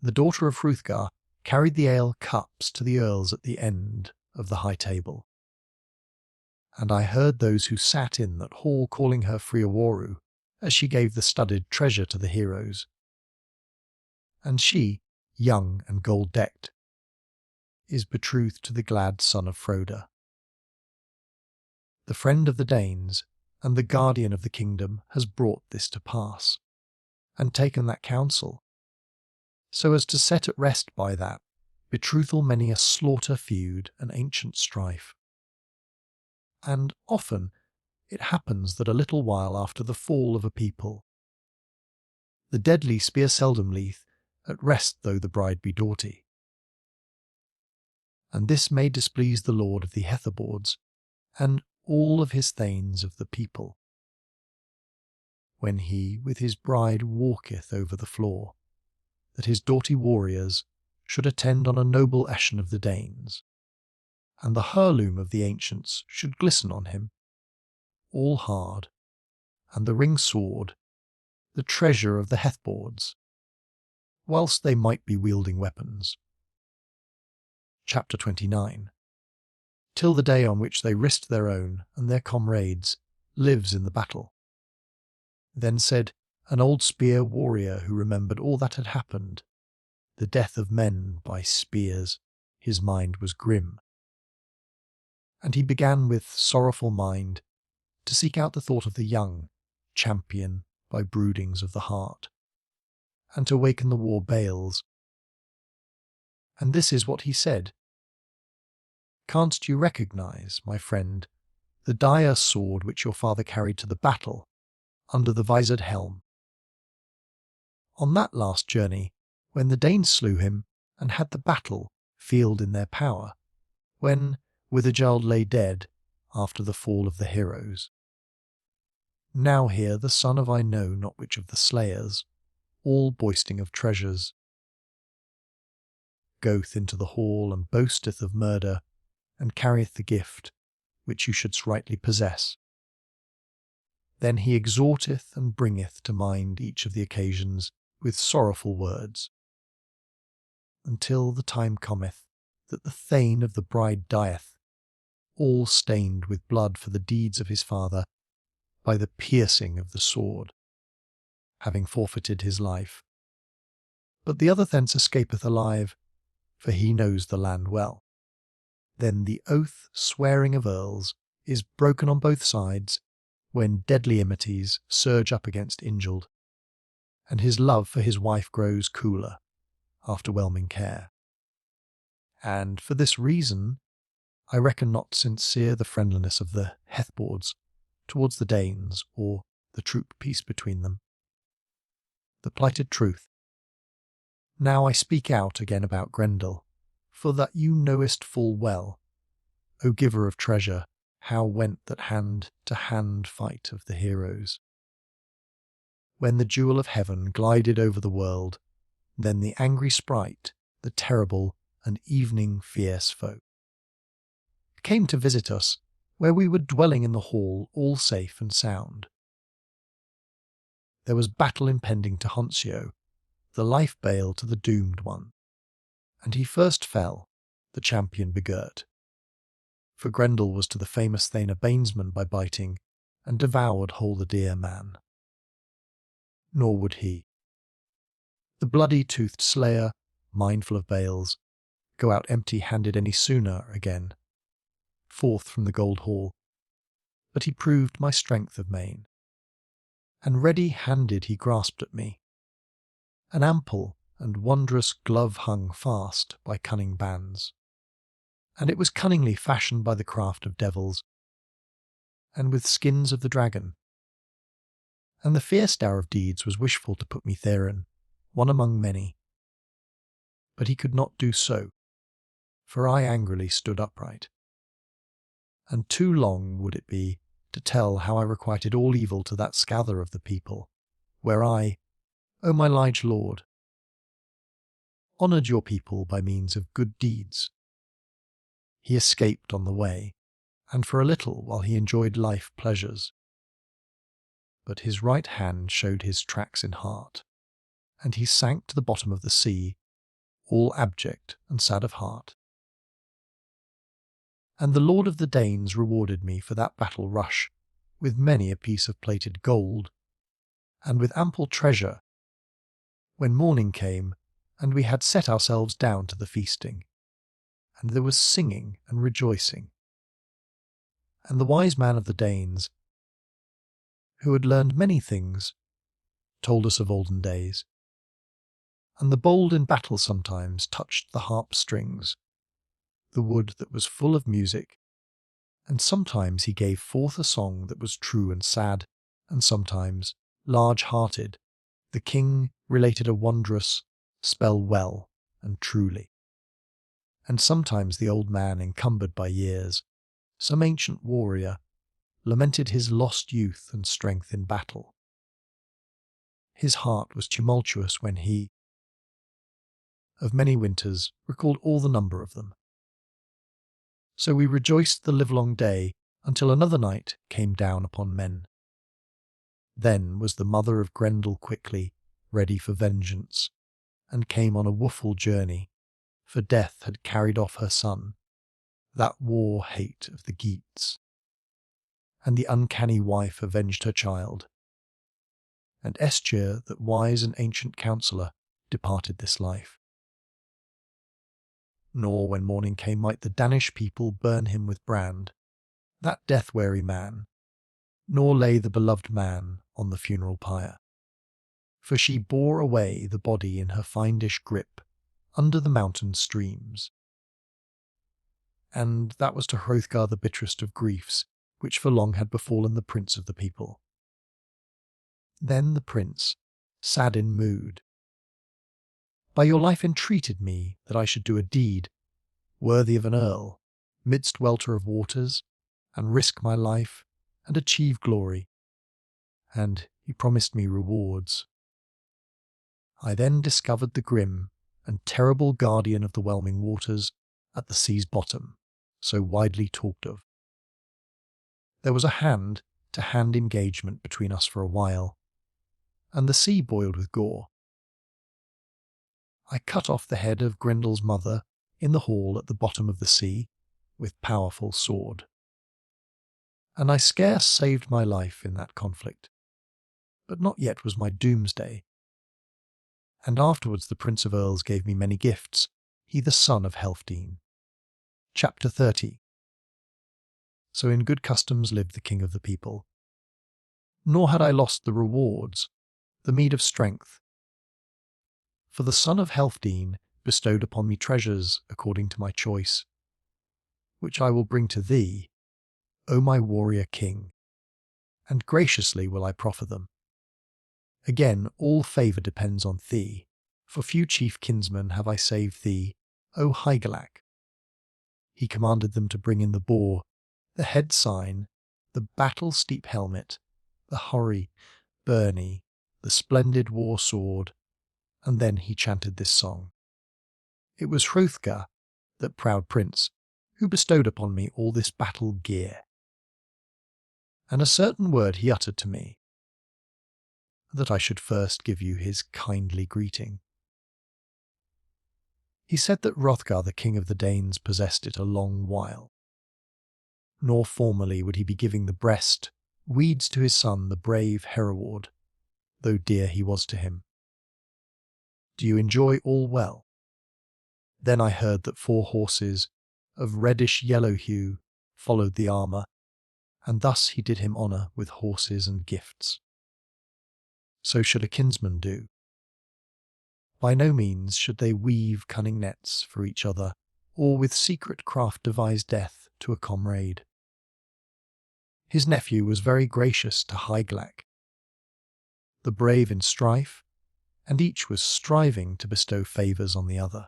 the daughter of Hrothgar carried the ale cups to the earls at the end of the high table. And I heard those who sat in that hall calling her Friaworu, as she gave the studded treasure to the heroes. And she, young and gold-decked, is betrothed to the glad son of Froda. The friend of the Danes and the guardian of the kingdom has brought this to pass, and taken that counsel, so as to set at rest by that betrothal many a slaughter feud and ancient strife. And often it happens that a little while after the fall of a people, the deadly spear seldom leath, at rest though the bride be doughty. And this may displease the lord of the Heatherboards, and all of his thanes of the people, when he with his bride walketh over the floor, that his doughty warriors should attend on a noble Eshan of the Danes, and the heirloom of the ancients should glisten on him, all hard, and the ring sword, the treasure of the Hethboards, whilst they might be wielding weapons. Chapter 29. Till the day on which they risked their own and their comrades lives in the battle. Then said an old spear warrior who remembered all that had happened, the death of men by spears, his mind was grim. And he began with sorrowful mind to seek out the thought of the young, champion by broodings of the heart, and to waken the war bales. And this is what he said. Canst you recognize, my friend, the dire sword which your father carried to the battle, under the visored helm? On that last journey, when the Danes slew him, and had the battle field in their power, when Withergild lay dead after the fall of the heroes. Now here the son of I know not which of the slayers, all boasting of treasures, goeth into the hall and boasteth of murder, and carrieth the gift which you shouldst rightly possess. Then he exhorteth and bringeth to mind each of the occasions with sorrowful words, until the time cometh that the thane of the bride dieth, all stained with blood for the deeds of his father, by the piercing of the sword, having forfeited his life. But the other thence escapeth alive, for he knows the land well. Then the oath swearing of earls is broken on both sides, when deadly imities surge up against Ingjald, and his love for his wife grows cooler, after whelming care. And for this reason I reckon not sincere the friendliness of the Hethboards towards the Danes, or the troop peace between them. The plighted truth. Now I speak out again about Grendel, for that you knowest full well, O giver of treasure, how went that hand-to-hand fight of the heroes. When the jewel of heaven glided over the world, then the angry sprite, the terrible and evening fierce foe, came to visit us, where we were dwelling in the hall all safe and sound. There was battle impending to Honcio, the life-bale to the doomed one, and he first fell, the champion begirt. For Grendel was to the famous thane a bainsman by biting, and devoured whole the dear man. nor would he. The bloody-toothed slayer, mindful of bales, go out empty-handed any sooner again, forth from the gold hall. But he proved my strength of main, and ready-handed he grasped at me. An ample and wondrous glove hung fast by cunning bands, and it was cunningly fashioned by the craft of devils, and with skins of the dragon. And the fierce dower of deeds was wishful to put me therein, one among many. But he could not do so, for I angrily stood upright. And too long would it be to tell how I requited all evil to that scather of the people, where I, O my liege lord, honoured your people by means of good deeds. He escaped on the way, and for a little while he enjoyed life pleasures. But his right hand showed his tracks in heart, and he sank to the bottom of the sea, all abject and sad of heart. And the lord of the Danes rewarded me for that battle rush with many a piece of plated gold, and with ample treasure, when morning came, and we had set ourselves down to the feasting, and there was singing and rejoicing. And the wise man of the Danes, who had learned many things, told us of olden days. And the bold in battle sometimes touched the harp strings, the wood that was full of music, and sometimes he gave forth a song that was true and sad, and sometimes large-hearted. The king related a wondrous spell well and truly. And sometimes the old man, encumbered by years, some ancient warrior, lamented his lost youth and strength in battle. His heart was tumultuous when he, of many winters, recalled all the number of them. So we rejoiced the livelong day until another night came down upon men. Then was the mother of Grendel quickly ready for vengeance, and came on a woeful journey, for death had carried off her son, that war-hate of the Geats. And the uncanny wife avenged her child. And Ernest, that wise and ancient counsellor, departed this life. Nor when morning came might the Danish people burn him with brand, that death-weary man, nor lay the beloved man on the funeral pyre. For she bore away the body in her fiendish grip under the mountain streams. And that was to Hrothgar the bitterest of griefs, which for long had befallen the prince of the people. Then the prince, sad in mood, by your life entreated me that I should do a deed worthy of an earl, midst welter of waters, and risk my life, and achieve glory. And he promised me rewards. I then discovered the grim and terrible guardian of the whelming waters at the sea's bottom, so widely talked of. There was a hand-to-hand engagement between us for a while, and the sea boiled with gore. I cut off the head of Grendel's mother in the hall at the bottom of the sea with powerful sword. And I scarce saved my life in that conflict, but not yet was my doomsday. And afterwards the Prince of Earls gave me many gifts, he the son of Healfdene. Chapter 30. So in good customs lived the king of the people. Nor had I lost the rewards, the meed of strength. For the son of Healfdene bestowed upon me treasures according to my choice, which I will bring to thee, O my warrior king, and graciously will I proffer them. Again, all favour depends on thee, for few chief kinsmen have I save thee, O Hygelac. He commanded them to bring in the boar, the head sign, the battle-steep helmet, the hoary, byrnie, the splendid war sword, and then he chanted this song. It was Hrothgar, that proud prince, who bestowed upon me all this battle gear. And a certain word he uttered to me, that I should first give you his kindly greeting. He said that Hrothgar the king of the Danes possessed it a long while, nor formerly would he be giving the breast weeds to his son the brave Hereward, though dear he was to him. Do you enjoy all well? Then I heard that 4 horses, of reddish-yellow hue, followed the armour, and thus he did him honour with horses and gifts. So should a kinsman do. By no means should they weave cunning nets for each other, or with secret craft devise death to a comrade. His nephew was very gracious to Hygelac, the brave in strife, and each was striving to bestow favours on the other.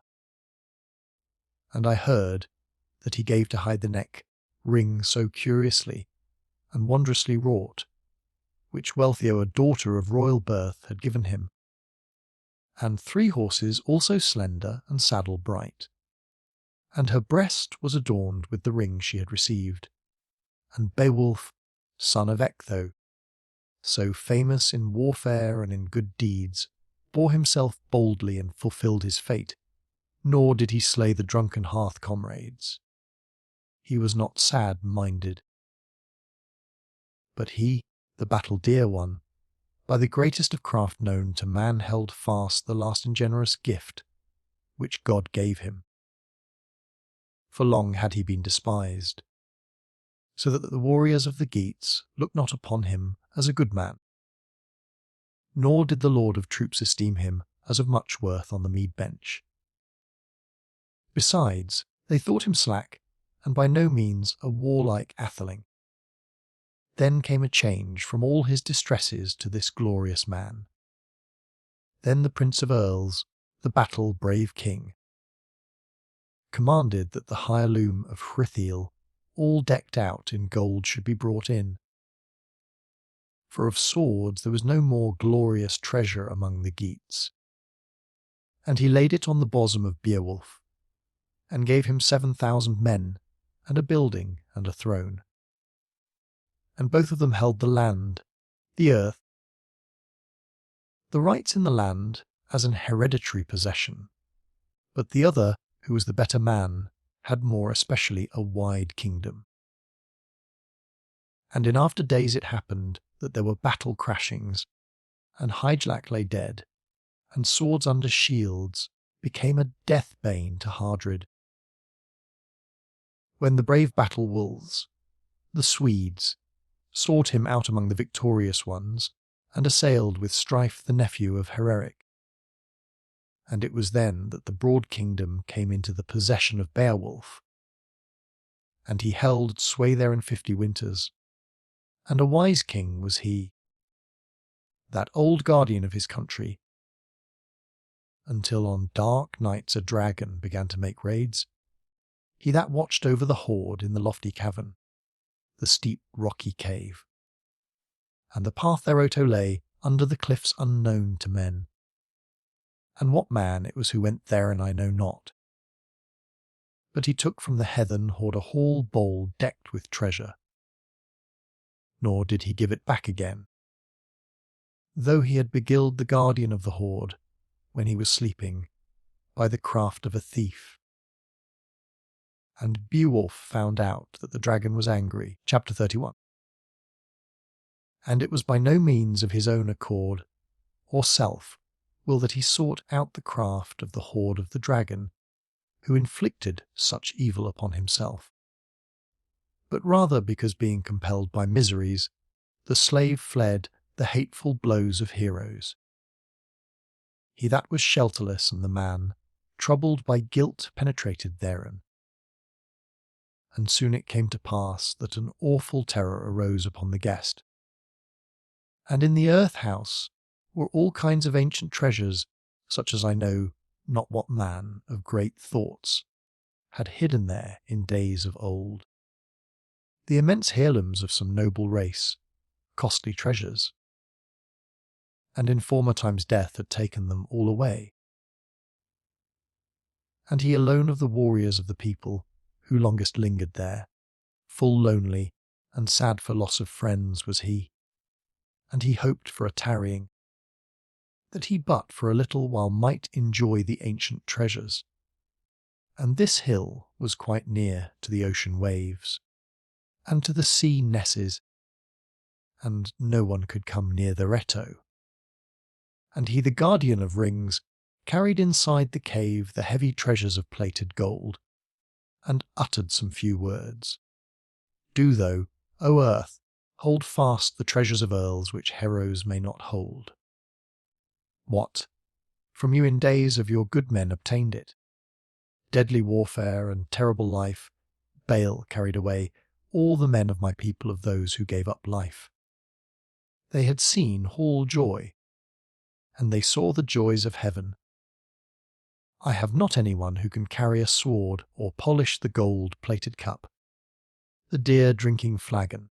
And I heard that he gave to hide the neck ring so curiously and wondrously wrought, which Wealhtheow, a daughter of royal birth, had given him, and 3 horses also slender and saddle bright, and her breast was adorned with the ring she had received, and Beowulf, son of Ecgtheow, so famous in warfare and in good deeds, bore himself boldly and fulfilled his fate, nor did he slay the drunken hearth comrades. He was not sad-minded. But he, the battle-dear one, by the greatest of craft known to man, held fast the last and generous gift which God gave him. For long had he been despised, so that the warriors of the Geats looked not upon him as a good man, nor did the lord of troops esteem him as of much worth on the mead bench. Besides, they thought him slack, and by no means a warlike atheling. Then came a change from all his distresses to this glorious man. Then the Prince of Earls, the battle-brave king, commanded that the high loom of Hrothgar, all decked out in gold, should be brought in. For of swords there was no more glorious treasure among the Geats. And he laid it on the bosom of Beowulf, and gave him 7,000 men, and a building and a throne. And both of them held the land, the earth, the rights in the land as an hereditary possession, but the other, who was the better man, had more especially a wide kingdom. And in after days it happened that there were battle crashings, and Hygelac lay dead, and swords under shields became a death-bane to Hardred. When the brave battle-wolves, the Swedes, sought him out among the victorious ones, and assailed with strife the nephew of Hereric. And it was then that the broad kingdom came into the possession of Beowulf, and he held sway there in 50 winters, and a wise king was he, that old guardian of his country, until on dark nights a dragon began to make raids, he that watched over the hoard in the lofty cavern, the steep rocky cave, and the path thereoto lay under the cliffs unknown to men. And what man it was who went therein I know not. But he took from the heathen hoard a whole bowl decked with treasure, nor did he give it back again, though he had beguiled the guardian of the hoard, when he was sleeping, by the craft of a thief. And Beowulf found out that the dragon was angry. Chapter 31. And it was by no means of his own accord, or self, will that he sought out the craft of the hoard of the dragon, who inflicted such evil upon himself, but rather because, being compelled by miseries, the slave fled the hateful blows of heroes. He that was shelterless, and the man, troubled by guilt, penetrated therein. And soon it came to pass that an awful terror arose upon the guest. And in the earth house were all kinds of ancient treasures, such as I know not what man of great thoughts had hidden there in days of old. The immense heirlooms of some noble race, costly treasures, and in former times death had taken them all away. And he alone of the warriors of the people, who longest lingered there, full lonely and sad for loss of friends was he, and he hoped for a tarrying, that he but for a little while might enjoy the ancient treasures. And this hill was quite near to the ocean waves, and to the sea nesses, and no one could come near the Retto, And he, the guardian of rings, carried inside the cave the heavy treasures of plated gold, and uttered some few words. Do thou, O earth, hold fast the treasures of earls which heroes may not hold. What? From you in days of your good men obtained it. Deadly warfare and terrible life, bale carried away all the men of my people, of those who gave up life. They had seen hall joy, and they saw the joys of heaven. I have not anyone who can carry a sword or polish the gold-plated cup, the dear drinking flagon.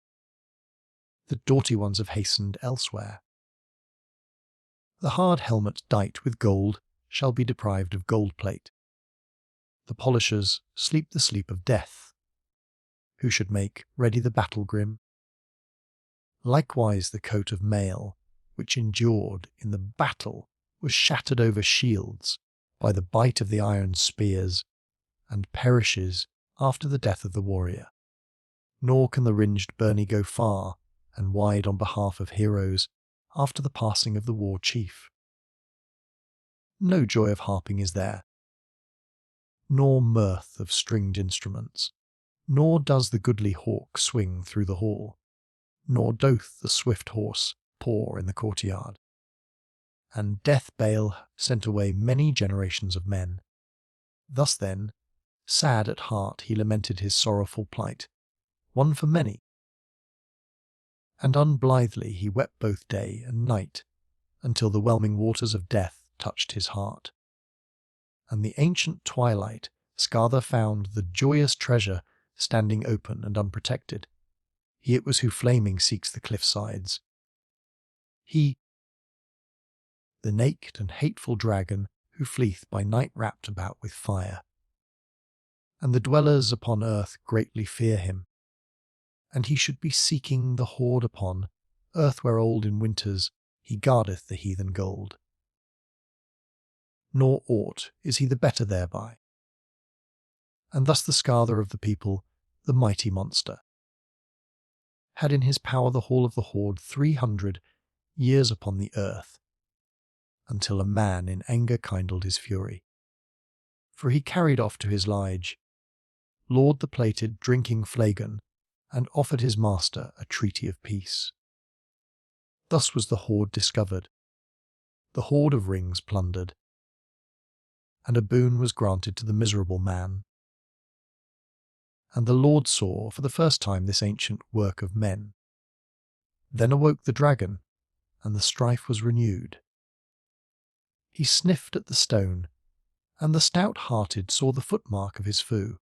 The doughty ones have hastened elsewhere. The hard helmet dight with gold shall be deprived of gold plate. The polishers sleep the sleep of death. Who should make ready the battle grim? Likewise the coat of mail, which endured in the battle, was shattered over shields by the bite of the iron spears, and perishes after the death of the warrior. Nor can the ringed byrnie go far and wide on behalf of heroes after the passing of the war chief. No joy of harping is there, nor mirth of stringed instruments, nor does the goodly hawk swing through the hall, nor doth the swift horse paw in the courtyard. And death bale sent away many generations of men. Thus then, sad at heart he lamented his sorrowful plight, one for many. And unblithely he wept both day and night, until the whelming waters of death touched his heart. And the ancient twilight Skada found the joyous treasure standing open and unprotected. He it was who flaming seeks the cliff sides. He, the naked and hateful dragon, who fleeth by night wrapped about with fire. And the dwellers upon earth greatly fear him. And he should be seeking the hoard upon earth, where old in winters he guardeth the heathen gold. Nor aught is he the better thereby. And thus the Skada of the people, the mighty monster, had in his power the hall of the hoard 300 years upon the earth, until a man in anger kindled his fury. For he carried off to his liege Lord the plated drinking flagon, and offered his master a treaty of peace. Thus was the hoard discovered, the hoard of rings plundered, and a boon was granted to the miserable man. And the Lord saw for the first time this ancient work of men. Then awoke the dragon, and the strife was renewed. He sniffed at the stone, and the stout-hearted saw the footmark of his foe.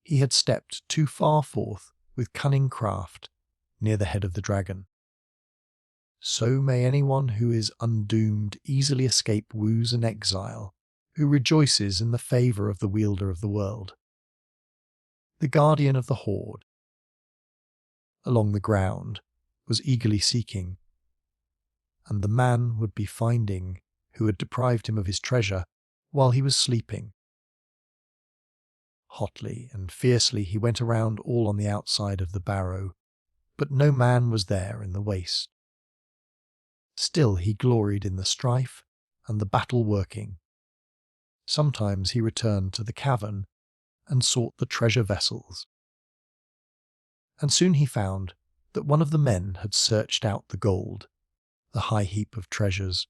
He had stepped too far forth with cunning craft near the head of the dragon. So may anyone who is undoomed easily escape woes and exile, who rejoices in the favour of the wielder of the world. The guardian of the hoard, along the ground, was eagerly seeking, and the man would be finding who had deprived him of his treasure while he was sleeping. Hotly and fiercely he went around all on the outside of the barrow, but no man was there in the waste. Still he gloried in the strife and the battle working. Sometimes he returned to the cavern and sought the treasure vessels. And soon he found that one of the men had searched out the gold, the high heap of treasures.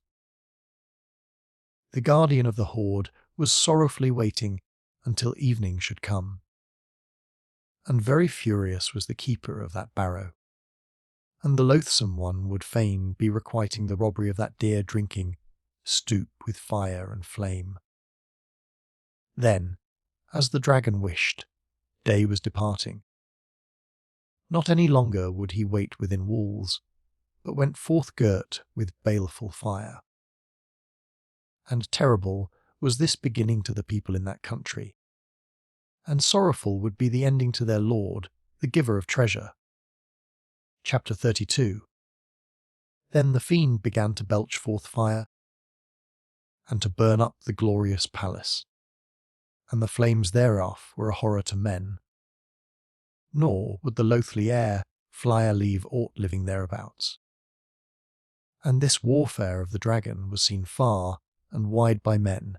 The guardian of the hoard was sorrowfully waiting until evening should come. And very furious was the keeper of that barrow, and the loathsome one would fain be requiting the robbery of that dear drinking stoop with fire and flame. Then, as the dragon wished, day was departing. Not any longer would he wait within walls, but went forth girt with baleful fire. And terrible was this beginning to the people in that country, and sorrowful would be the ending to their lord, the giver of treasure. Chapter 32. Then the fiend began to belch forth fire, and to burn up the glorious palace, and the flames thereof were a horror to men. Nor would the loathly air flyer leave aught living thereabouts. And this warfare of the dragon was seen far and wide by men,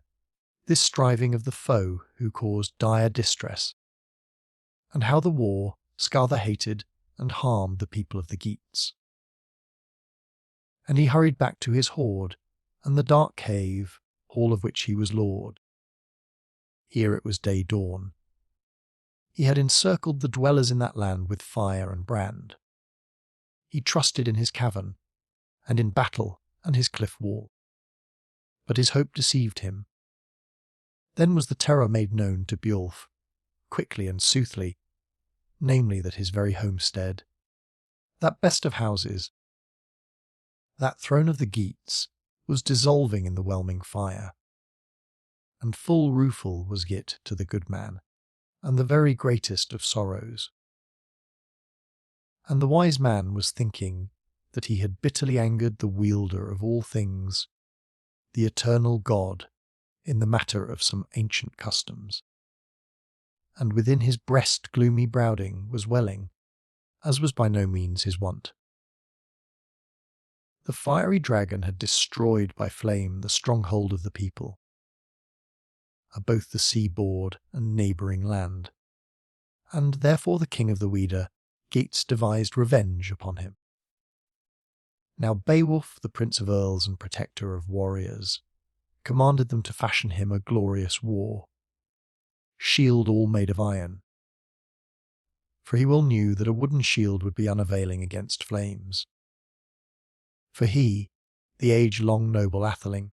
this striving of the foe who caused dire distress, and how the war Skada hated and harmed the people of the Geats. And he hurried back to his hoard and the dark cave, all of which he was lord. Ere it was day dawn, he had encircled the dwellers in that land with fire and brand. He trusted in his cavern, and in battle and his cliff wall. But his hope deceived him. Then was the terror made known to Beowulf, quickly and soothly, namely that his very homestead, that best of houses, that throne of the Geats, was dissolving in the whelming fire. And full rueful was Git to the good man, and the very greatest of sorrows. And the wise man was thinking that he had bitterly angered the wielder of all things, the eternal God, in the matter of some ancient customs. And within his breast gloomy brooding was welling, as was by no means his wont. The fiery dragon had destroyed by flame the stronghold of the people, both the seaboard and neighbouring land, and therefore the king of the Weeder, Geats, devised revenge upon him. Now Beowulf, the prince of earls and protector of warriors, commanded them to fashion him a glorious war, shield all made of iron, for he well knew that a wooden shield would be unavailing against flames. For he, the age-long noble atheling,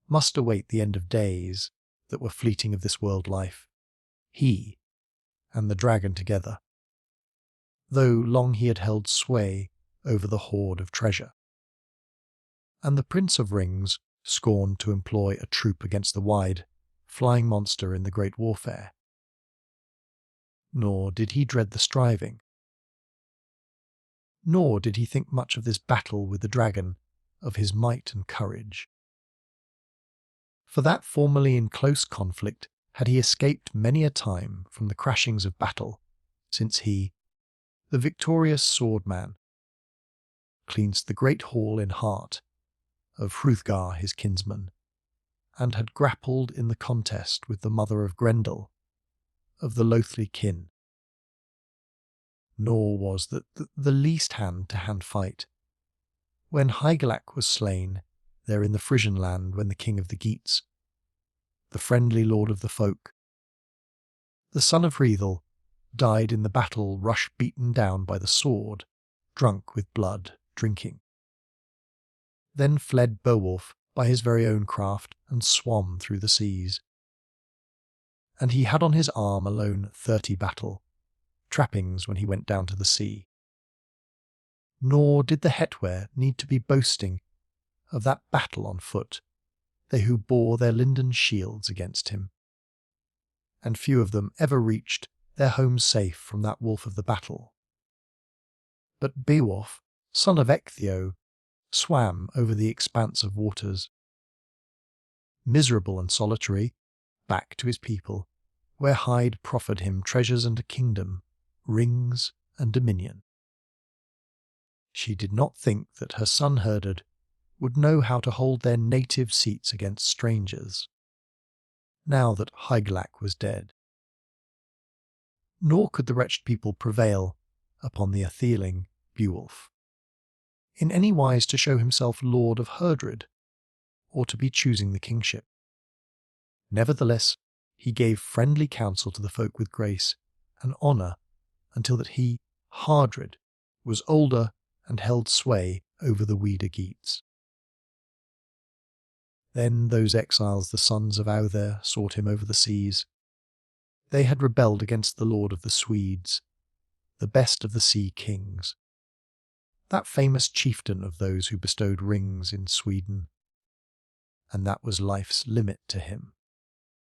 must await the end of days that were fleeting of this world life, he and the dragon together, though long he had held sway over the hoard of treasure. And the Prince of Rings scorned to employ a troop against the wide, flying monster in the great warfare. Nor did he dread the striving. Nor did he think much of this battle with the dragon, of his might and courage. For that formerly in close conflict had he escaped many a time from the crashings of battle, since he, the victorious swordman, cleansed the great hall in heart of Hrothgar his kinsman, and had grappled in the contest with the mother of Grendel, of the loathly kin. Nor was that the least hand-to-hand fight, when Hygelac was slain there in the Frisian land, when the king of the Geats, the friendly lord of the folk, the son of Hreidel, died in the battle rush beaten down by the sword, drunk with blood, drinking. Then fled Beowulf by his very own craft, and swam through the seas. And he had on his arm alone 30 battle trappings when he went down to the sea. Nor did the Hetware need to be boasting of that battle on foot, they who bore their linden shields against him. And few of them ever reached their home safe from that wolf of the battle. But Beowulf, son of Ecgtheow, swam over the expanse of waters, miserable and solitary, back to his people, where Hyde proffered him treasures and a kingdom, rings and dominion. She did not think that her son Herded would know how to hold their native seats against strangers, now that Hygelac was dead. Nor could the wretched people prevail upon the atheling Beowulf in any wise to show himself lord of Herdred, or to be choosing the kingship. Nevertheless, he gave friendly counsel to the folk with grace and honour, until that he, Hardred, was older and held sway over the Weeder Geats. Then those exiles, the sons of Auther, sought him over the seas. They had rebelled against the lord of the Swedes, the best of the sea kings, that famous chieftain of those who bestowed rings in Sweden. And that was life's limit to him.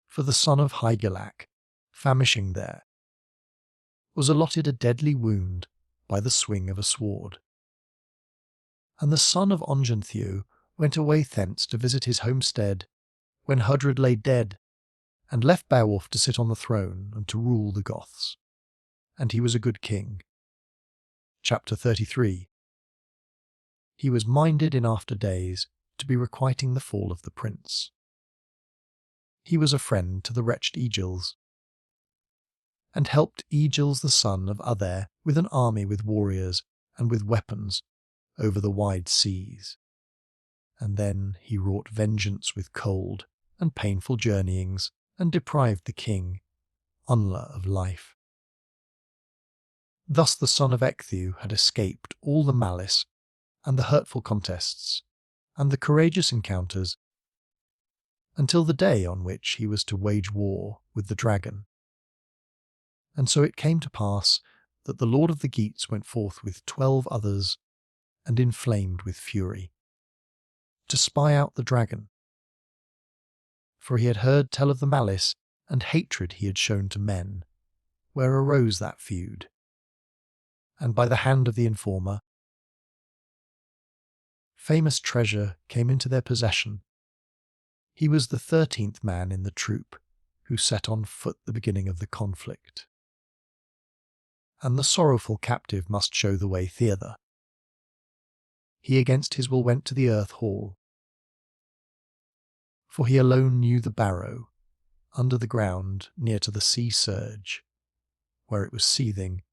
For the son of Hygelac, famishing there, was allotted a deadly wound by the swing of a sword. And the son of Ongentheow went away thence to visit his homestead, when Herdred lay dead, and left Beowulf to sit on the throne and to rule the Goths. And he was a good king. Chapter 33. he was minded in after days to be requiting the fall of the prince. He was a friend to the wretched Egils, and helped Egils the son of Uther with an army with warriors and with weapons over the wide seas. And then he wrought vengeance with cold and painful journeyings, and deprived the king, Unla, of life. Thus the son of Ecgtheow had escaped all the malice and the hurtful contests and the courageous encounters until the day on which he was to wage war with the dragon. And so it came to pass that the lord of the Geats went forth with 12 others, and inflamed with fury, to spy out the dragon. For he had heard tell of the malice and hatred he had shown to men, where arose that feud. And by the hand of the informer, famous treasure came into their possession. He was the 13th man in the troop who set on foot the beginning of the conflict. And the sorrowful captive must show the way thither. He against his will went to the earth hall, for he alone knew the barrow, under the ground near to the sea surge, where it was seething,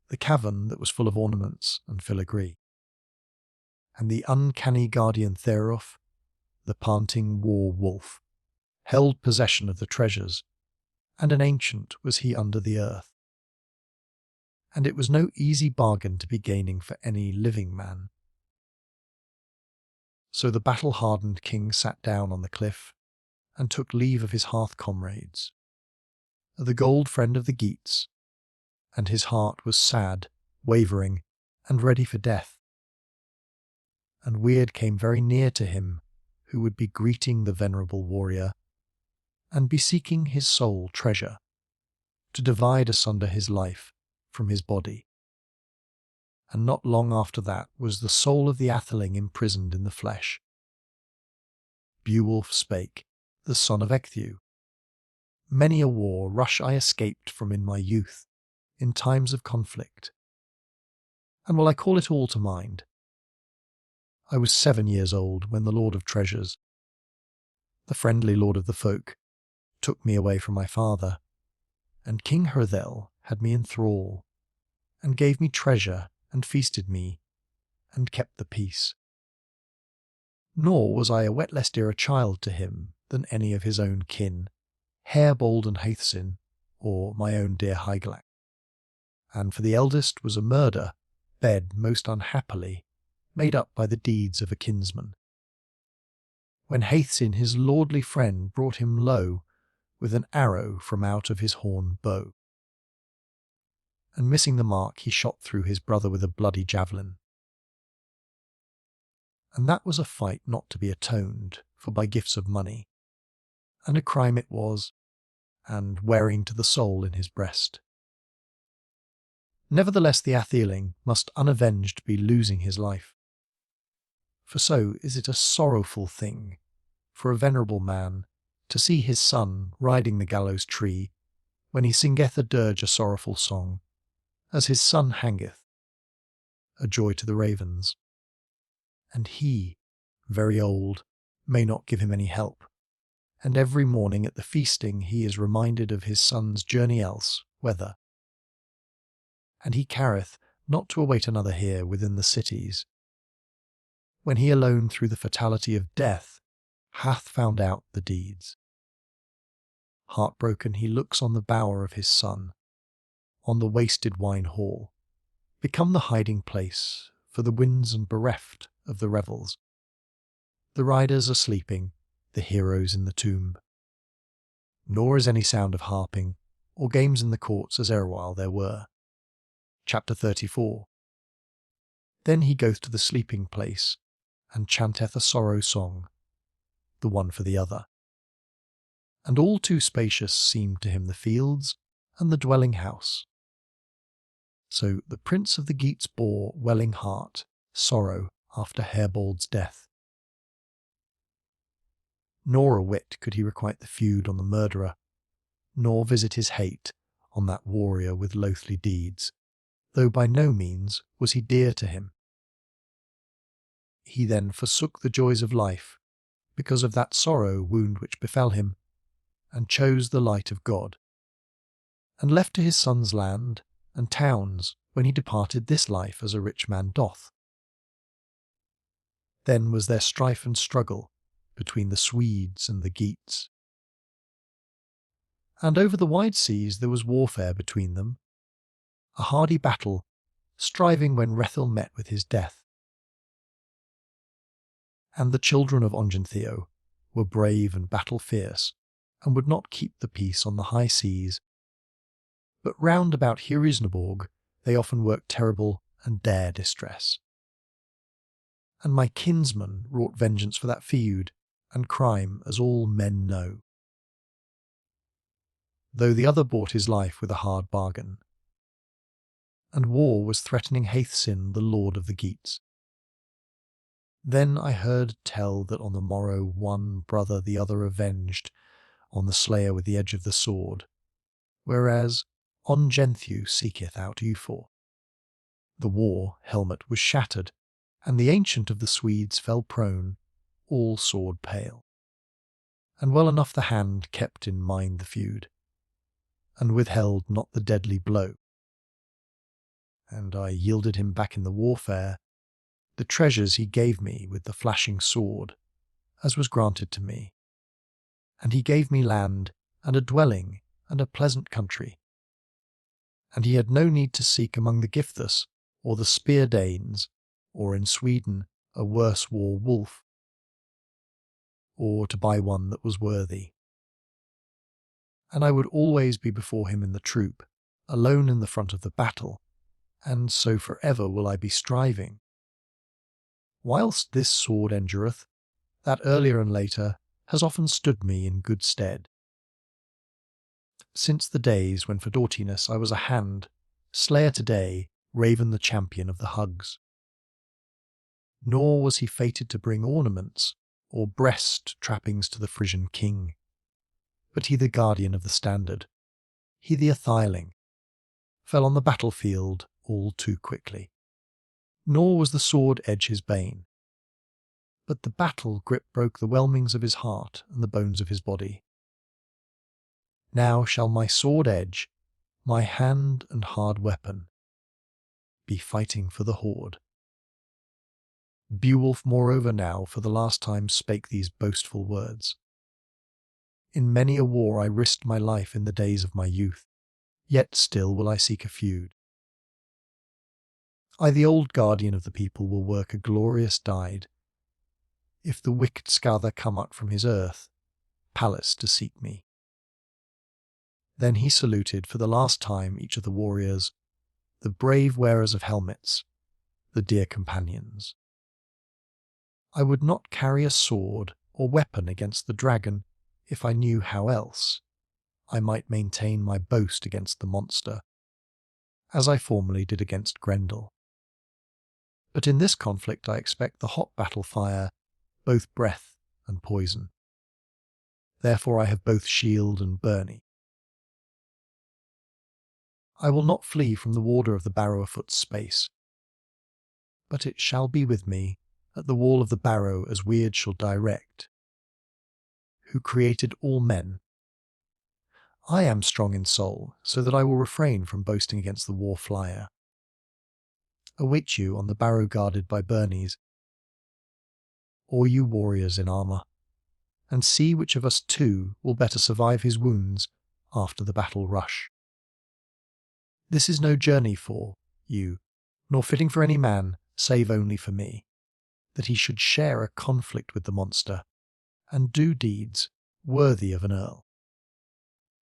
the cavern that was full of ornaments and filigree. And the uncanny guardian Therof, the panting war wolf, held possession of the treasures, and an ancient was he under the earth. And it was no easy bargain to be gaining for any living man. So the battle-hardened king sat down on the cliff, and took leave of his hearth comrades, the gold friend of the Geats, and his heart was sad, wavering, and ready for death. And Weird came very near to him, who would be greeting the venerable warrior, and be seeking his soul treasure, to divide asunder his life from his body. And not long after that was the soul of the atheling imprisoned in the flesh. Beowulf spake, the son of Ecgtheow. Many a war rush I escaped from in my youth, in times of conflict. And will I call it all to mind? I was 7 years old when the Lord of Treasures, the friendly lord of the folk, took me away from my father, and King Hrothgar had me in thrall, and gave me treasure, and feasted me, and kept the peace. Nor was I a whit less dear a child to him than any of his own kin, Hairbold and Haethcyn, or my own dear Hygelac. And for the eldest was a murder, bed most unhappily, made up by the deeds of a kinsman. When Haethcyn his lordly friend brought him low, with an arrow from out of his horn bow. And missing the mark, he shot through his brother with a bloody javelin. And that was a fight not to be atoned for by gifts of money, and a crime it was, and wearing to the soul in his breast. Nevertheless the atheling must unavenged be losing his life. For so is it a sorrowful thing for a venerable man to see his son riding the gallows tree, when he singeth a dirge a sorrowful song, as his son hangeth, a joy to the ravens. And he, very old, may not give him any help, and every morning at the feasting he is reminded of his son's journey else, whither. And he careth not to await another here within the cities, when he alone through the fatality of death hath found out the deeds. Heartbroken he looks on the bower of his son, on the wasted wine hall, become the hiding place for the winds and bereft of the revels. The riders are sleeping, the heroes in the tomb. Nor is any sound of harping, or games in the courts as erewhile there were. Chapter 34. Then he goeth to the sleeping place, and chanteth a sorrow song, the one for the other. And all too spacious seemed to him the fields and the dwelling house. So the prince of the Geats bore welling heart, sorrow after Hairbold's death. Nor a whit could he requite the feud on the murderer, nor visit his hate on that warrior with loathly deeds, though by no means was he dear to him. He then forsook the joys of life, because of that sorrow wound which befell him, and chose the light of God, and left to his sons land and towns when he departed this life as a rich man doth. Then was there strife and struggle between the Swedes and the Geats, and over the wide seas there was warfare between them, a hardy battle, striving when Hrethel met with his death. And the children of Ongentheow were brave and battle-fierce, and would not keep the peace on the high seas, but round about Hrothgar they often worked terrible and dire distress. And my kinsman wrought vengeance for that feud and crime, as all men know, though the other bought his life with a hard bargain. And war was threatening Hæthcyn, the lord of the Geats. Then I heard tell that on the morrow one brother the other avenged on the slayer with the edge of the sword, whereas Ongentheow seeketh out Euphor. The war helmet was shattered, and the ancient of the Swedes fell prone, all sword pale. And well enough the hand kept in mind the feud, and withheld not the deadly blow. And I yielded him back in the warfare the treasures he gave me with the flashing sword, as was granted to me. And he gave me land, and a dwelling, and a pleasant country. And he had no need to seek among the Gifthus, or the Spear Danes, or in Sweden a worse war wolf, or to buy one that was worthy. And I would always be before him in the troop, alone in the front of the battle, and so for ever will I be striving. Whilst this sword endureth, that earlier and later has often stood me in good stead. Since the days when for doughtiness I was a hand, slayer today, Raven the champion of the Hugs. Nor was he fated to bring ornaments or breast trappings to the Frisian king, but he the guardian of the standard, he the Atheling, fell on the battlefield all too quickly. Nor was the sword edge his bane, but the battle grip broke the whelmings of his heart and the bones of his body. Now shall my sword edge, my hand and hard weapon, be fighting for the horde. Beowulf moreover now for the last time spake these boastful words. In many a war I risked my life in the days of my youth, yet still will I seek a feud. I the old guardian of the people will work a glorious deed, if the wicked Scatha come up from his earth, palace to seek me. Then he saluted for the last time each of the warriors, the brave wearers of helmets, the dear companions. I would not carry a sword or weapon against the dragon if I knew how else I might maintain my boast against the monster, as I formerly did against Grendel. But in this conflict I expect the hot battle fire, both breath and poison. Therefore I have both shield and byrnie. I will not flee from the warder of the barrow a foot's space, but it shall be with me at the wall of the barrow as Weird shall direct, who created all men. I am strong in soul, so that I will refrain from boasting against the war flyer. Await you on the barrow guarded by byrnies, or you warriors in armour, and see which of us two will better survive his wounds after the battle rush. This is no journey for you, nor fitting for any man, save only for me, that he should share a conflict with the monster, and do deeds worthy of an earl.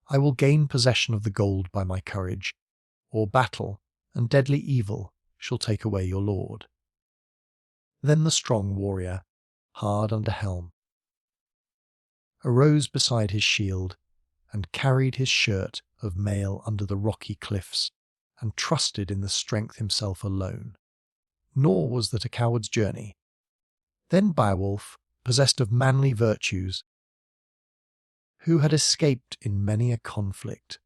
I will gain possession of the gold by my courage, or battle and deadly evil shall take away your lord. Then the strong warrior, hard under helm, arose beside his shield, and carried his shirt of mail under the rocky cliffs, and trusted in the strength himself alone. Nor was that a coward's journey. Then Beowulf, possessed of manly virtues, who had escaped in many a conflict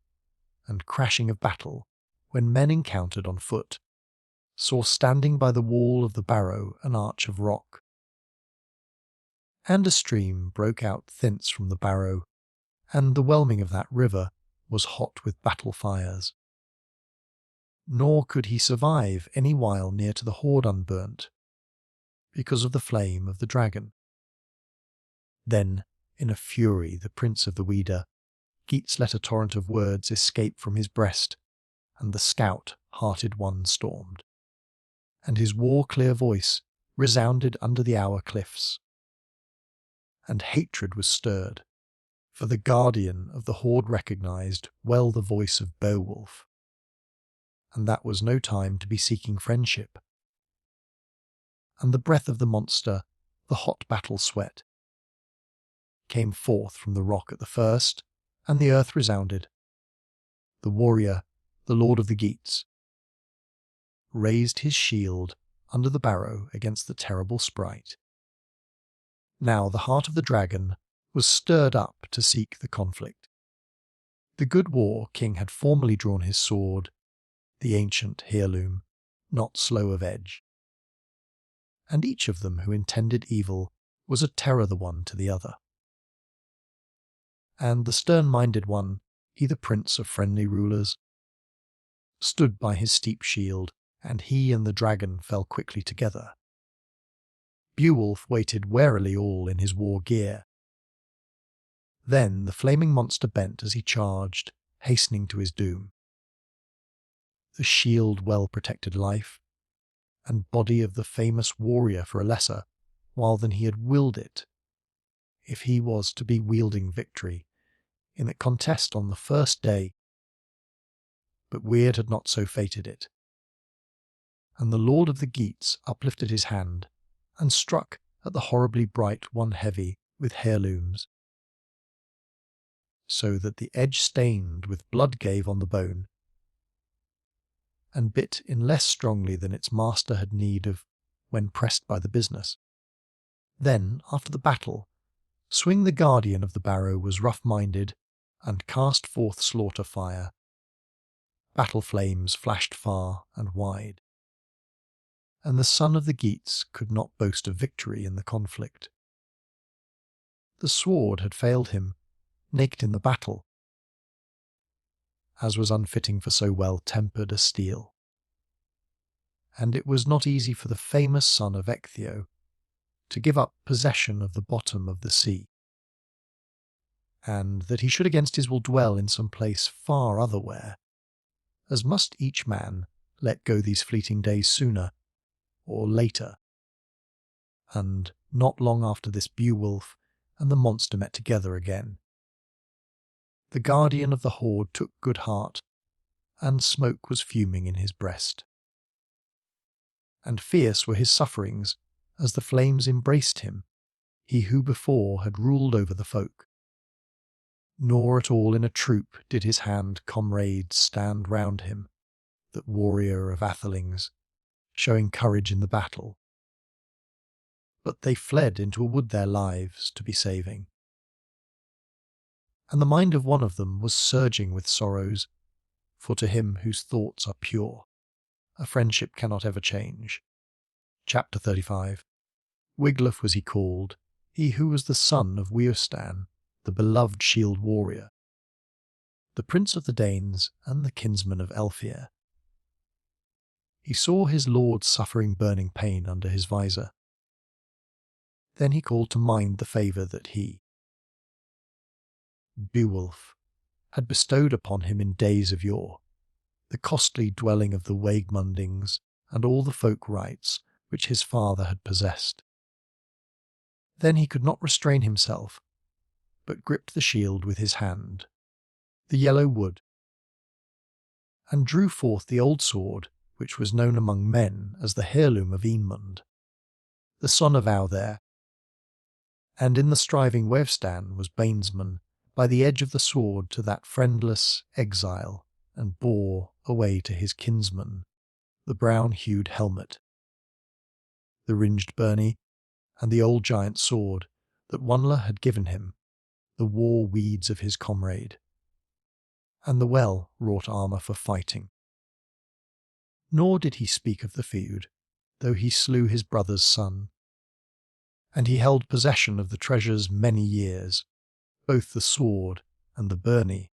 and crashing of battle when men encountered on foot, saw standing by the wall of the barrow an arch of rock, And a stream broke out thence from the barrow, and the whelming of that river was hot with battle fires. Nor could he survive any while near to the hoard unburnt, because of the flame of the dragon. Then, in a fury, the prince of the Weeder, Geats let a torrent of words escape from his breast, and the scout-hearted one stormed, and his war-clear voice resounded under the hour cliffs. And hatred was stirred, for the guardian of the hoard recognised well the voice of Beowulf, and that was no time to be seeking friendship. And the breath of the monster, the hot battle sweat, came forth from the rock at the first, and the earth resounded. The warrior, the lord of the Geats, raised his shield under the barrow against the terrible sprite. Now the heart of the dragon was stirred up to seek the conflict. The good war king had formerly drawn his sword, the ancient heirloom, not slow of edge. And each of them who intended evil was a terror the one to the other. And the stern-minded one, he the prince of friendly rulers, stood by his steep shield, and he and the dragon fell quickly together. Beowulf waited warily all in his war gear. Then the flaming monster bent as he charged, hastening to his doom. The shield well protected life, and body of the famous warrior for a lesser, while than he had willed it, if he was to be wielding victory, in that contest on the first day. But Weird had not so fated it. And the lord of the Geats uplifted his hand, and struck at the horribly bright one heavy with heirlooms, so that the edge stained with blood gave on the bone, and bit in less strongly than its master had need of when pressed by the business. Then, after the battle, Swing the guardian of the barrow was rough-minded, and cast forth slaughter fire. Battle flames flashed far and wide, and the son of the Geats could not boast of victory in the conflict. The sword had failed him, naked in the battle, as was unfitting for so well-tempered a steel. And it was not easy for the famous son of Ecthio to give up possession of the bottom of the sea, and that he should against his will dwell in some place far otherwhere, as must each man let go these fleeting days sooner or later. And not long after this Beowulf and the monster met together again. The guardian of the hoard took good heart, and smoke was fuming in his breast. And fierce were his sufferings, as the flames embraced him, he who before had ruled over the folk. Nor at all in a troop did his hand comrades stand round him, that warrior of Athelings, showing courage in the battle. But they fled into a wood their lives to be saving. And the mind of one of them was surging with sorrows, for to him whose thoughts are pure, a friendship cannot ever change. Chapter 35. Wiglaf was he called, he who was the son of Weohstan, the beloved shield warrior, the prince of the Danes and the kinsman of Elfir. He saw his lord suffering burning pain under his visor. Then he called to mind the favour that he, Beowulf, had bestowed upon him in days of yore, the costly dwelling of the Waegmundings and all the folk rights which his father had possessed. Then he could not restrain himself, but gripped the shield with his hand, the yellow wood, and drew forth the old sword which was known among men as the heirloom of Eanmund, the son of Audhere. And in the striving Weohstan was Bainsman by the edge of the sword to that friendless exile, and bore away to his kinsman the brown-hued helmet, the ringed byrnie, and the old giant sword that Wonla had given him, the war weeds of his comrade, and the well-wrought armour for fighting. Nor did he speak of the feud, though he slew his brother's son, and he held possession of the treasures many years, both the sword and the byrnie,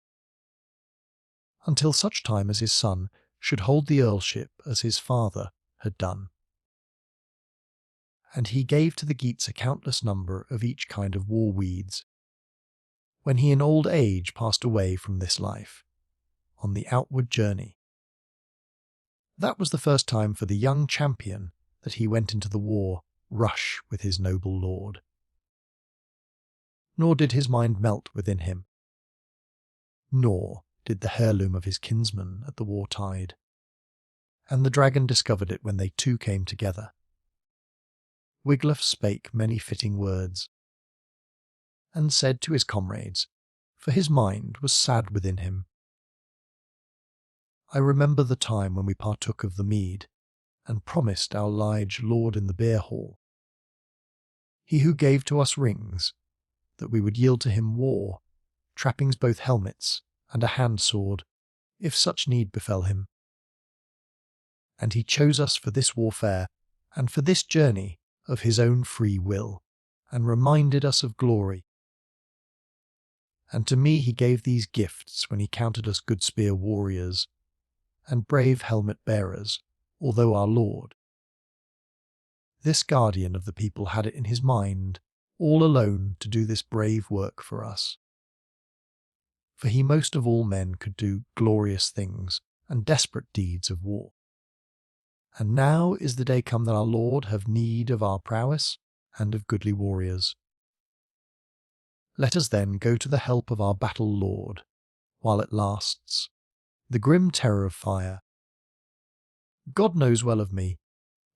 until such time as his son should hold the earlship as his father had done. And he gave to the Geats a countless number of each kind of war weeds, when he in old age passed away from this life, on the outward journey. That was the first time for the young champion that he went into the war rush with his noble lord. Nor did his mind melt within him, nor did the heirloom of his kinsman at the war tide, and the dragon discovered it when they two came together. Wiglaf spake many fitting words, and said to his comrades, for his mind was sad within him, I remember the time when we partook of the mead, and promised our liege lord in the beer hall, he who gave to us rings, that we would yield to him war, trappings both helmets, and a hand sword, if such need befell him. And he chose us for this warfare, and for this journey of his own free will, and reminded us of glory. And to me he gave these gifts when he counted us good spear warriors, and brave helmet bearers, although our lord. This guardian of the people had it in his mind, all alone to do this brave work for us. For he most of all men could do glorious things and desperate deeds of war. And now is the day come that our Lord have need of our prowess and of goodly warriors. Let us then go to the help of our battle lord, while it lasts, the grim terror of fire. God knows well of me,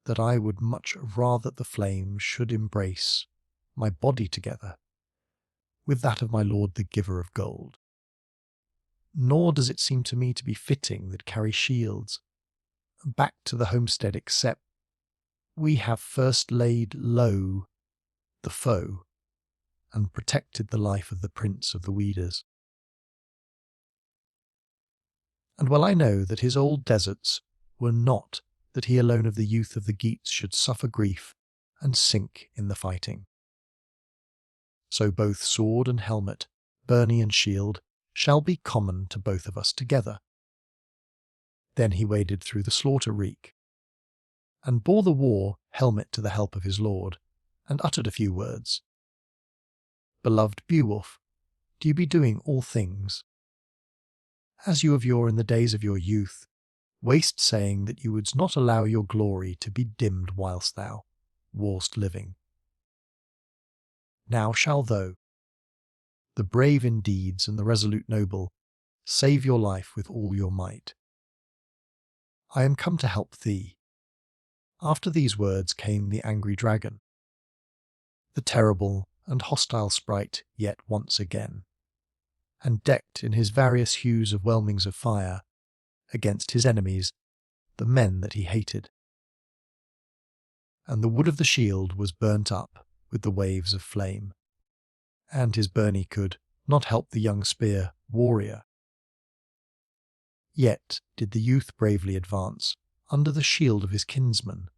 that I would much rather the flames should embrace my body together with that of my lord the giver of gold. Nor does it seem to me to be fitting that carry shields back to the homestead, except we have first laid low the foe and protected the life of the prince of the weeders. And well I know that his old deserts were not that he alone of the youth of the Geats should suffer grief and sink in the fighting. So both sword and helmet, byrnie and shield, shall be common to both of us together. Then he waded through the slaughter reek, and bore the war helmet to the help of his lord, and uttered a few words. Beloved Beowulf, do you be doing all things as you of yore in the days of your youth, waste saying that you wouldst not allow your glory to be dimmed whilst thou warst living. Now shall thou, the brave in deeds and the resolute noble, save your life with all your might. I am come to help thee. After these words came the angry dragon, the terrible and hostile sprite yet once again, and decked in his various hues of whelmings of fire, against his enemies, the men that he hated. And the wood of the shield was burnt up with the waves of flame, and his byrnie could not help the young spear warrior. Yet did the youth bravely advance under the shield of his kinsman,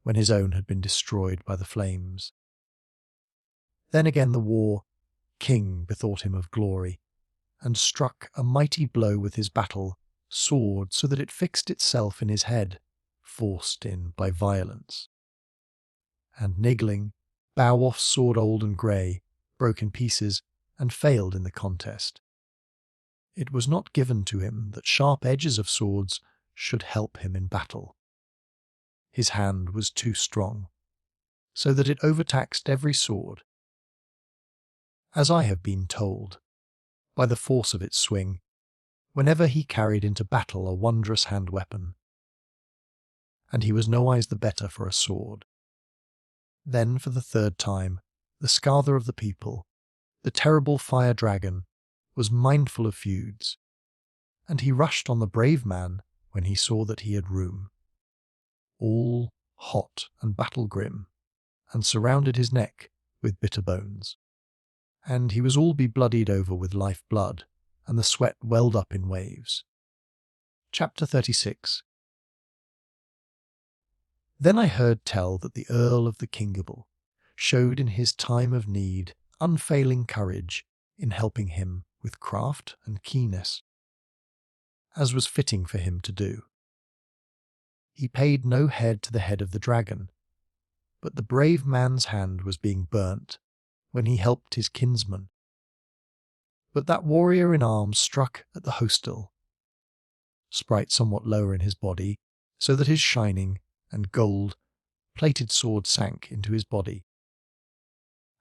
when his own had been destroyed by the flames. Then again the war king bethought him of glory, and struck a mighty blow with his battle sword, so that it fixed itself in his head, forced in by violence. And niggling, Beowulf's sword old and grey, broke in pieces, and failed in the contest. It was not given to him that sharp edges of swords should help him in battle. His hand was too strong, so that it overtaxed every sword, as I have been told, by the force of its swing, whenever he carried into battle a wondrous hand weapon. And he was nowise the better for a sword. Then for the third time, the Scather of the people, the terrible fire dragon, was mindful of feuds, and he rushed on the brave man when he saw that he had room, all hot and battle grim, and surrounded his neck with bitter bones. And he was all be-bloodied over with life blood, and the sweat welled up in waves. Chapter 36. Then I heard tell that the Earl of the Kingable showed in his time of need unfailing courage in helping him with craft and keenness, as was fitting for him to do. He paid no heed to the head of the dragon, but the brave man's hand was being burnt when he helped his kinsman. But that warrior in arms struck at the hostel, sprite somewhat lower in his body, so that his shining and gold-plated sword sank into his body,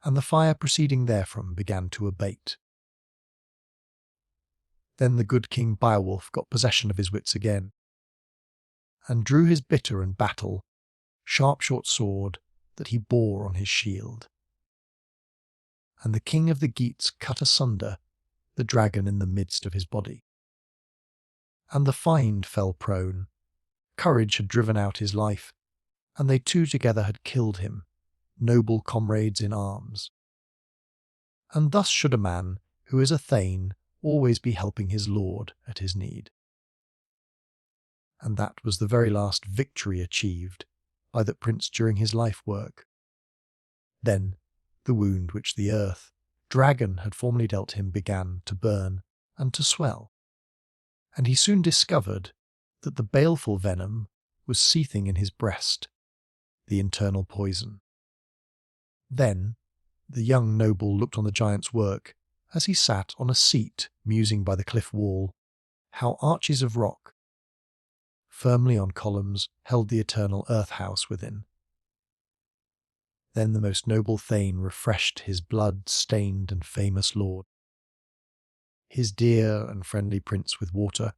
and the fire proceeding therefrom began to abate. Then the good King Beowulf got possession of his wits again, and drew his bitter and battle, sharp short sword that he bore on his shield. And the king of the Geats cut asunder the dragon in the midst of his body. And the fiend fell prone. Courage had driven out his life, and they two together had killed him, noble comrades in arms. And thus should a man who is a thane always be helping his lord at his need. And that was the very last victory achieved by that prince during his life work. Then the wound which the earth dragon had formerly dealt him began to burn and to swell, and he soon discovered that the baleful venom was seething in his breast, the internal poison. Then the young noble looked on the giant's work as he sat on a seat musing by the cliff wall, how arches of rock, firmly on columns, held the eternal earth house within. Then the most noble thane refreshed his blood-stained and famous lord, his dear and friendly prince, with water,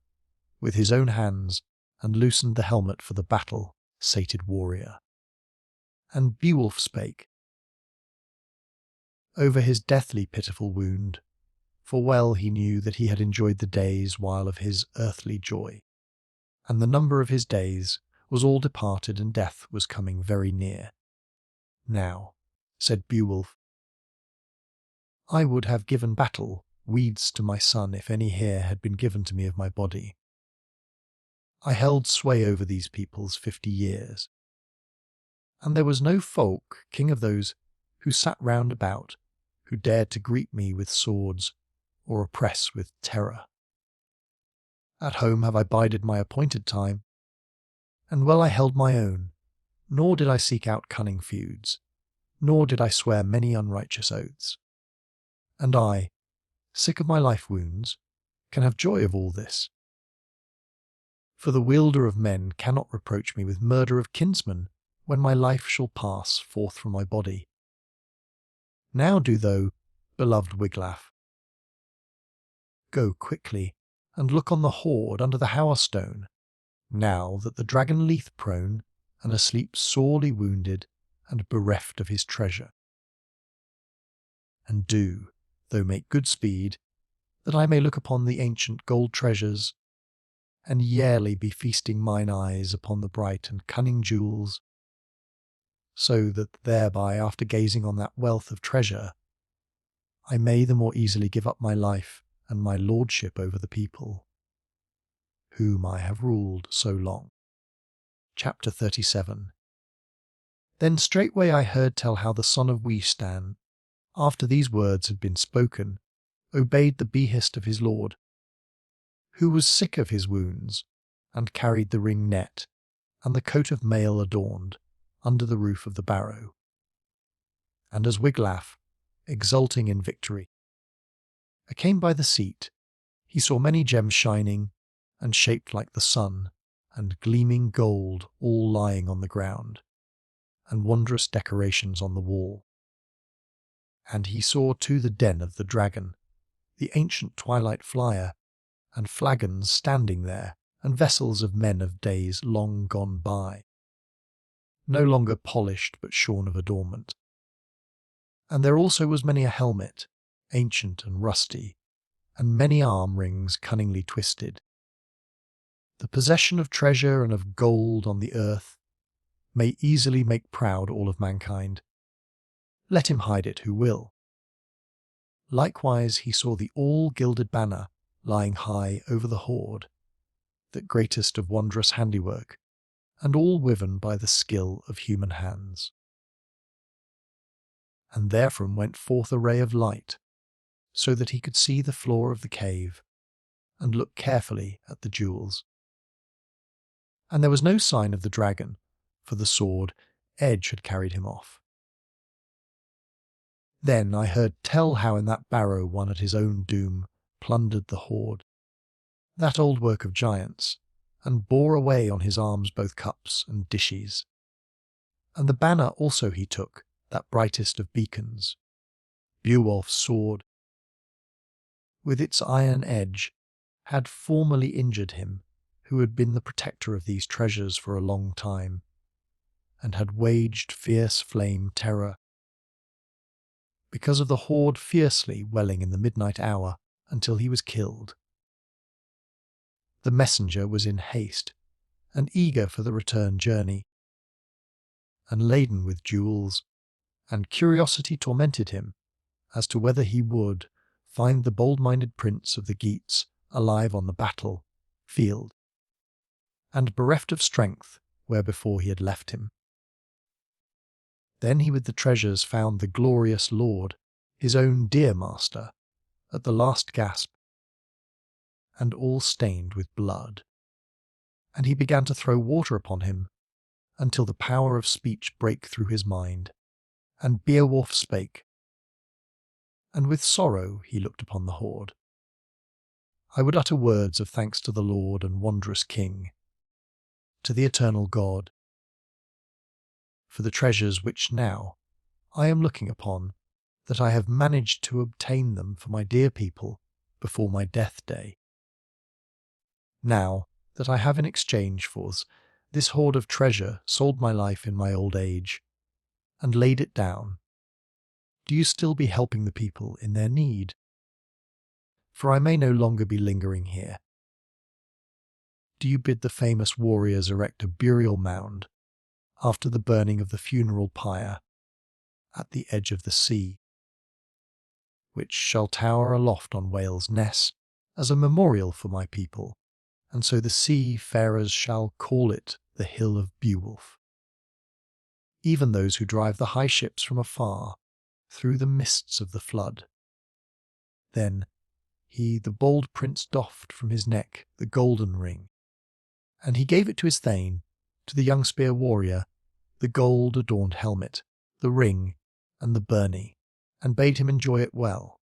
with his own hands, and loosened the helmet for the battle-sated warrior. And Beowulf spake over his deathly pitiful wound, for well he knew that he had enjoyed the days while of his earthly joy, and the number of his days was all departed, and death was coming very near. Now, said Beowulf, I would have given battle weeds to my son if any hair had been given to me of my body. I held sway over these peoples 50 years, and there was no folk, king of those who sat round about, who dared to greet me with swords or oppress with terror. At home have I bided my appointed time, and well I held my own, nor did I seek out cunning feuds, nor did I swear many unrighteous oaths. And I, sick of my life wounds, can have joy of all this. For the wielder of men cannot reproach me with murder of kinsmen when my life shall pass forth from my body. Now do thou, beloved Wiglaf, go quickly and look on the hoard under the Hourstone, now that the dragon lieth prone and asleep sorely wounded and bereft of his treasure. And do, though make good speed, that I may look upon the ancient gold treasures, and yearly be feasting mine eyes upon the bright and cunning jewels, so that thereby, after gazing on that wealth of treasure, I may the more easily give up my life and my lordship over the people, whom I have ruled so long. Chapter 37. Then straightway I heard tell how the son of Weohstan, after these words had been spoken, obeyed the behest of his lord, who was sick of his wounds, and carried the ring net, and the coat of mail adorned, under the roof of the barrow. And as Wiglaf, exulting in victory, came by the seat, he saw many gems shining, and shaped like the sun, and gleaming gold all lying on the ground, and wondrous decorations on the wall. And he saw too the den of the dragon, the ancient twilight flyer, and flagons standing there, and vessels of men of days long gone by, no longer polished but shorn of adornment. And there also was many a helmet, ancient and rusty, and many arm rings cunningly twisted. The possession of treasure and of gold on the earth may easily make proud all of mankind. Let him hide it who will. Likewise he saw the all-gilded banner lying high over the hoard, that greatest of wondrous handiwork, and all woven by the skill of human hands. and therefrom went forth a ray of light, so that he could see the floor of the cave and look carefully at the jewels. And there was no sign of the dragon, for the sword edge had carried him off. Then I heard tell how in that barrow one at his own doom plundered the hoard, that old work of giants, and bore away on his arms both cups and dishes. And the banner also he took, that brightest of beacons, Beowulf's sword, with its iron edge, had formerly injured him, who had been the protector of these treasures for a long time, and had waged fierce flame terror, because of the hoard fiercely welling in the midnight hour until he was killed. The messenger was in haste, and eager for the return journey, and laden with jewels, and curiosity tormented him as to whether he would find the bold-minded prince of the Geats alive on the battle field, and bereft of strength where before he had left him. Then he with the treasures found the glorious lord, his own dear master, at the last gasp, and all stained with blood. And he began to throw water upon him, until the power of speech brake through his mind, and Beowulf spake. And with sorrow he looked upon the hoard. I would utter words of thanks to the Lord and wondrous King, to the eternal God, for the treasures which now I am looking upon, that I have managed to obtain them for my dear people before my death day. Now that I have in exchange for this hoard of treasure sold my life in my old age, and laid it down, do you still be helping the people in their need? For I may no longer be lingering here. Do you bid the famous warriors erect a burial mound after the burning of the funeral pyre at the edge of the sea, which shall tower aloft on Whale's Ness as a memorial for my people, and so the seafarers shall call it the Hill of Beowulf, even those who drive the high ships from afar through the mists of the flood. Then he, the bold prince, doffed from his neck the golden ring, and he gave it to his thane, to the young spear warrior, the gold-adorned helmet, the ring, and the byrnie, and bade him enjoy it well.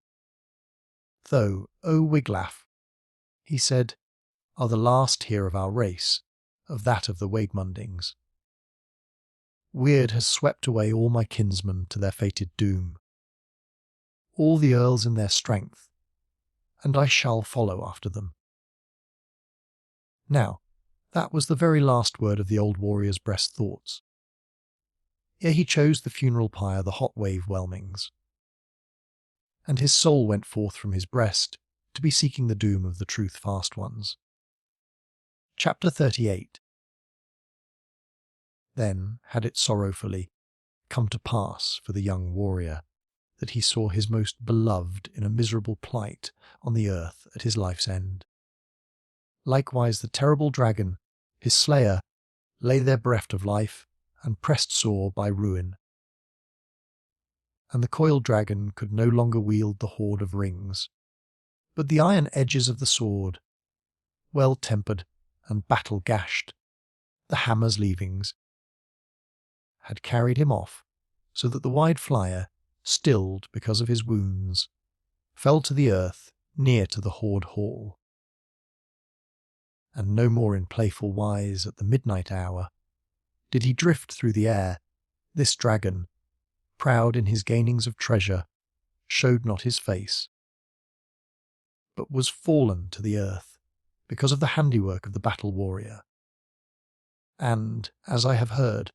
Though, O Wiglaf, he said, are the last here of our race, of that of the Waegmundings. Weird has swept away all my kinsmen to their fated doom, all the earls in their strength, and I shall follow after them. Now, that was the very last word of the old warrior's breast thoughts, ere he chose the funeral pyre the hot wave whelmings, and his soul went forth from his breast to be seeking the doom of the truth-fast ones. Chapter 38. Then had it sorrowfully come to pass for the young warrior that he saw his most beloved in a miserable plight on the earth at his life's end. Likewise the terrible dragon, his slayer, lay there bereft of life and pressed sore by ruin. And the coiled dragon could no longer wield the hoard of rings, but the iron edges of the sword, well tempered and battle-gashed, the hammer's leavings, had carried him off, so that the wide flyer, stilled because of his wounds, fell to the earth near to the hoard hall. And no more in playful wise at the midnight hour did he drift through the air, this dragon, proud in his gainings of treasure, showed not his face, but was fallen to the earth because of the handiwork of the battle warrior. And, as I have heard,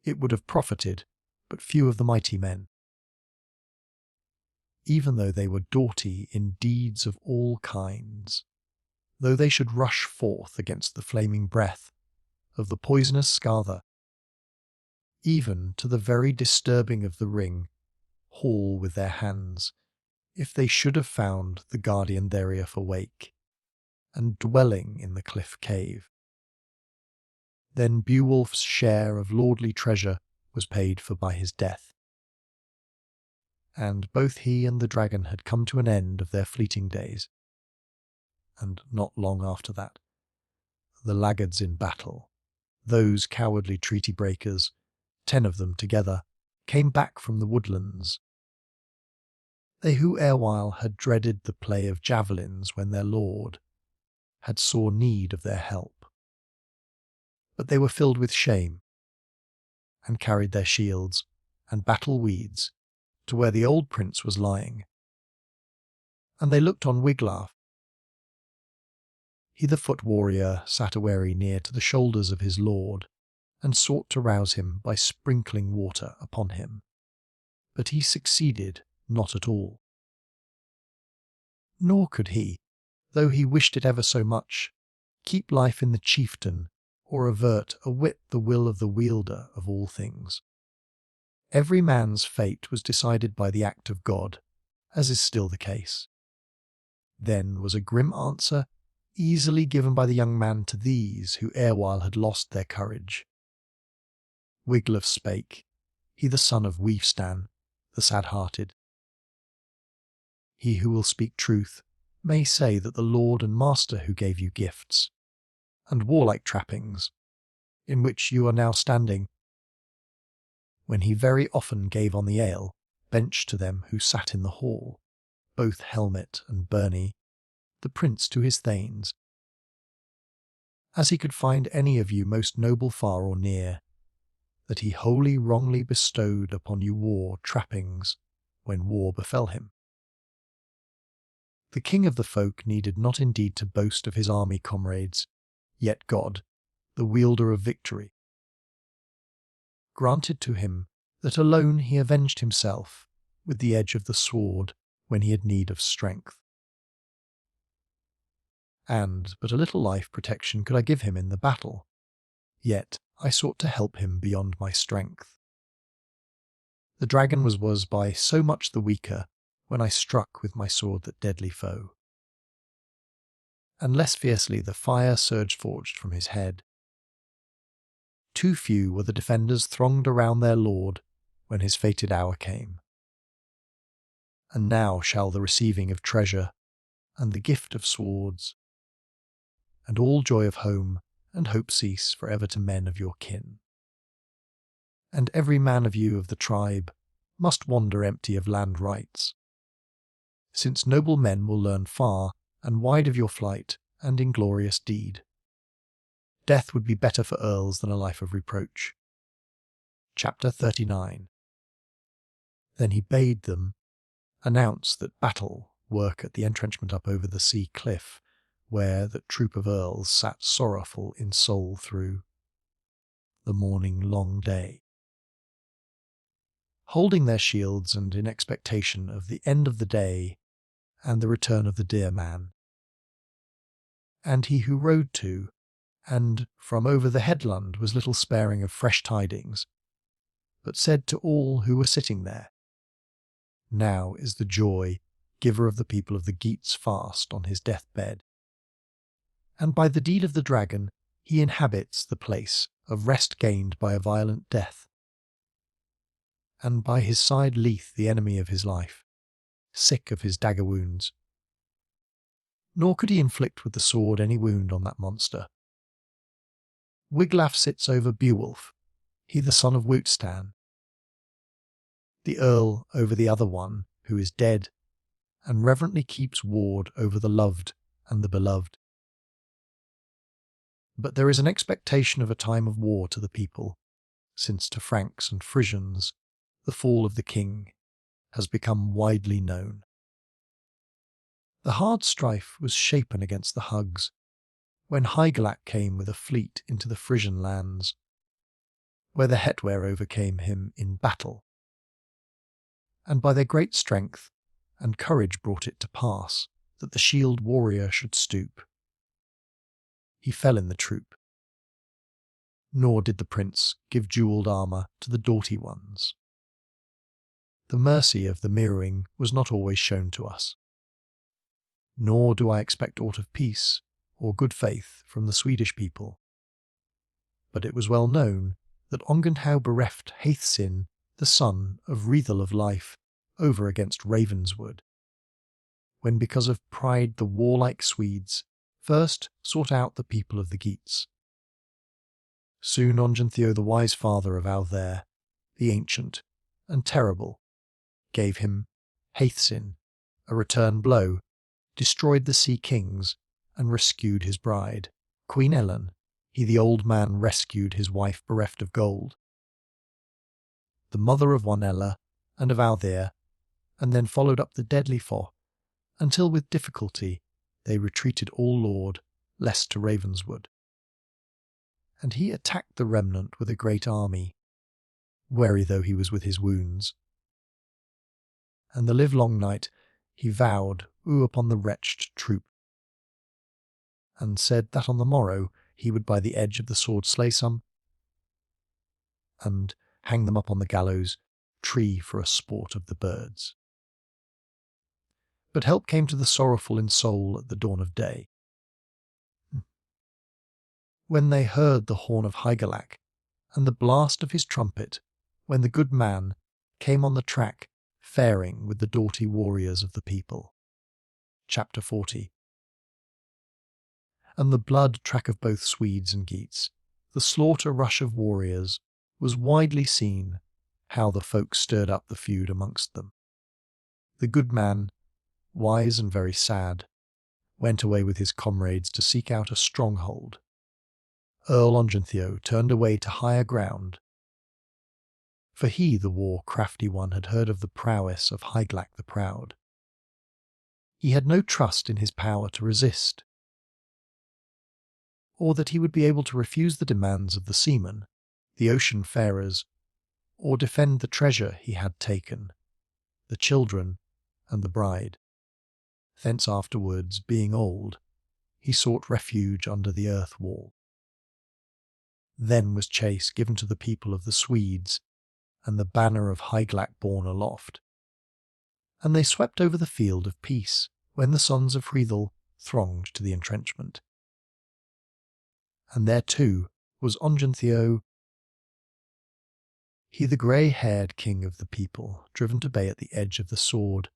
it would have profited but few of the mighty men, even though they were doughty in deeds of all kinds, though they should rush forth against the flaming breath of the poisonous Scatha, even to the very disturbing of the ring, haul with their hands, if they should have found the guardian thereof awake, and dwelling in the cliff cave. Then Beowulf's share of lordly treasure was paid for by his death. and both he and the dragon had come to an end of their fleeting days. And not long after that, the laggards in battle, those cowardly treaty breakers, 10 of them together, came back from the woodlands. They who erewhile had dreaded the play of javelins when their lord had sore need of their help. But they were filled with shame, and carried their shields and battle weeds to where the old prince was lying. And they looked on Wiglaf. He, the foot warrior, sat awary near to the shoulders of his lord, and sought to rouse him by sprinkling water upon him. But he succeeded not at all. Nor could he, though he wished it ever so much, keep life in the chieftain, or avert a whit the will of the wielder of all things. Every man's fate was decided by the act of God, as is still the case. Then was a grim answer easily given by the young man to these who erewhile had lost their courage. Wiglaf spake, he the son of Weefstan, the sad-hearted. He who will speak truth may say that the lord and master who gave you gifts, and warlike trappings, in which you are now standing, when he very often gave on the ale, bench to them who sat in the hall, both helmet and byrnie, the prince to his thanes, as he could find any of you most noble far or near, that he wholly wrongly bestowed upon you war trappings when war befell him. The king of the folk needed not indeed to boast of his army comrades, yet God, the wielder of victory, granted to him that alone he avenged himself with the edge of the sword when he had need of strength. And but a little life protection could I give him in the battle, yet I sought to help him beyond my strength. The dragon was by so much the weaker when I struck with my sword that deadly foe, and less fiercely the fire surged forged from his head. Too few were the defenders thronged around their lord when his fated hour came. And now shall the receiving of treasure, and the gift of swords, and all joy of home and hope cease for ever to men of your kin. And every man of you of the tribe must wander empty of land rights, since noble men will learn far and wide of your flight and inglorious deed. Death would be better for earls than a life of reproach. Chapter 39. Then he bade them announce that battle work at the entrenchment up over the sea cliff, where that troop of earls sat sorrowful in soul through the morning long day, holding their shields and in expectation of the end of the day and the return of the dear man. And he who rode to, and from over the headland was little sparing of fresh tidings, but said to all who were sitting there, now is the joy giver of the people of the Geats fast on his death-bed, and by the deed of the dragon he inhabits the place of rest gained by a violent death, and by his side Leith the enemy of his life, sick of his dagger wounds. Nor could he inflict with the sword any wound on that monster. Wiglaf sits over Beowulf, he the son of Weefstan, the earl over the other one who is dead, and reverently keeps ward over the loved and the beloved. But there is an expectation of a time of war to the people, since to Franks and Frisians the fall of the king has become widely known. The hard strife was shapen against the Hugs, when Hygelac came with a fleet into the Frisian lands, where the Hetwer overcame him in battle, and by their great strength and courage brought it to pass that the shield warrior should stoop. He fell in the troop, nor did the prince give jewelled armour to the doughty ones. The mercy of the mirroring was not always shown to us, nor do I expect aught of peace or good faith from the Swedish people. But it was well known that Ongenhau bereft Haethcyn, the son of Rethel of Life, over against Ravenswood, when because of pride the warlike Swedes first sought out the people of the Geats. Soon Ongentheow, the wise father of Audhere, the ancient and terrible, gave him Haethcyn, a return blow, destroyed the sea kings, and rescued his bride, Queen Ellen. He, the old man, rescued his wife bereft of gold, the mother of one Ella and of Audhere, and then followed up the deadly foe, until with difficulty they retreated all Lord, lest to Ravenswood. And he attacked the remnant with a great army, weary though he was with his wounds. And the livelong night he vowed upon the wretched troop, and said that on the morrow he would by the edge of the sword slay some, and hang them up on the gallows tree for a sport of the birds. But help came to the sorrowful in soul at the dawn of day, when they heard the horn of Hygelac and the blast of his trumpet, when the good man came on the track, faring with the doughty warriors of the people. Chapter 40. And the blood track of both Swedes and Geats, the slaughter rush of warriors, was widely seen, how the folk stirred up the feud amongst them. The good man, wise and very sad, went away with his comrades to seek out a stronghold. Earl Ongentheow turned away to higher ground, for he, the war-crafty one, had heard of the prowess of Hygelac the Proud. He had no trust in his power to resist, or that he would be able to refuse the demands of the seamen, the ocean-farers, or defend the treasure he had taken, the children and the bride. Thence afterwards, being old, he sought refuge under the earth wall. Then was chase given to the people of the Swedes, and the banner of Hygelac borne aloft. And they swept over the field of peace, when the sons of Hrothgar thronged to the entrenchment. And there too was Ongentheow, he the grey-haired king of the people, driven to bay at the edge of the sword,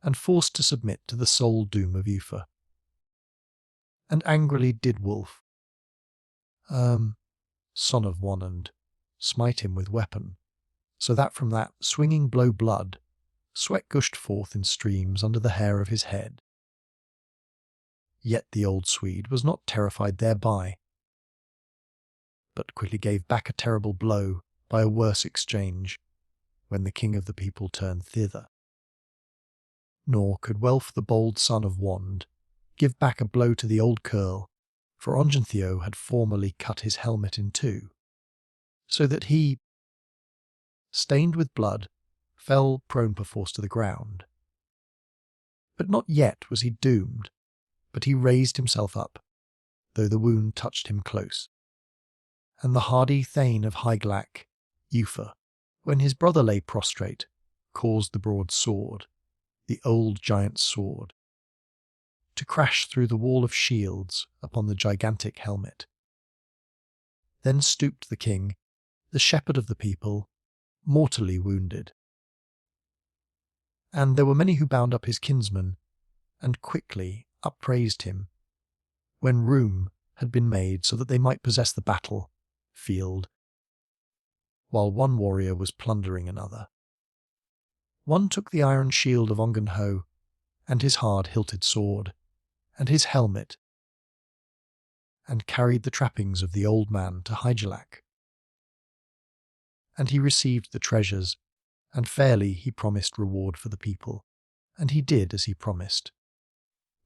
and forced to submit to the sole doom of Ufa. And angrily did Wulf, son of one, and smite him with weapon, so that from that swinging blow blood, sweat gushed forth in streams under the hair of his head. Yet the old Swede was not terrified thereby, but quickly gave back a terrible blow by a worse exchange, when the king of the people turned thither. Nor could Welf, the bold son of Wand, give back a blow to the old curl, for Ongentheow had formerly cut his helmet in two, so that he, stained with blood, fell prone perforce to the ground. But not yet was he doomed, but he raised himself up, though the wound touched him close. And the hardy thane of Hygelac, Ufa, when his brother lay prostrate, caused the broad sword, the old giant's sword, to crash through the wall of shields upon the gigantic helmet. Then stooped the king, the shepherd of the people, mortally wounded. And there were many who bound up his kinsman, and quickly upraised him, when room had been made so that they might possess the battle field, while one warrior was plundering another. One took the iron shield of Ongentheow, and his hard-hilted sword, and his helmet, and carried the trappings of the old man to Hygelac. And he received the treasures, and fairly he promised reward for the people, and he did as he promised.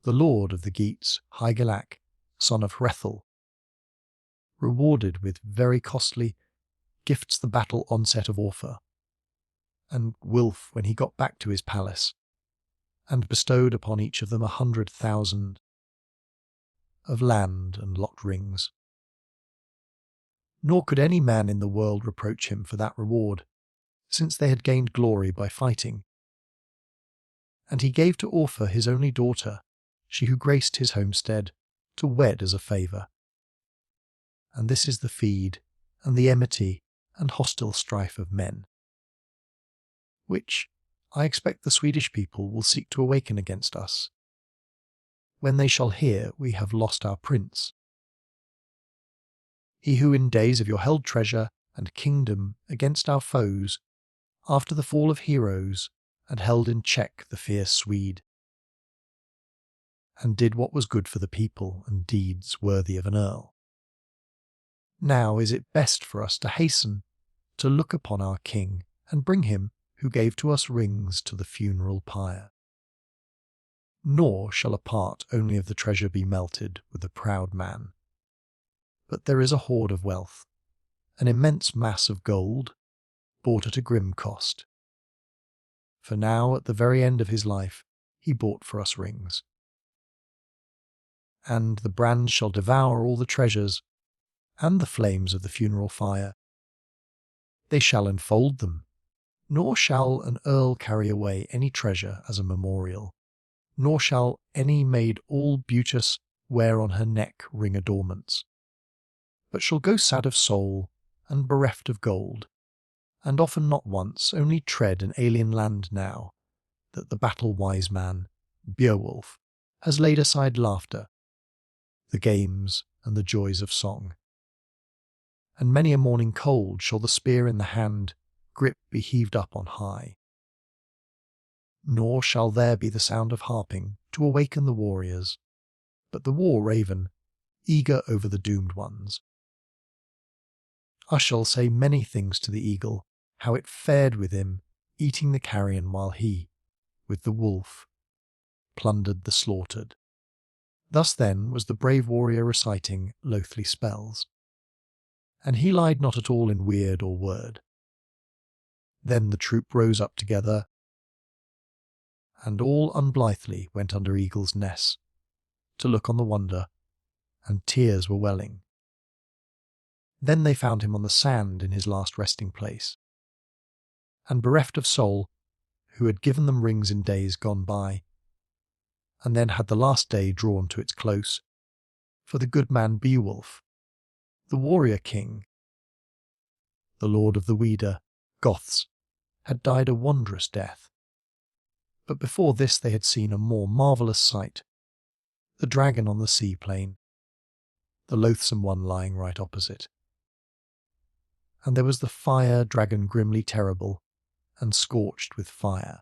The lord of the Geats, Hygelac, son of Hrothgar, rewarded with very costly gifts the battle onset of Orpha, and Wulf when he got back to his palace, and bestowed upon each of them 100,000 of land and locked rings. Nor could any man in the world reproach him for that reward, since they had gained glory by fighting. And he gave to Orpha his only daughter, she who graced his homestead, to wed as a favour. And this is the feed, and the enmity, and hostile strife of men, which I expect the Swedish people will seek to awaken against us, when they shall hear we have lost our prince. He who in days of your held treasure and kingdom against our foes, after the fall of heroes, and held in check the fierce Swede, and did what was good for the people and deeds worthy of an earl. Now is it best for us to hasten to look upon our king and bring him who gave to us rings to the funeral pyre. Nor shall a part only of the treasure be melted with a proud man, but there is a hoard of wealth, an immense mass of gold, bought at a grim cost. For now, at the very end of his life, he bought for us rings. And the brand shall devour all the treasures, and the flames of the funeral fire. They shall enfold them, nor shall an earl carry away any treasure as a memorial, nor shall any maid all beauteous wear on her neck ring adornments, but shall go sad of soul and bereft of gold, and often not once only tread an alien land now that the battle-wise man, Beowulf, has laid aside laughter, the games and the joys of song. And many a morning cold shall the spear in the hand grip be heaved up on high. Nor shall there be the sound of harping to awaken the warriors, but the war-raven, eager over the doomed ones. I shall say many things to the eagle, how it fared with him, eating the carrion while he, with the wolf, plundered the slaughtered. Thus then was the brave warrior reciting loathly spells, and he lied not at all in weird or word. Then the troop rose up together, and all unblithely went under eagle's nest, to look on the wonder, and tears were welling. Then they found him on the sand in his last resting place, and bereft of soul, who had given them rings in days gone by, and then had the last day drawn to its close, for the good man Beowulf, the warrior king, the lord of the Weder, Goths, had died a wondrous death. But before this they had seen a more marvellous sight, the dragon on the sea plain, the loathsome one lying right opposite. And there was the fire dragon grimly terrible, and scorched with fire.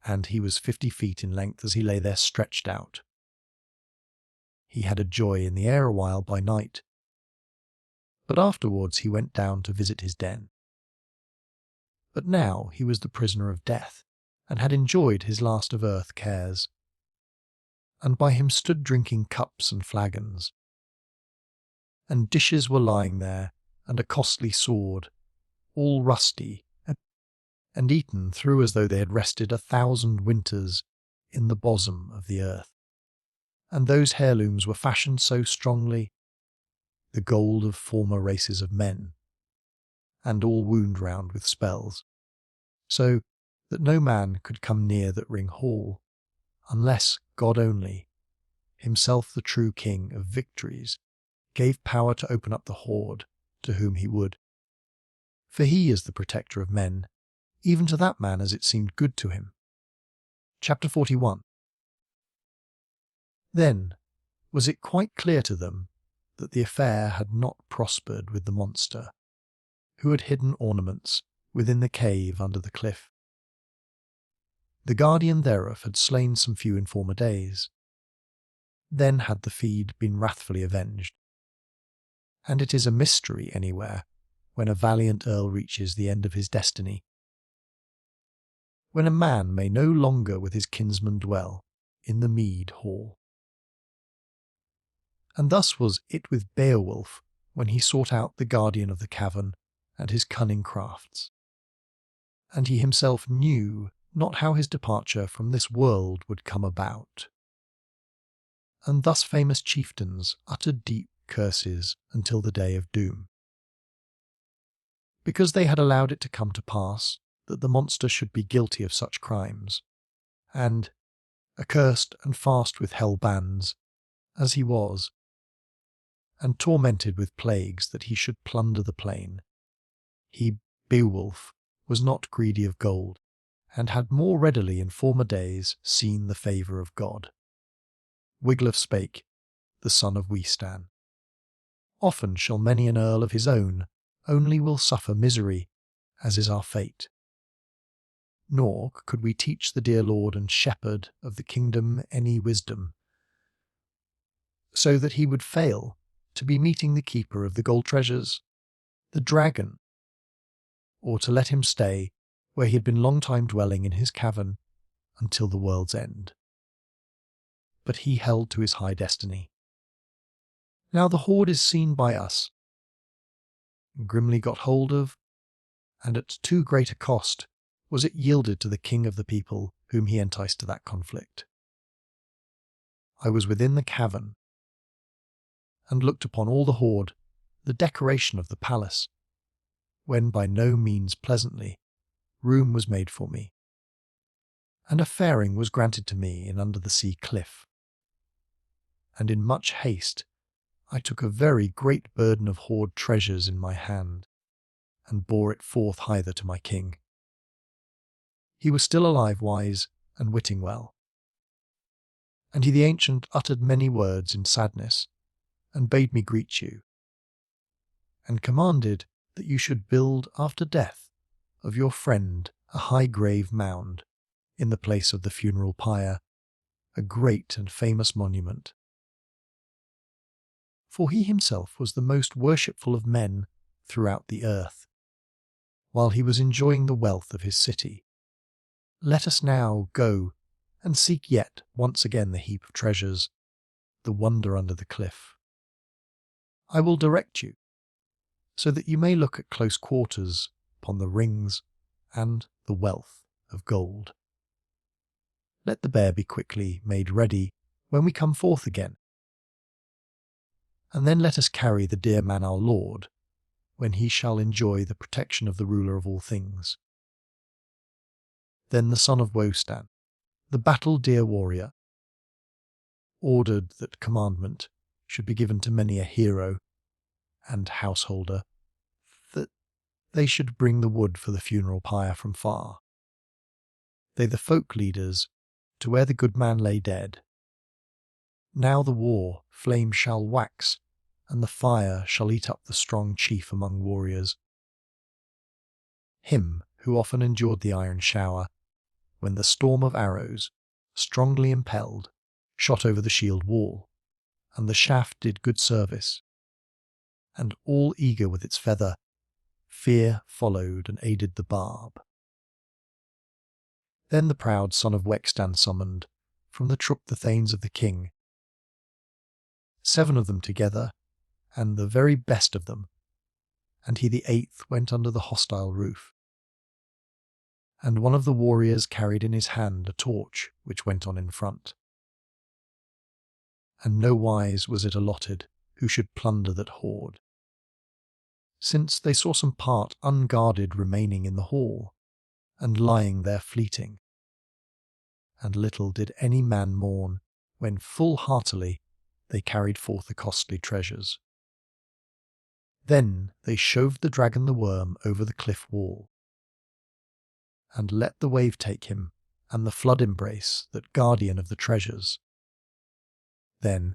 And he was 50 feet in length as he lay there stretched out. He had a joy in the air a while by night, but afterwards he went down to visit his den. But now he was the prisoner of death, and had enjoyed his last of earth cares. And by him stood drinking cups and flagons. And dishes were lying there, and a costly sword, all rusty, and eaten through as though they had rested 1,000 winters in the bosom of the earth. And those heirlooms were fashioned so strongly, the gold of former races of men, and all wound round with spells, so that no man could come near that ring hall, unless God only, himself the true king of victories, gave power to open up the hoard to whom he would. For he is the protector of men, even to that man as it seemed good to him. Chapter 41. Then was it quite clear to them that the affair had not prospered with the monster, who had hidden ornaments within the cave under the cliff. The guardian thereof had slain some few in former days. Then had the feed been wrathfully avenged. And it is a mystery anywhere when a valiant earl reaches the end of his destiny, when a man may no longer with his kinsman dwell in the mead hall. And thus was it with Beowulf when he sought out the guardian of the cavern and his cunning crafts. And he himself knew not how his departure from this world would come about. And thus famous chieftains uttered deep curses until the day of doom, because they had allowed it to come to pass that the monster should be guilty of such crimes, and, accursed and fast with hell bands, as he was, and tormented with plagues that he should plunder the plain, he, Beowulf, was not greedy of gold, and had more readily in former days seen the favour of God. Wiglaf spake, the son of Weohstan. Often shall many an earl of his own only will suffer misery, as is our fate. Nor could we teach the dear lord and shepherd of the kingdom any wisdom, so that he would fail to be meeting the keeper of the gold treasures, the dragon, or to let him stay where he had been long time dwelling in his cavern until the world's end. But he held to his high destiny. Now the hoard is seen by us, grimly got hold of, and at too great a cost was it yielded to the king of the people whom he enticed to that conflict. I was within the cavern, and looked upon all the hoard, the decoration of the palace, when by no means pleasantly room was made for me, and a faring was granted to me in under the sea cliff. And in much haste I took a very great burden of hoard treasures in my hand, and bore it forth hither to my king. He was still alive, wise, and witting well. And he the ancient uttered many words in sadness, and bade me greet you, and commanded that you should build after death of your friend a high grave mound in the place of the funeral pyre, a great and famous monument. For he himself was the most worshipful of men throughout the earth, while he was enjoying the wealth of his city. Let us now go and seek yet once again the heap of treasures, the wonder under the cliff. I will direct you, so that you may look at close quarters upon the rings and the wealth of gold. Let the bear be quickly made ready when we come forth again, and then let us carry the dear man our lord, when he shall enjoy the protection of the ruler of all things. Then the son of Weohstan, the battle-dear warrior, ordered that commandment should be given to many a hero and householder, that they should bring the wood for the funeral pyre from far. They the folk leaders, to where the good man lay dead. Now the war flame shall wax, and the fire shall eat up the strong chief among warriors. Him who often endured the iron shower, when the storm of arrows, strongly impelled, shot over the shield wall, and the shaft did good service. And all eager with its feather, fear followed and aided the barb. Then the proud son of Weohstan summoned, from the troop the thanes of the king, 7 of them together, and the very best of them, and he the 8th went under the hostile roof. And one of the warriors carried in his hand a torch which went on in front. And no wise was it allotted who should plunder that hoard, since they saw some part unguarded remaining in the hall, and lying there fleeting. And little did any man mourn, when full heartily they carried forth the costly treasures. Then they shoved the dragon the worm over the cliff wall, and let the wave take him, and the flood embrace that guardian of the treasures. Then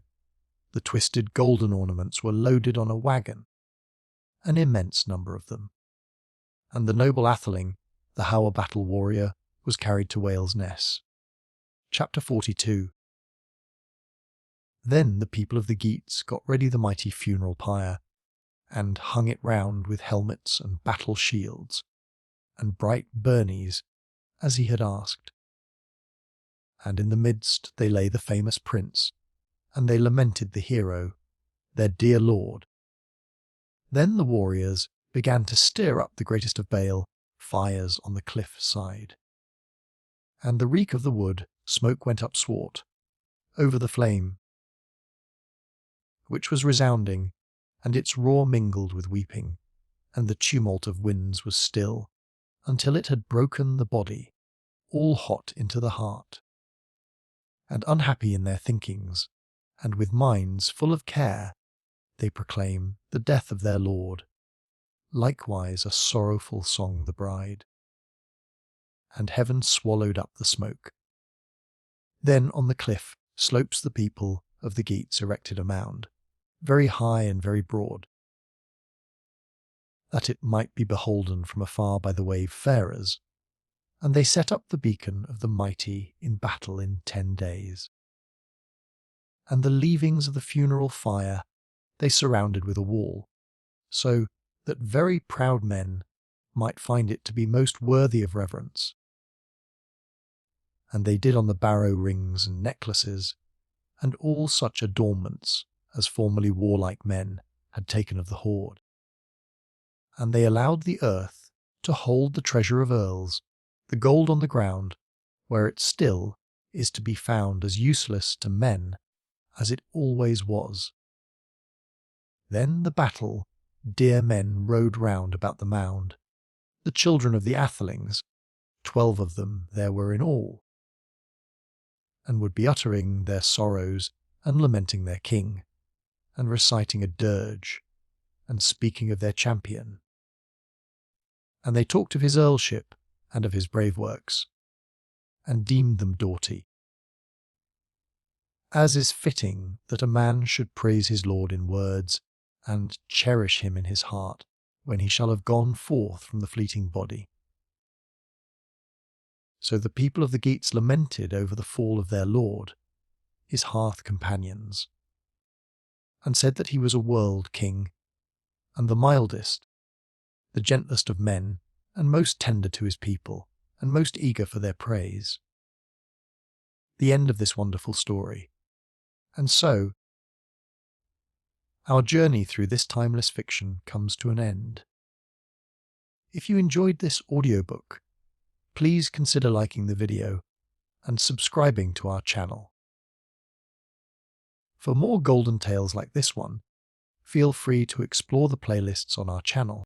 the twisted golden ornaments were loaded on a waggon, an immense number of them, and the noble atheling, the Hour battle warrior, was carried to Wales Ness. Chapter 42. Then the people of the Geats got ready the mighty funeral pyre, and hung it round with helmets and battle shields, and bright burnies, as he had asked. And in the midst they lay the famous prince, and they lamented the hero, their dear lord. Then the warriors began to stir up the greatest of bale fires on the cliff side. And the reek of the wood smoke went up swart over the flame, which was resounding, and its roar mingled with weeping, and the tumult of winds was still, until it had broken the body, all hot into the heart. And unhappy in their thinkings, and with minds full of care, they proclaim the death of their lord, likewise a sorrowful song the bride. and heaven swallowed up the smoke. Then on the cliff slopes the people of the Geats erected a mound, very high and very broad, that it might be beholden from afar by the wave-farers, and they set up the beacon of the mighty in battle in 10 days. And the leavings of the funeral fire they surrounded with a wall, so that very proud men might find it to be most worthy of reverence. And they did on the barrow rings and necklaces, and all such adornments as formerly warlike men had taken of the hoard. And they allowed the earth to hold the treasure of earls, the gold on the ground, where it still is to be found as useless to men as it always was. Then the battle dear men rode round about the mound, the children of the athelings, 12 of them there were in all, and would be uttering their sorrows and lamenting their king, and reciting a dirge, and speaking of their champion. And they talked of his earlship and of his brave works, and deemed them doughty, as is fitting that a man should praise his lord in words, and cherish him in his heart, when he shall have gone forth from the fleeting body. So the people of the Geats lamented over the fall of their lord, his hearth companions, and said that he was a world king, and the mildest, the gentlest of men, and most tender to his people, and most eager for their praise. The end of this wonderful story. And so, our journey through this timeless fiction comes to an end. If you enjoyed this audiobook, please consider liking the video and subscribing to our channel. For more golden tales like this one, feel free to explore the playlists on our channel.